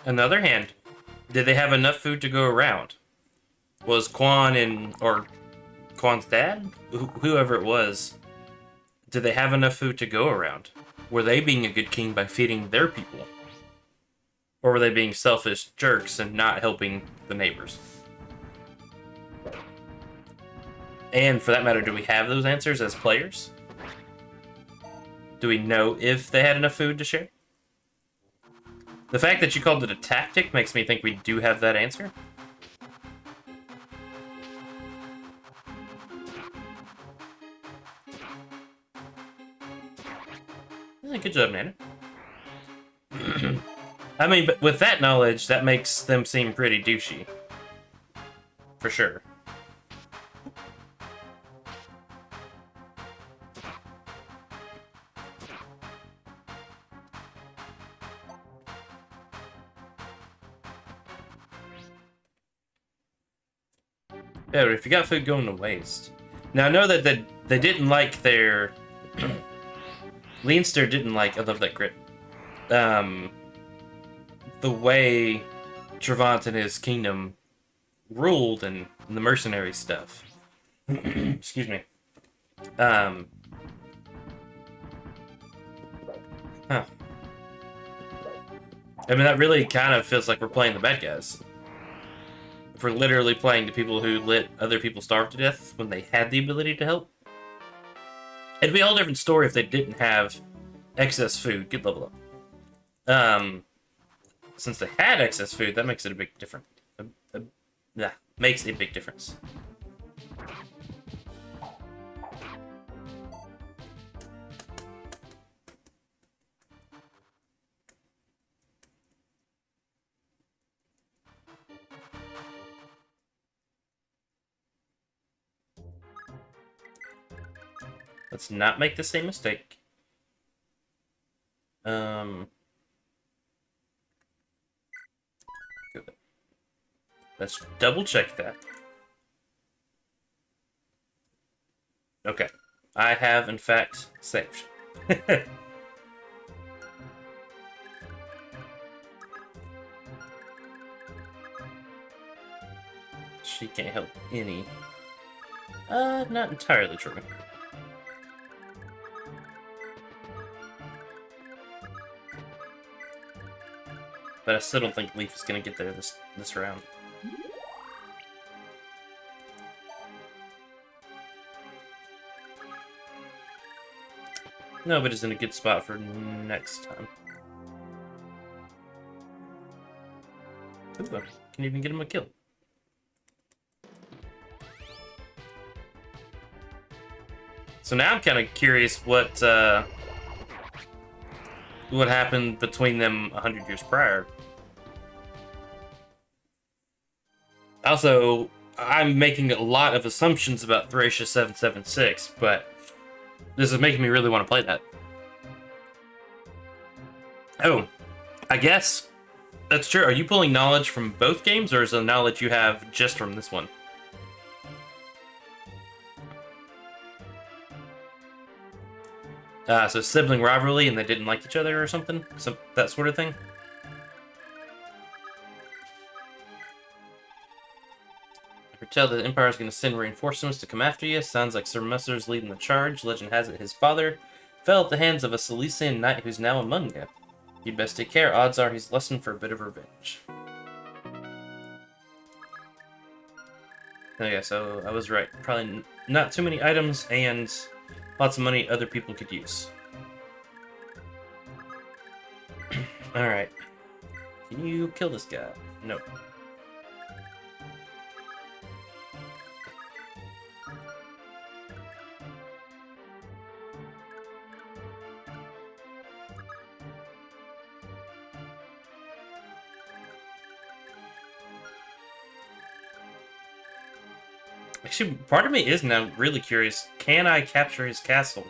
On the other hand, did they have enough food to go around? Was Quan or Quan's dad, whoever it was, did they have enough food to go around? Were they being a good king by feeding their people? Or were they being selfish jerks and not helping the neighbors? And for that matter, do we have those answers as players? Do we know if they had enough food to share? The fact that you called it a tactic makes me think we do have that answer. Yeah, good job, Nana. I mean, but with that knowledge, that makes them seem pretty douchey. For sure. Yeah, but if you got food going to waste. Now, I know that they didn't like their... Leinster didn't like... I love that grit. The way Trevant and his kingdom ruled and the mercenary stuff. Excuse me. Huh. I mean, that really kind of feels like we're playing the bad guys. If we're literally playing the people who let other people starve to death when they had the ability to help. It'd be a whole different story if they didn't have excess food. Good level up. Since they had excess food, that makes it a big difference. Yeah, makes a big difference. Let's not make the same mistake. Good. Let's double check that. Okay. I have, in fact, saved. She can't help any. Not entirely true. But I still don't think Leaf is going to get there this round. No, but it's in a good spot for next time. Ooh, I can even get him a kill. So now I'm kind of curious what happened between them 100 years prior. Also, I'm making a lot of assumptions about Thracia 776, but this is making me really want to play that. Oh, I guess that's true. Are you pulling knowledge from both games, or is the knowledge you have just from this one? So sibling rivalry and they didn't like each other or something? That sort of thing? I could tell the Empire is going to send reinforcements to come after you. Sounds like Sir Musser's leading the charge. Legend has it his father fell at the hands of a Silesian knight who's now among you. You'd best take care. Odds are he's lusting for a bit of revenge. Oh yeah, so I was right. Probably not too many items and lots of money other people could use. Alright. Can you kill this guy? Nope. Actually, part of me is now really curious. Can I capture his castle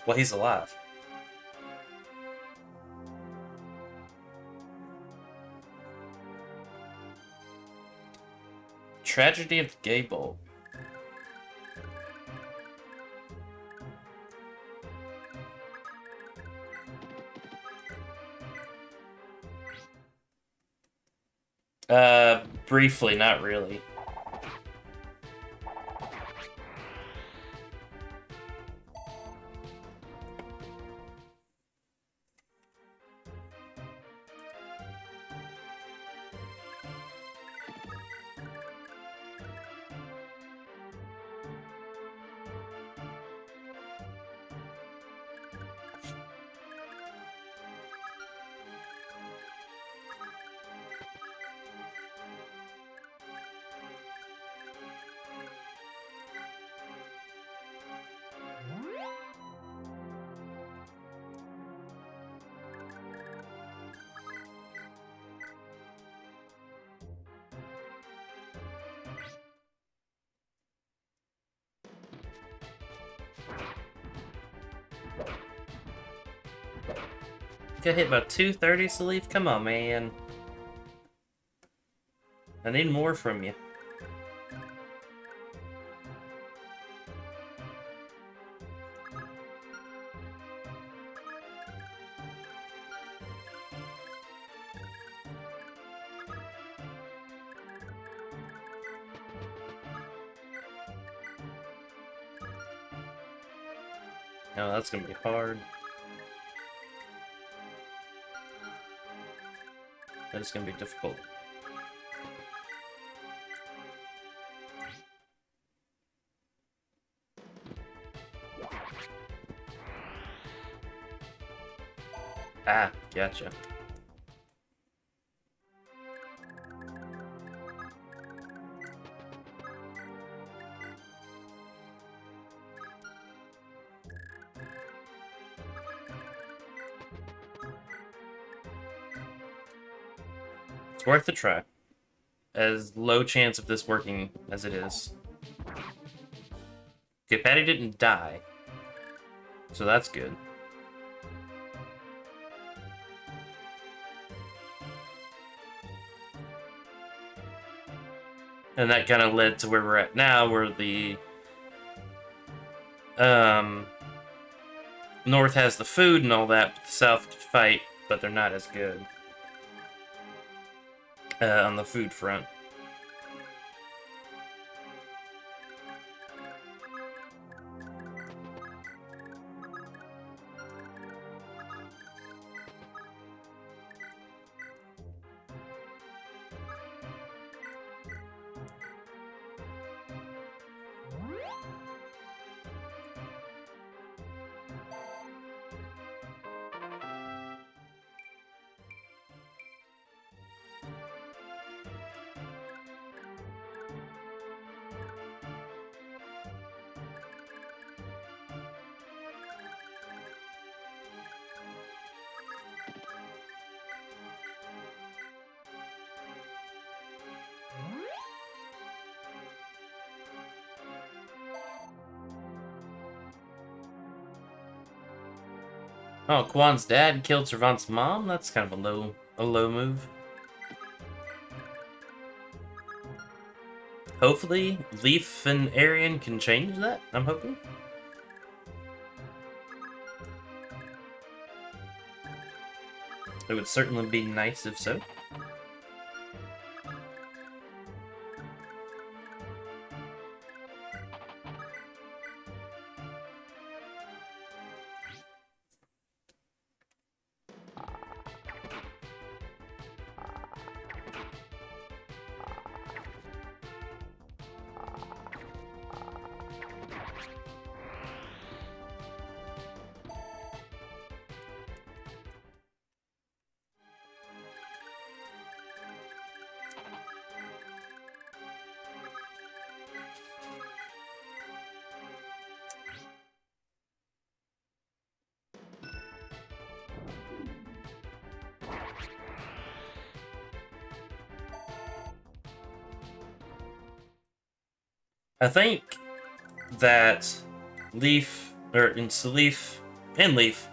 while he's alive? Tragedy of the Gay Bolt. Briefly, not really. Got hit about 230, Salif? Come on, man. I need more from you. No, that's gonna be hard. That is gonna be difficult. Ah, gotcha. It's worth a try. As low chance of this working as it is. Okay, Patty didn't die. So that's good. And that kind of led to where we're at now, where the North has the food and all that, but the South could fight, but they're not as good on the food front. Oh, Kwan's dad killed Servant's mom? That's kind of a low move. Hopefully, Leaf and Arian can change that, I'm hoping. It would certainly be nice if so. I think that Leaf, or in Leaf and Leaf,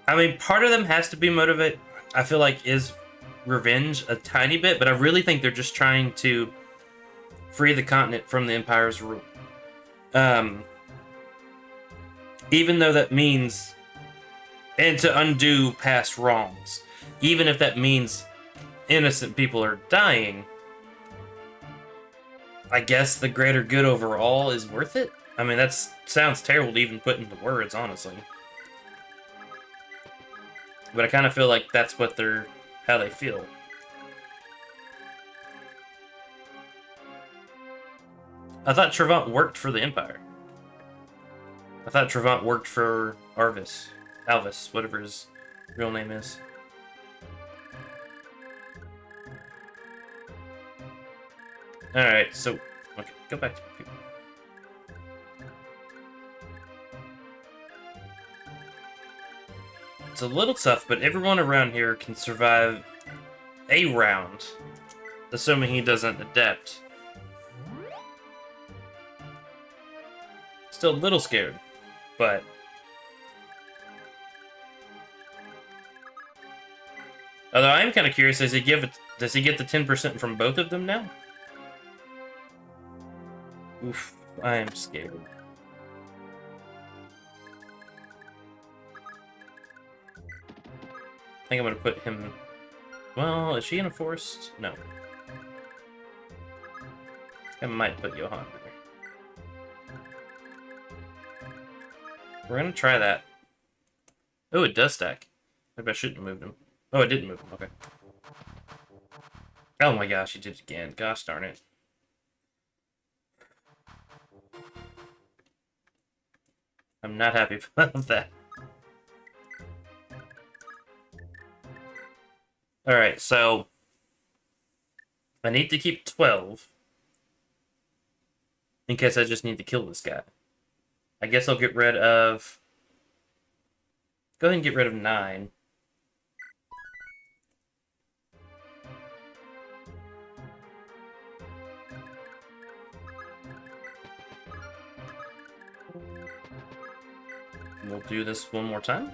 I mean, part of them has to be motivated, I feel like, is revenge a tiny bit, but I really think they're just trying to free the continent from the Empire's rule. Even though that means, and to undo past wrongs, even if that means innocent people are dying, I guess the greater good overall is worth it? I mean, that sounds terrible to even put into words, honestly. But I kind of feel like that's what how they feel. I thought Trevant worked for the Empire. I thought Trevant worked for Alvis, whatever his real name is. Alright, so, okay, go back to people. It's a little tough, but everyone around here can survive a round, assuming he doesn't adapt. Still a little scared, but... Although I am kind of curious, does he get the 10% from both of them now? Oof, I am scared. I think I'm gonna put him... Well, is she in a forest? No. I might put Johann there. We're gonna try that. Oh, it does stack. Maybe I shouldn't have moved him. Oh, I didn't move him, okay. Oh my gosh, he did it again. Gosh darn it. I'm not happy about that. Alright, so... I need to keep 12. In case I just need to kill this guy. I guess I'll get rid of... Go ahead and get rid of 9. We'll do this one more time.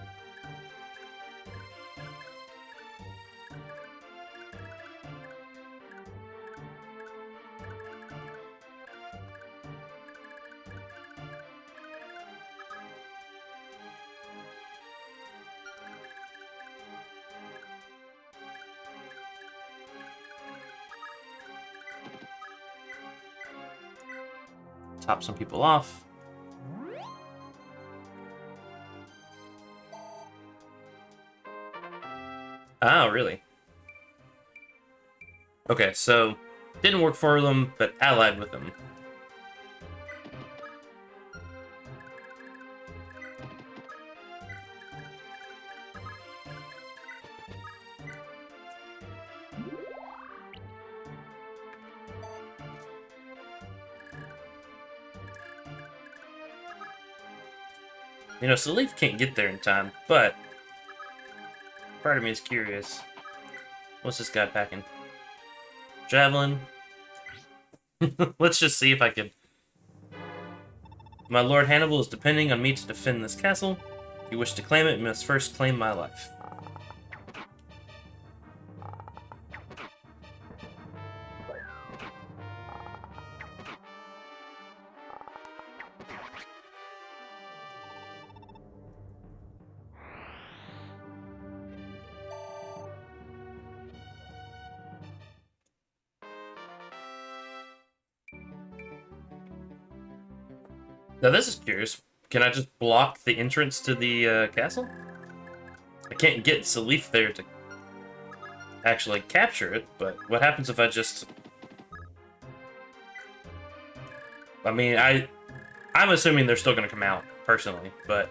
Top some people off. Oh, really? Okay, so didn't work for them, but allied with them. You know, Salif can't get there in time, but part of me is curious. What's this guy packing? Javelin. Let's just see if I can... My Lord Hannibal is depending on me to defend this castle. If you wish to claim it, you must first claim my life. Now this is curious. Can I just block the entrance to the castle? I can't get Salif there to actually capture it, but what happens if I just... I mean, I'm assuming they're still going to come out, personally, but...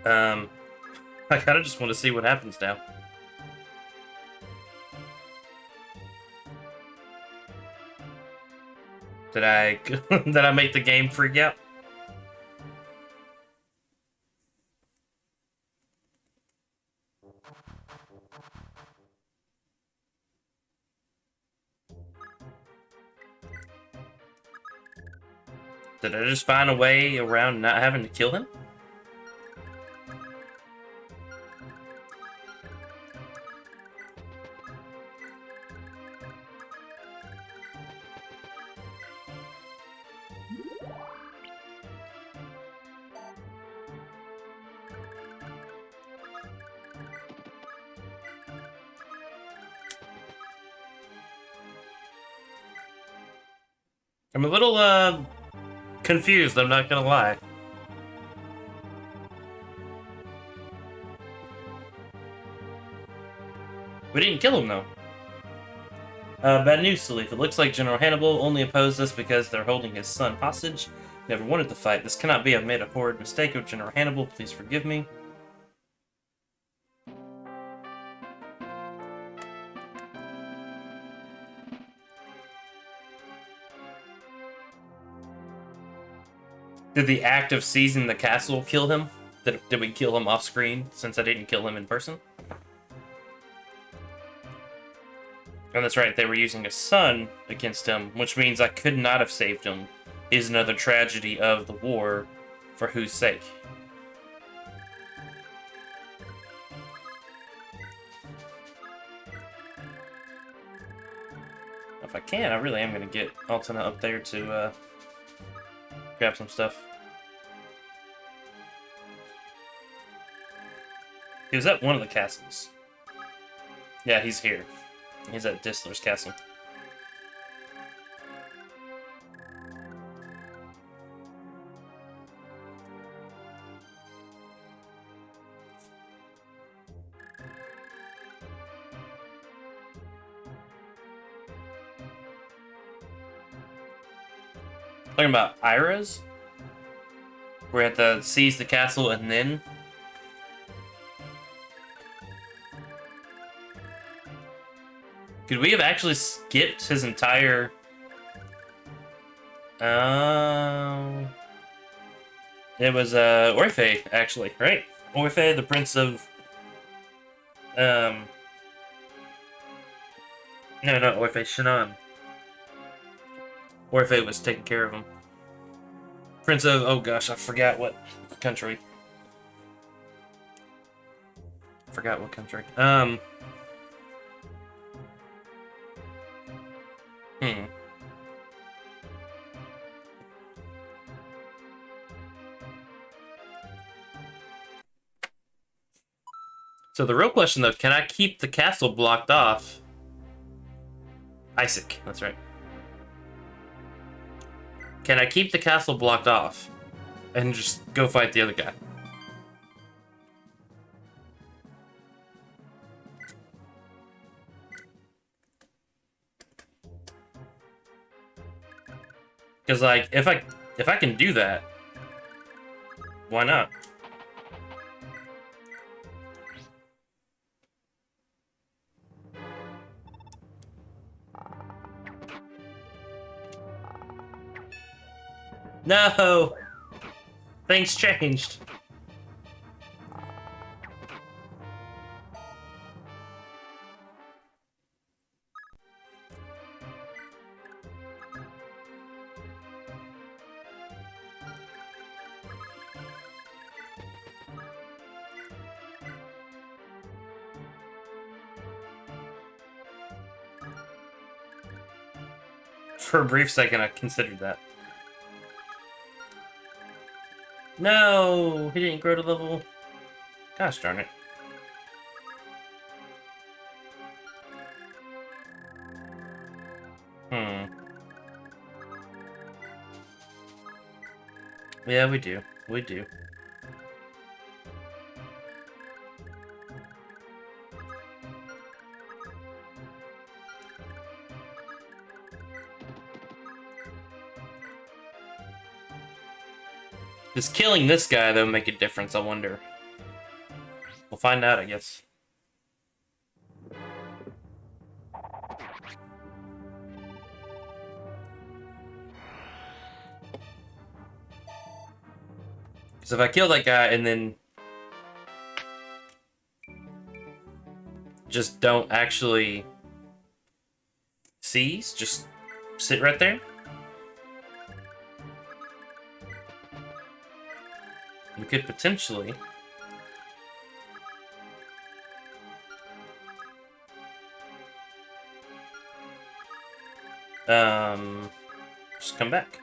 I kind of just want to see what happens now. Did I did I make the game freak out? Did I just find a way around not having to kill him? I'm a little, confused, I'm not gonna lie. We didn't kill him, though. Bad news, Salif. It looks like General Hannibal only opposed us because they're holding his son hostage. Never wanted to fight. This cannot be. I've made a horrid mistake of General Hannibal. Please forgive me. Did the act of seizing the castle kill him? Did we kill him off screen since I didn't kill him in person? And that's right, they were using a son against him, which means I could not have saved him. Is another tragedy of the war, for whose sake? If I can, I really am going to get Altena up there to grab some stuff. He was at one of the castles. Yeah, he's here. He's at Disler's castle. Talking about Ira's? We have to seize the castle and then... Could we have actually skipped his entire... It was, Orphe, actually, right? Orphe, the Prince of... No, not Orphe, Shannon. Orphe was taking care of him. Prince of... Oh gosh, I forgot what country. Forgot what country. So the real question, though, can I keep the castle blocked off? Isaac, that's right. Can I keep the castle blocked off and just go fight the other guy? Because, like, if I can do that, why not? No! Things changed. For a brief second, I considered that. No, he didn't grow to level. Gosh darn it. Yeah, we do. We do. Does killing this guy, though, make a difference, I wonder? We'll find out, I guess. Because if I kill that guy and then just don't actually seize, just sit right there, we could potentially just come back.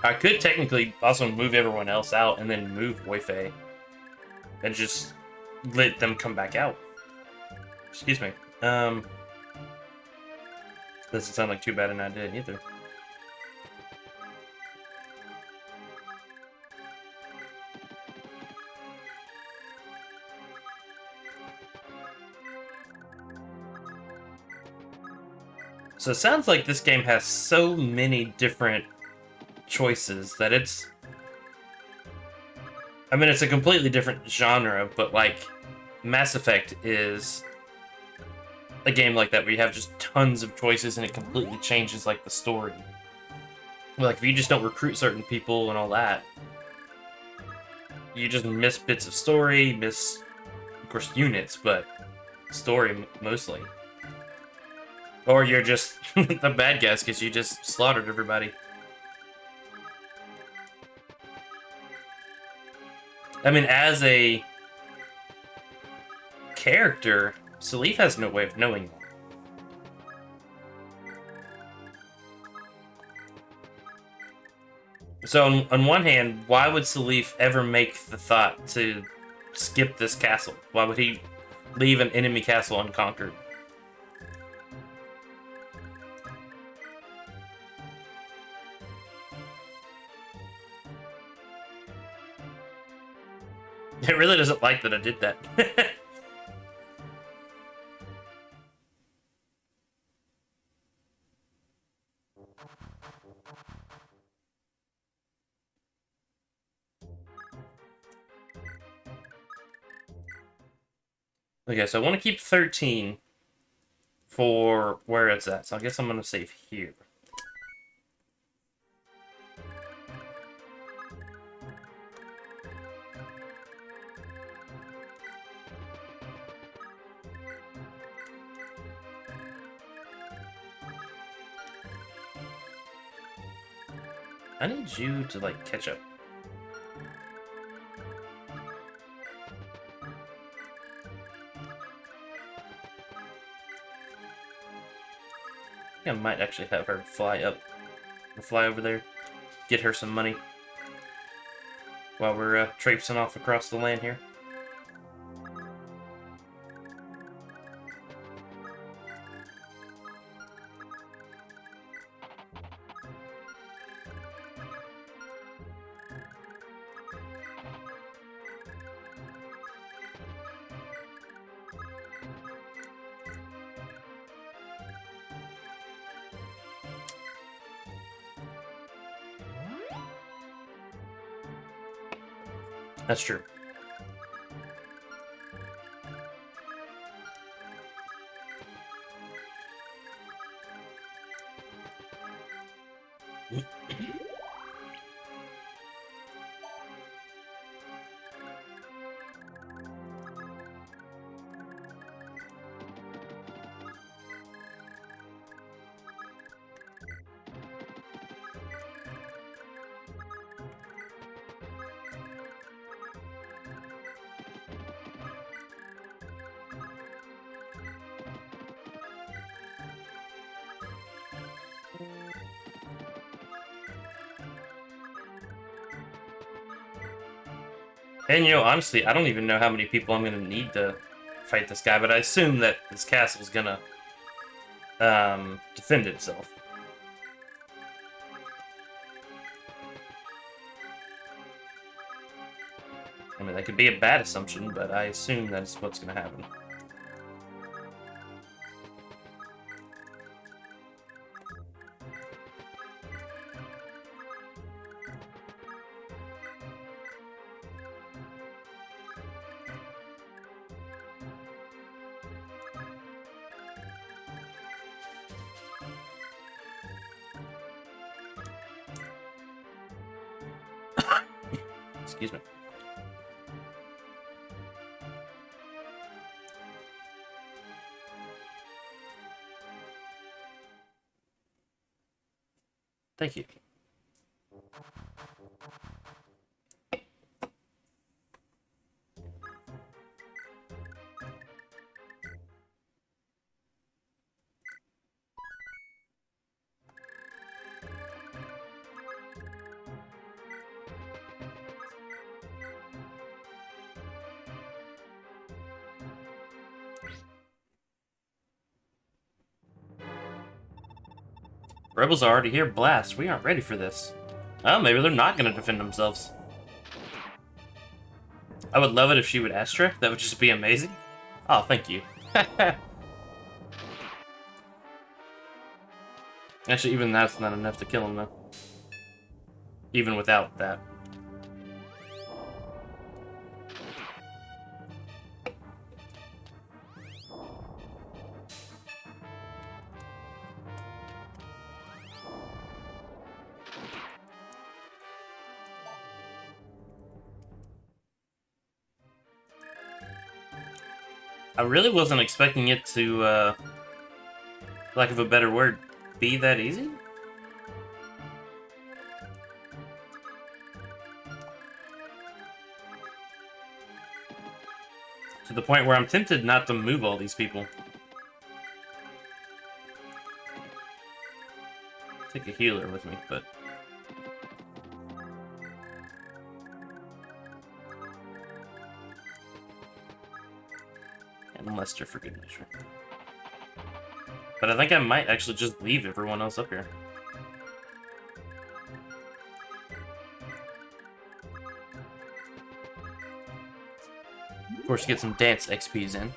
I could technically also move everyone else out and then move Wei and just let them come back out. Excuse me. Doesn't sound like too bad an idea either. So it sounds like this game has so many different choices that it's... I mean, it's a completely different genre, but like, Mass Effect is a game like that where you have just tons of choices and it completely changes like the story. Like, if you just don't recruit certain people and all that, you just miss bits of story, miss, of course, units, but story mostly. Or you're just the bad guys because you just slaughtered everybody. I mean, as a character, Salif has no way of knowing that. So, on one hand, why would Salif ever make the thought to skip this castle? Why would he leave an enemy castle unconquered? It really doesn't like that I did that. Okay, so I want to keep 13 for where it's at. So I guess I'm going to save here. I need you to, like, catch up. I think I might actually have her fly up, or fly over there, get her some money while we're traipsing off across the land here. That's true. And honestly, I don't even know how many people I'm gonna need to fight this guy, but I assume that this castle's gonna defend itself. I mean, that could be a bad assumption, but I assume that's what's gonna happen. Excuse me. Thank you. Rebels are already here. Blast. We aren't ready for this. Oh, maybe they're not going to defend themselves. I would love it if she would Astra. That would just be amazing. Oh, thank you. Actually, even that's not enough to kill him, though. Even without that. I really wasn't expecting it to, lack of a better word, be that easy? To the point where I'm tempted not to move all these people. Take a healer with me, but... And Lester, for good measure. But I think I might actually just leave everyone else up here. Of course, get some dance XPs in.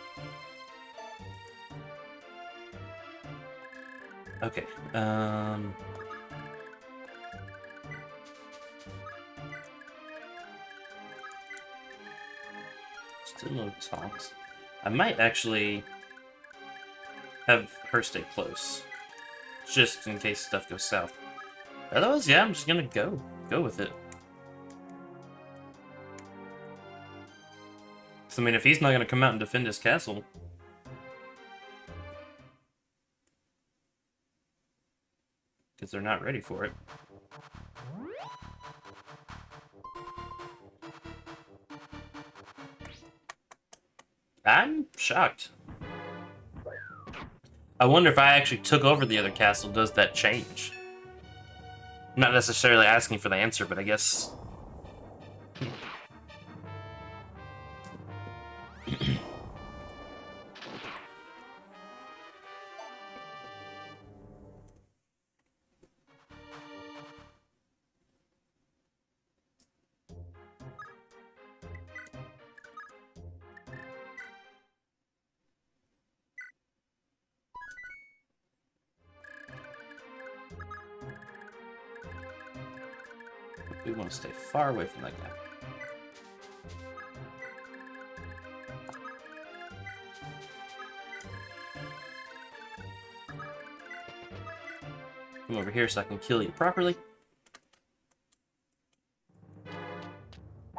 Okay, still no talks. I might actually have her stay close, just in case stuff goes south. Otherwise, yeah, I'm just gonna go with it. So, I mean, if he's not gonna come out and defend his castle, because they're not ready for it. I'm shocked. I wonder if I actually took over the other castle, does that change? I'm not necessarily asking for the answer, but I guess... We want to stay far away from that guy. Come over here so I can kill you properly.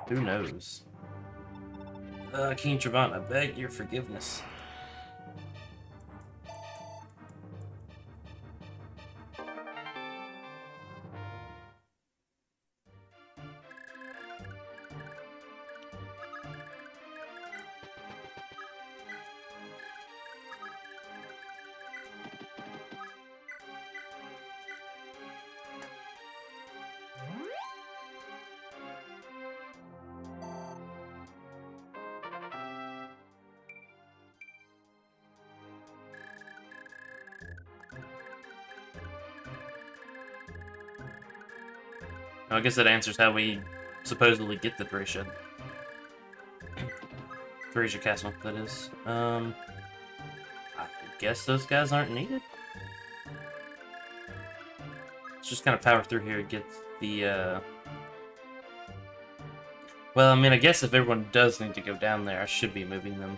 Who knows? King Travant, I beg your forgiveness. I guess that answers how we supposedly get the Thracia. Thracia Castle, that is. I guess those guys aren't needed. Let's just kind of power through here and get the, Well, I mean, I guess if everyone does need to go down there, I should be moving them.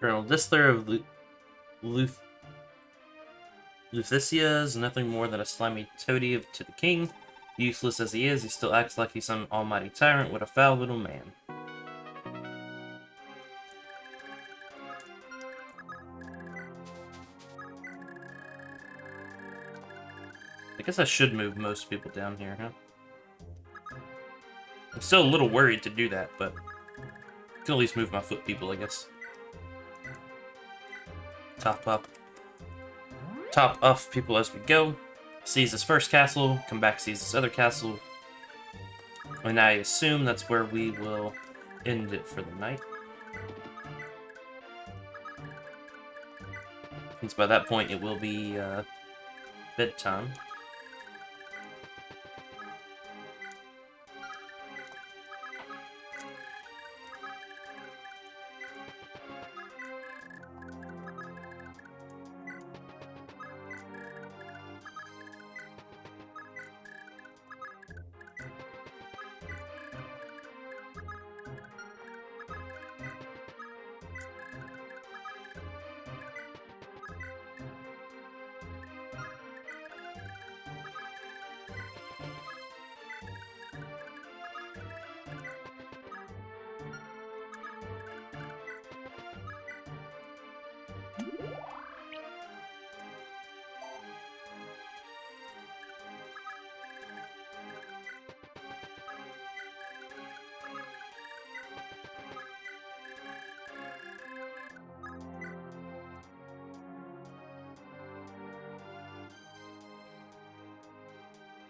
Colonel Disler of Luthisia is nothing more than a slimy toady to the king. Useless as he is, he still acts like he's some almighty tyrant. What a foul little man. I guess I should move most people down here, huh? I'm still a little worried to do that, but I can at least move my foot people, I guess. Top up. Top off people as we go. Seize this first castle, come back, seize this other castle. And I assume that's where we will end it for the night. Since by that point it will be bedtime.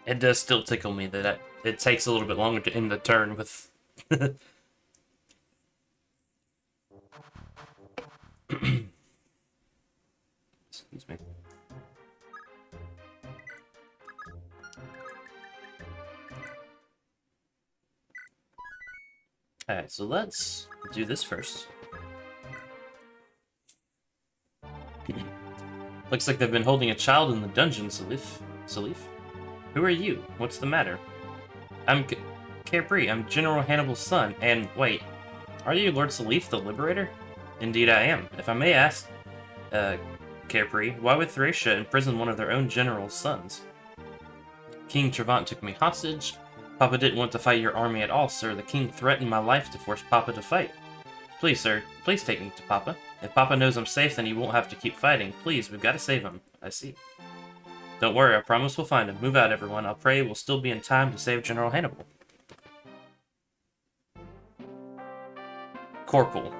It does still tickle me that it takes a little bit longer to end the turn with... Excuse me. Alright, so let's do this first. Looks like they've been holding a child in the dungeon, Salif. Who are you? What's the matter? I'm Carefree. I'm General Hannibal's son. And wait, are you Lord Salif, the Liberator? Indeed I am. If I may ask, Carefree, why would Thracia imprison one of their own general's sons? King Trevant took me hostage. Papa didn't want to fight your army at all, sir. The king threatened my life to force Papa to fight. Please, sir, please take me to Papa. If Papa knows I'm safe, then he won't have to keep fighting. Please, we've got to save him. I see. Don't worry, I promise we'll find him. Move out, everyone. I'll pray we'll still be in time to save General Hannibal. Corporal.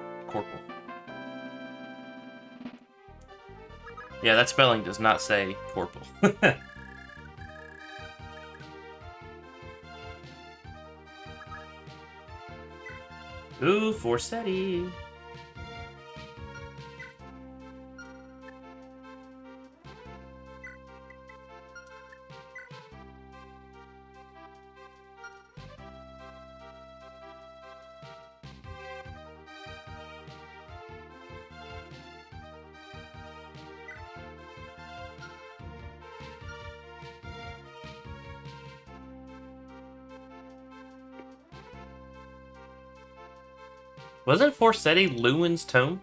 Yeah, that spelling does not say corporal. Ooh, Forsetti. Wasn't Forsetti Lewin's tome?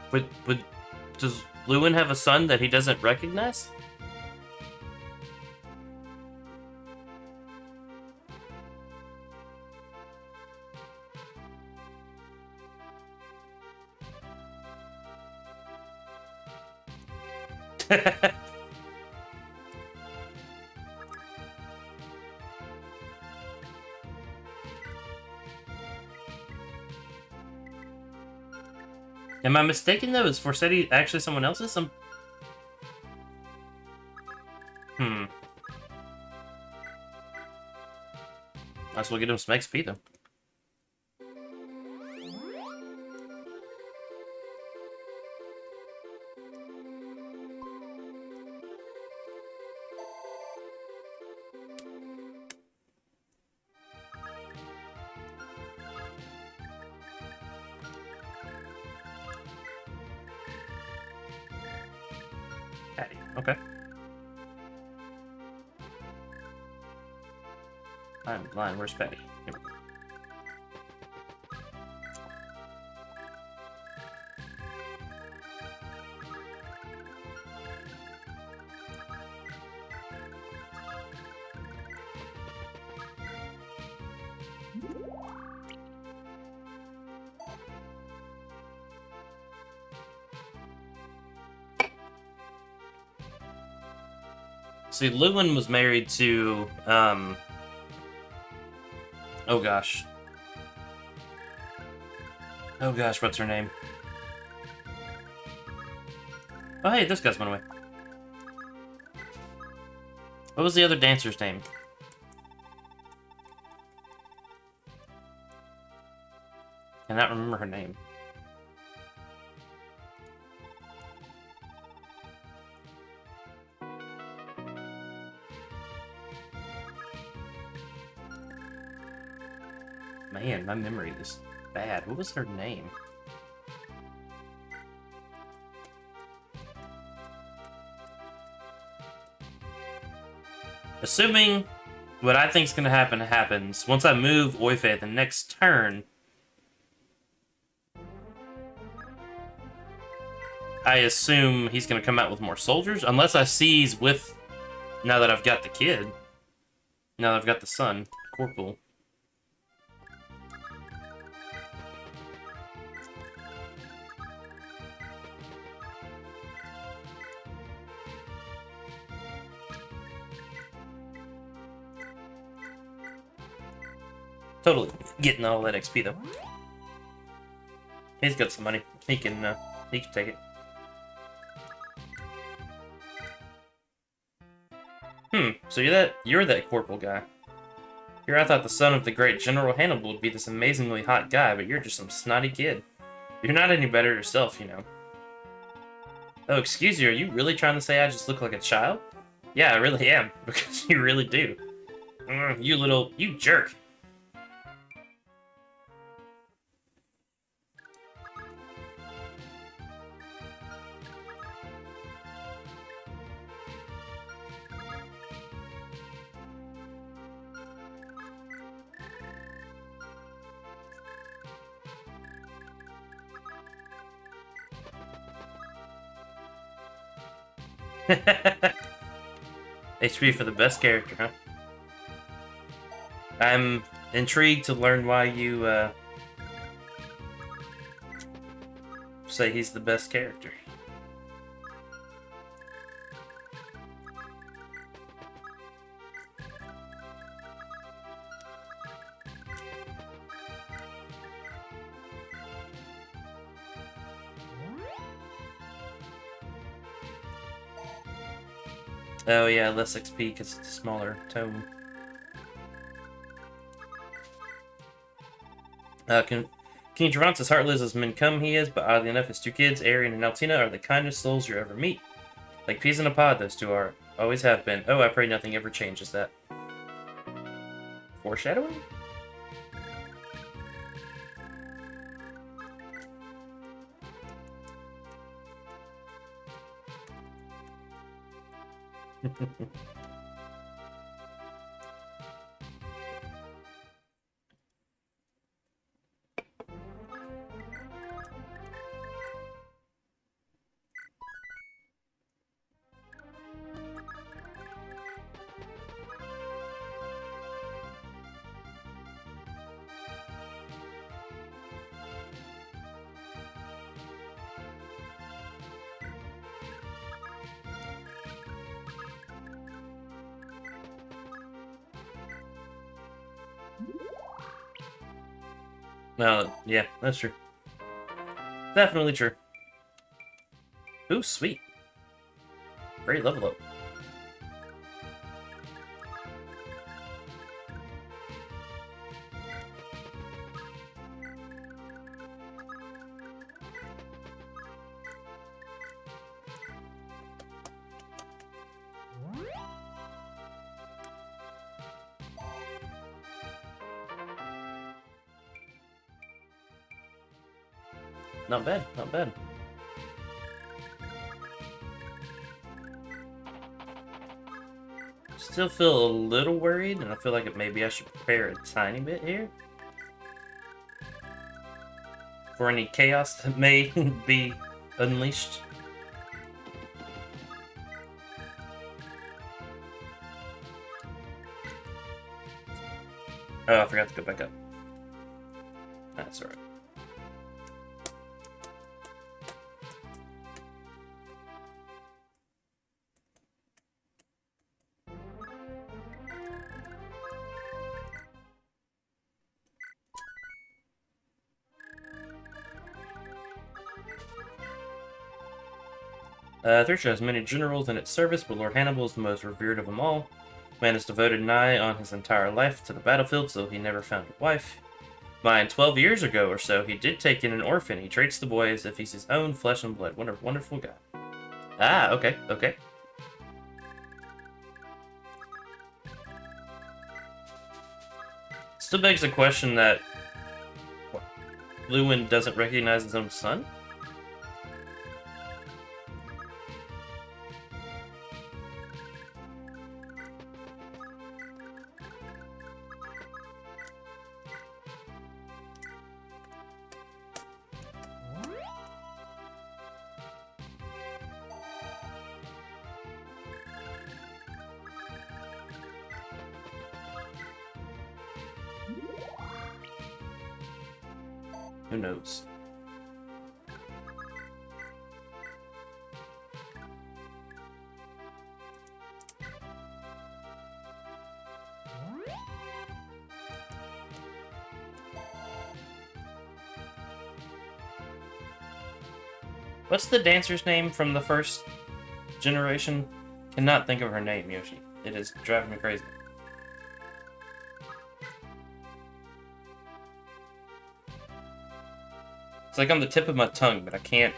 But does Lewin have a son that he doesn't recognize? Am I mistaken though? Is Forsetti actually someone else's? Hmm. Might as well get him some XP though. Patty. Okay. I'm blind. Where's Patty? Here we go. See, Lewin was married to, oh gosh. Oh gosh, what's her name? Oh hey, this guy's went away. What was the other dancer's name? Cannot remember her name. Man, my memory is bad. What was her name? Assuming what I think is going to happen happens, once I move Oife the next turn, I assume he's going to come out with more soldiers, unless I seize with, now that I've got the kid, now that I've got the son, Corporal. Totally getting all that XP though. He's got some money. He can take it. So you're that corporal guy. Here I thought the son of the great General Hannibal would be this amazingly hot guy, but you're just some snotty kid. You're not any better yourself, you know. Oh, excuse you, are you really trying to say I just look like a child? Yeah, I really am, because you really do. You jerk. HP for the best character, huh? I'm intrigued to learn why you say he's the best character. Oh yeah, less XP because it's a smaller tome. King Gervonta is heartless as men come he is, but oddly enough his two kids, Arian and Altina, are the kindest souls you ever meet. Like peas in a pod, those two are. Always have been. Oh, I pray nothing ever changes that. Foreshadowing? Well, yeah, that's true. Definitely true. Ooh, sweet. Great level up. Not bad, not bad. Still feel a little worried, and I feel like maybe I should prepare a tiny bit here for any chaos that may be unleashed. Oh, I forgot to go back up. That's alright. Thracia has many generals in its service, but Lord Hannibal is the most revered of them all. Man has devoted nigh on his entire life to the battlefield, so he never found a wife. Mine, 12 years ago or so, he did take in an orphan. He treats the boy as if he's his own flesh and blood. What a wonderful guy. Ah, okay, okay. Still begs the question that what, Lewin doesn't recognize his own son? Who knows? What's the dancer's name from the first generation? Cannot think of her name, Yoshi. It is driving me crazy. It's like on the tip of my tongue, but I can't.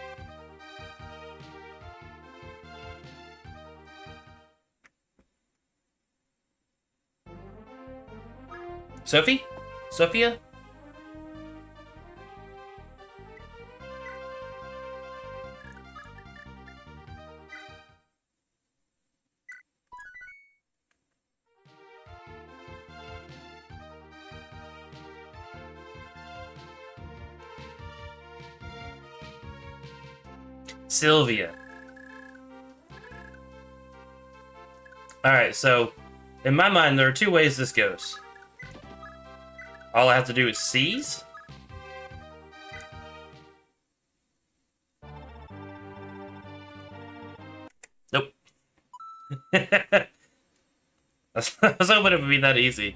Sophie? Sophia? Sylvia. Alright, so in my mind, there are two ways this goes. All I have to do is seize. Nope. I was hoping it would be that easy.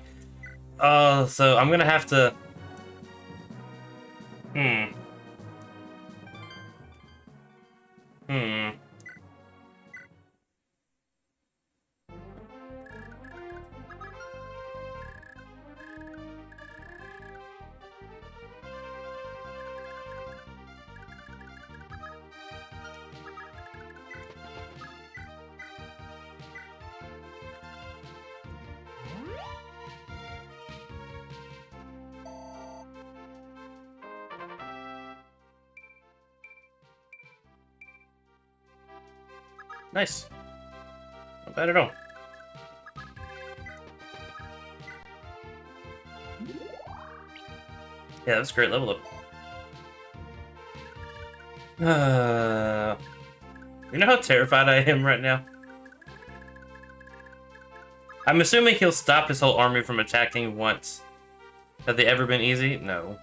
So I'm gonna have to... Hmm. Nice. Not bad at all. Yeah, that's a great level up. You know how terrified I am right now? I'm assuming he'll stop his whole army from attacking once. Have they ever been easy? No.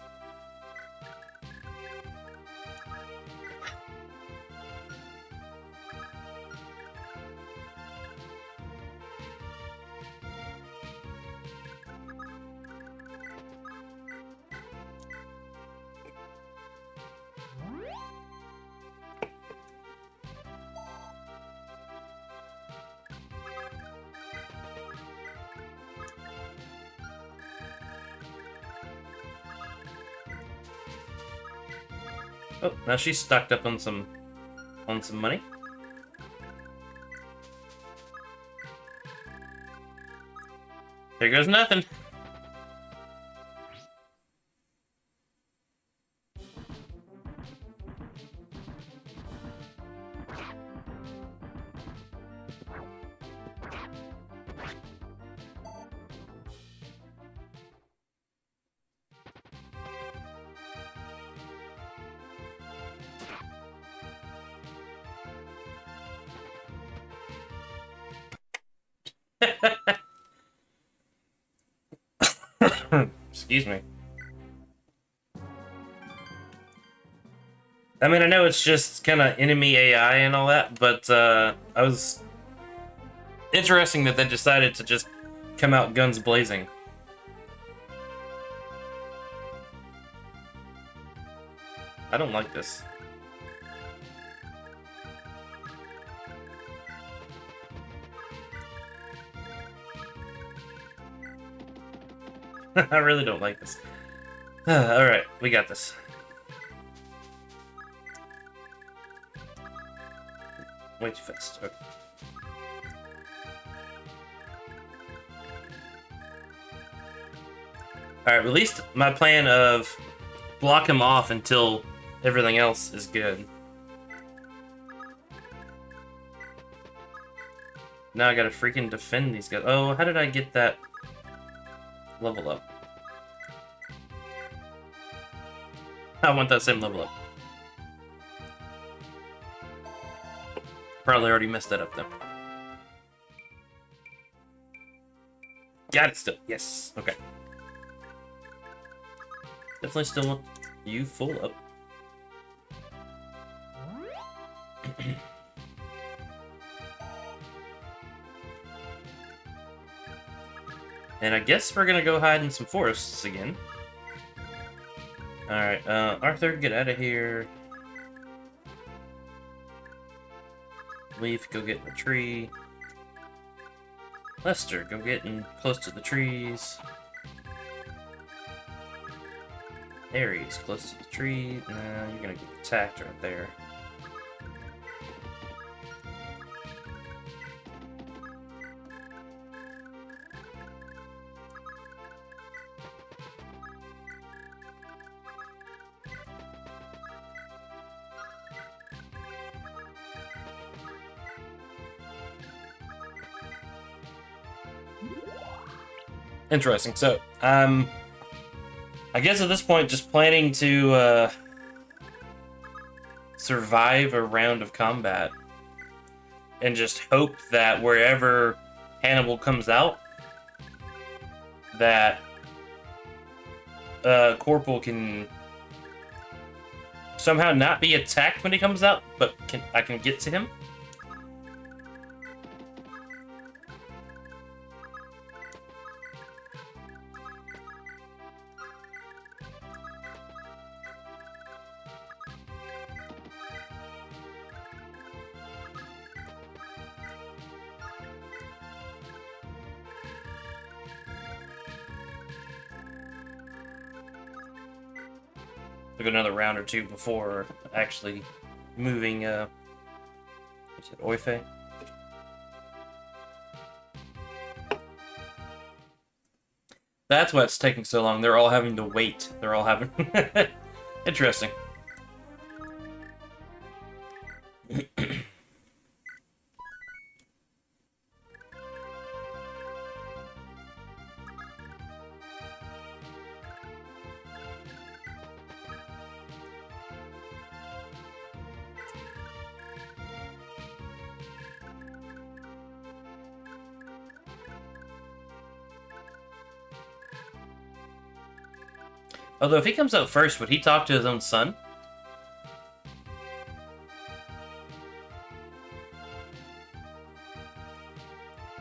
Oh, now she's stocked up on some money. There goes nothing. Excuse me. I mean, I know it's just kind of enemy AI and all that, but I was interesting that they decided to just come out guns blazing. I don't like this. I really don't like this. Alright, we got this. Way too fast. Okay. Alright, at least my plan of block him off until everything else is good. Now I gotta freaking defend these guys. Oh, how did I get that level up? I want that same level up. Probably already messed that up though. Got it still. Yes. Okay. Definitely still want you full up. And I guess we're gonna go hide in some forests again. Alright, Arthur, get out of here. Leaf, go get in the tree. Lester, go get in close to the trees. Aries, close to the tree. Nah, you're gonna get attacked right there. Interesting. So, I guess at this point, just planning to survive a round of combat and just hope that wherever Hannibal comes out, that Corporal can somehow not be attacked when he comes out, but I can get to him. Took another round or two before actually moving, is it Oife? That's why it's taking so long. They're all having to wait. They're all having... Interesting. Although, if he comes out first, would he talk to his own son?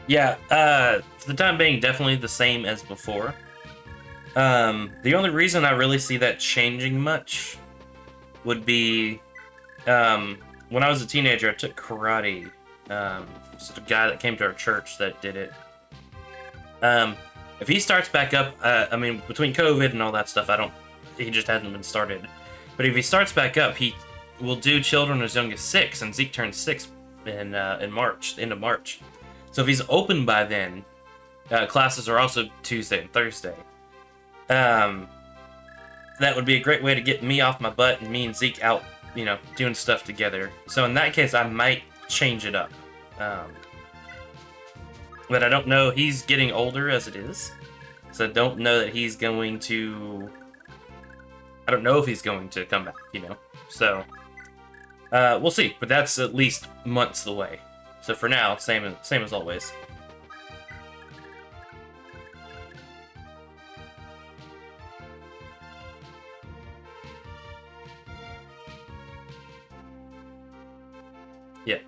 Yeah, for the time being, definitely the same as before. The only reason I really see that changing much would be, when I was a teenager, I took karate. It's a guy that came to our church that did it. If he starts back up, I mean, between COVID and all that stuff, he just hasn't been started. But if he starts back up, he will do children as young as 6, and Zeke turns 6 in March, the end of March. So if he's open by then, classes are also Tuesday and Thursday. That would be a great way to get me off my butt and me and Zeke out, doing stuff together. So in that case, I might change it up. But I don't know. He's getting older as it is. So I don't know that he's going to... I don't know if he's going to come back, So, we'll see. But that's at least months away. So for now, same as always. Yeah.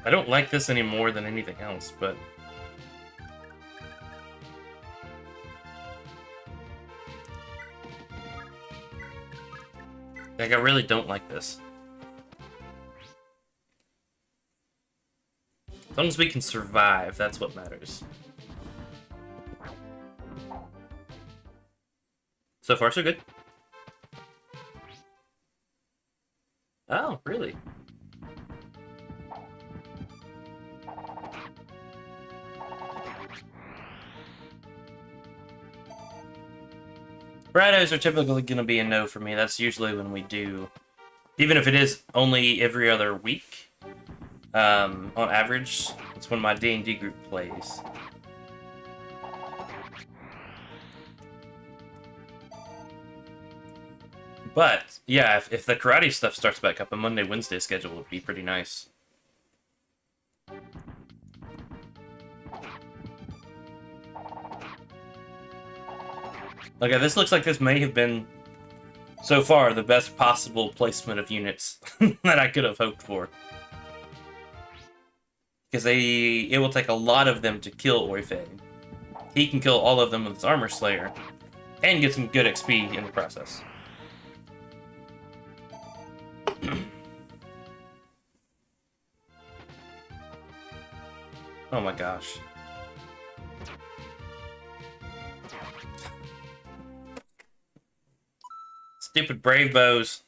I don't like this any more than anything else, but... Like, I really don't like this. As long as we can survive, that's what matters. So far, so good. Oh, really? Brados are typically going to be a no for me. That's usually when we do, even if it is only every other week, on average, it's when my D&D group plays. But, yeah, if the karate stuff starts back up, a Monday-Wednesday schedule would be pretty nice. Okay, this looks like this may have been, so far, the best possible placement of units that I could have hoped for. Because it will take a lot of them to kill Oifei. He can kill all of them with his Armor Slayer, and get some good XP in the process. Oh my gosh. Stupid brave bows.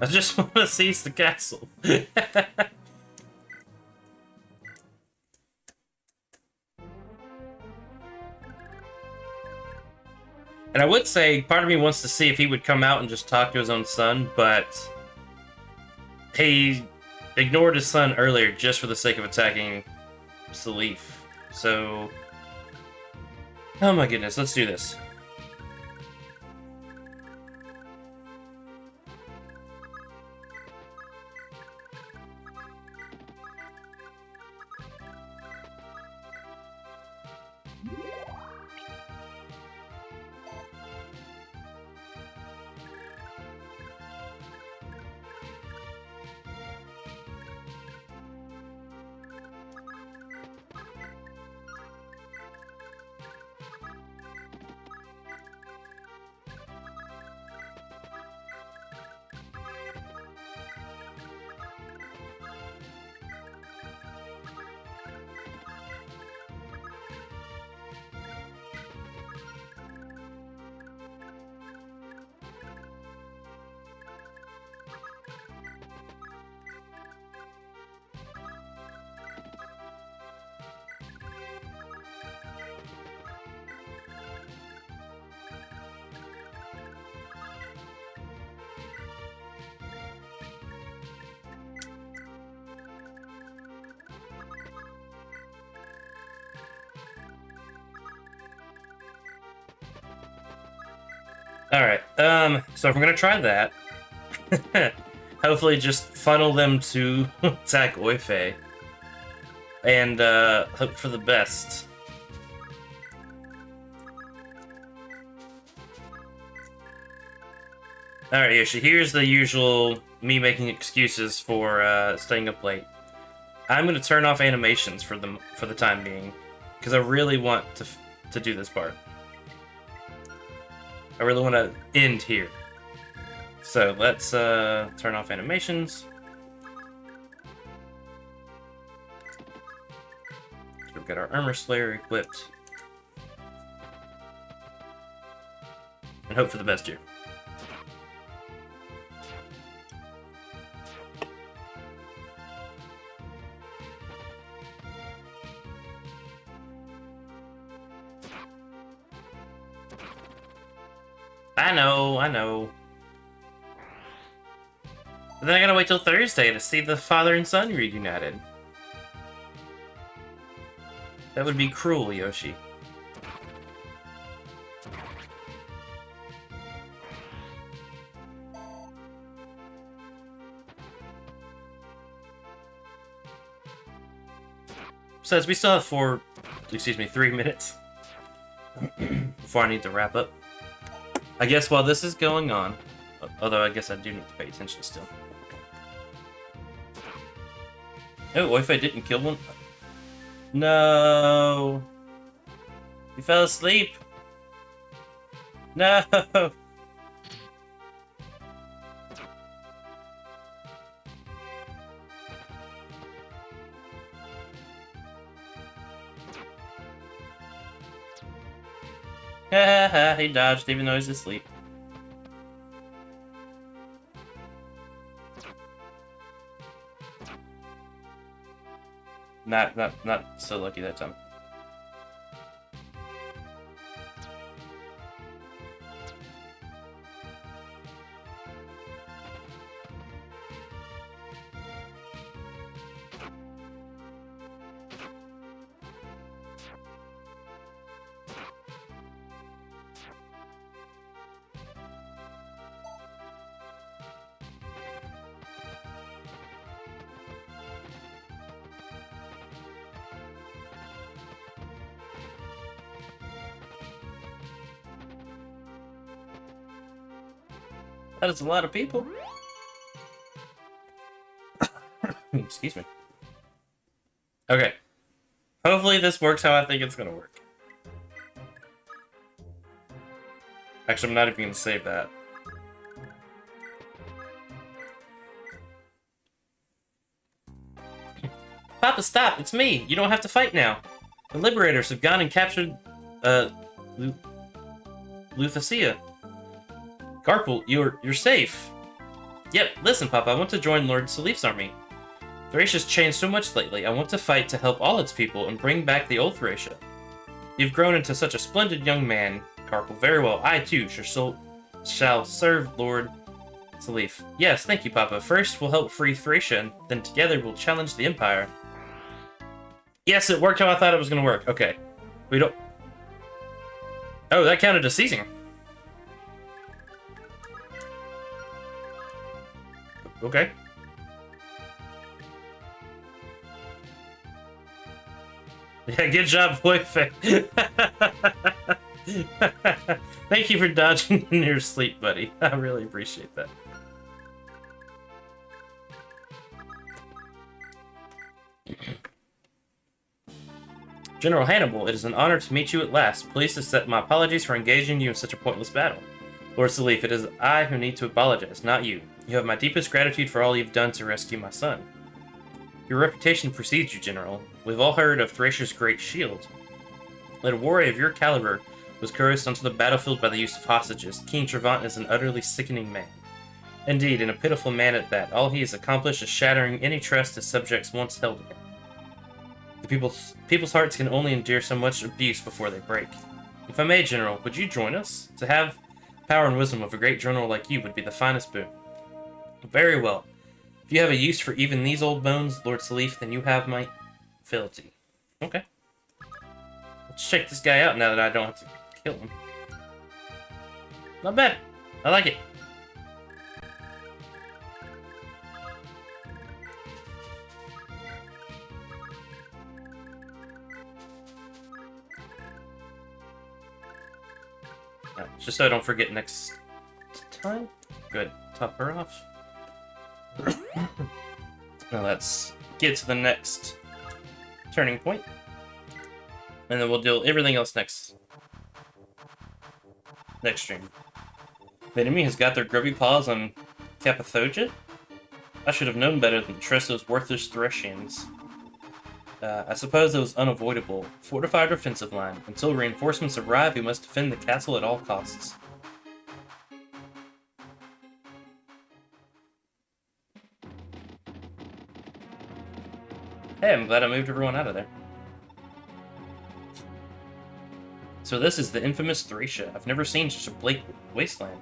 I just want to seize the castle. And I would say, part of me wants to see if he would come out and just talk to his own son, but he ignored his son earlier just for the sake of attacking Salif. So, oh my goodness, let's do this. Alright, so if we're gonna try that, hopefully just funnel them to attack Oifei, and hope for the best. Alright, Yoshi, here's the usual me making excuses for staying up late. I'm gonna turn off animations for the time being, because I really want to do this part. I really want to end here. So let's turn off animations. get our Armor Slayer equipped. And hope for the best here. I know. But then I gotta wait till Thursday to see the father and son reunited. That would be cruel, Yoshi. Besides, we still have 3 minutes before I need to wrap up. I guess while this is going on, although I guess I do need to pay attention still. Oh, what if I didn't kill one? No! You fell asleep! No! He dodged even though he's asleep. Not so lucky that time. That is a lot of people. Excuse me. Okay. Hopefully this works how I think it's gonna work. Actually, I'm not even gonna save that. Papa, stop! It's me! You don't have to fight now! The Liberators have gone and captured, Luthecia. Garple, you're safe. Yep, listen, Papa, I want to join Lord Salif's army. Thracia's changed so much lately. I want to fight to help all its people and bring back the old Thracia. You've grown into such a splendid young man, Garple. Very well, I too shall serve Lord Salif. Yes, thank you, Papa. First, we'll help free Thracia, and then together we'll challenge the Empire. Yes, it worked how I thought it was going to work. Okay. We don't... Oh, that counted as seizing. Okay. Yeah, good job, boyfriend. Thank you for dodging in your sleep, buddy. I really appreciate that. General Hannibal, it is an honor to meet you at last. Please accept my apologies for engaging you in such a pointless battle. Lord Salif, it is I who need to apologize, not you. You have my deepest gratitude for all you've done to rescue my son. Your reputation precedes you, General. We've all heard of Thracia's great shield. That a warrior of your caliber was coerced onto the battlefield by the use of hostages. King Trevant is an utterly sickening man. Indeed, and a pitiful man at that. All he has accomplished is shattering any trust his subjects once held in him. The people's hearts can only endure so much abuse before they break. If I may, General, would you join us? To have power and wisdom of a great general like you would be the finest boon. Very well. If you have a use for even these old bones, Lord Salif, then you have my fealty. Okay. Let's check this guy out now that I don't have to kill him. Not bad. I like it. Just so I don't forget next time. Good. Top her off. Now let's get to the next turning point. And then we'll do everything else next stream. The enemy has got their grubby paws on Capithoja? I should have known better than to trust those worthless Thracians. I suppose it was unavoidable. Fortified defensive line. Until reinforcements arrive, we must defend the castle at all costs. Hey, I'm glad I moved everyone out of there. So this is the infamous Thracia. I've never seen such a bleak wasteland.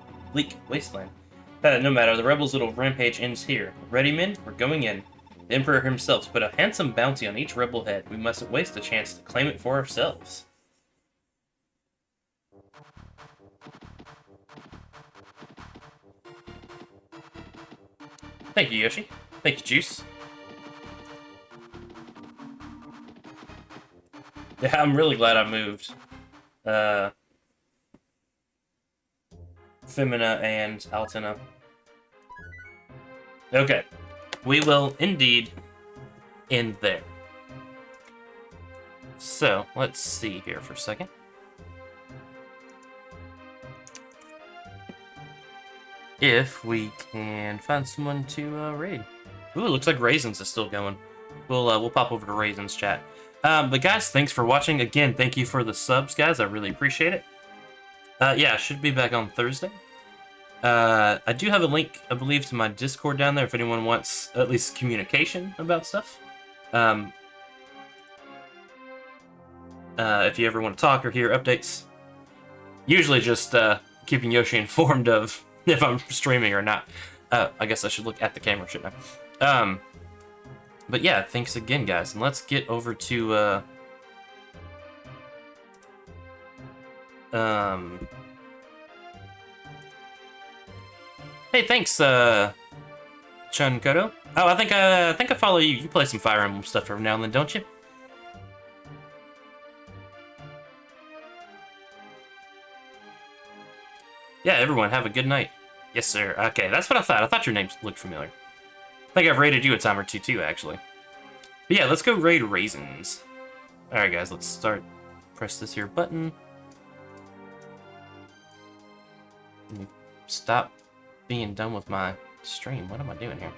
No matter, the rebels' little rampage ends here. Ready, men? We're going in. The Emperor himself put a handsome bounty on each rebel head. We mustn't waste the chance to claim it for ourselves. Thank you, Yoshi. Thank you, Juice. Yeah, I'm really glad I moved. Femina and Altina. Okay. We will indeed end there. So, let's see here for a second. If we can find someone to raid. Ooh, it looks like Raisins is still going. We'll pop over to Raisins chat. But guys, thanks for watching. Again, thank you for the subs, guys. I really appreciate it. Yeah, I should be back on Thursday. I do have a link, I believe, to my Discord down there if anyone wants at least communication about stuff. If you ever want to talk or hear updates. Usually just keeping Yoshi informed of if I'm streaming or not. I guess I should look at the camera, shouldn't I? But yeah, thanks again, guys. And let's get over to... Hey, thanks, Chunkoto. Oh, I think I follow you. You play some Fire Emblem stuff every now and then, don't you? Yeah, everyone, have a good night. Yes, sir. Okay, that's what I thought. I thought your name looked familiar. I think I've raided you a time or two, too, actually. But yeah, let's go raid Raisins. Alright, guys, let's start. Press this here button. Let me stop being done with my stream. What am I doing here?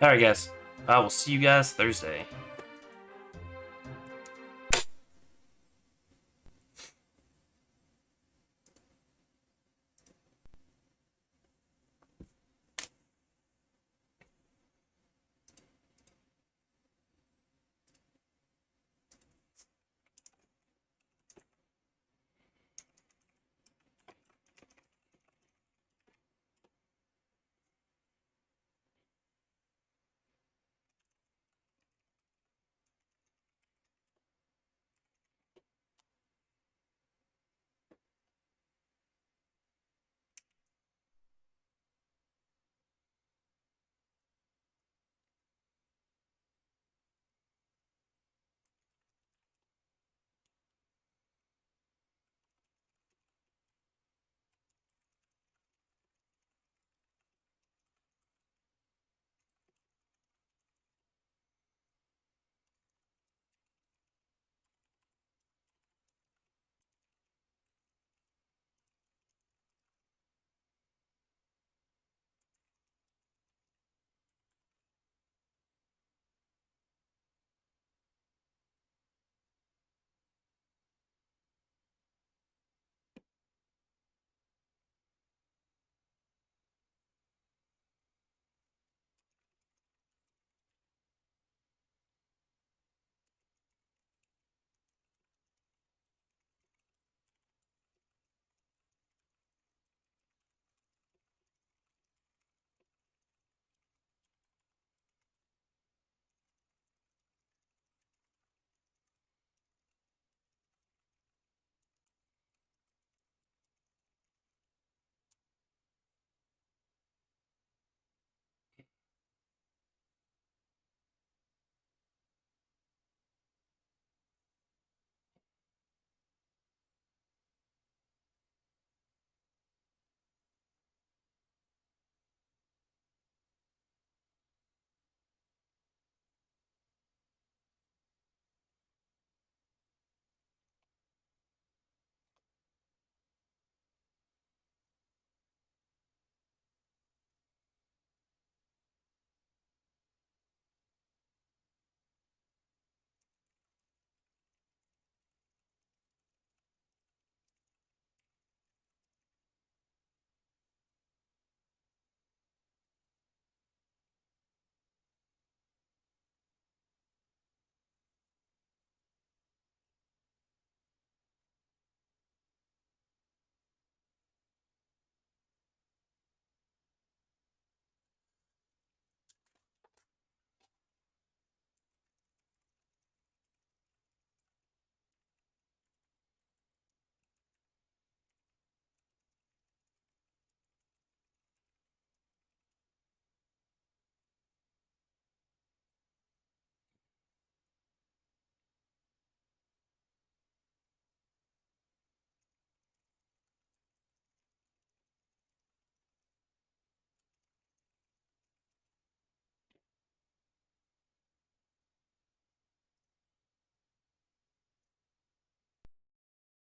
Alright, guys. I will see you guys Thursday.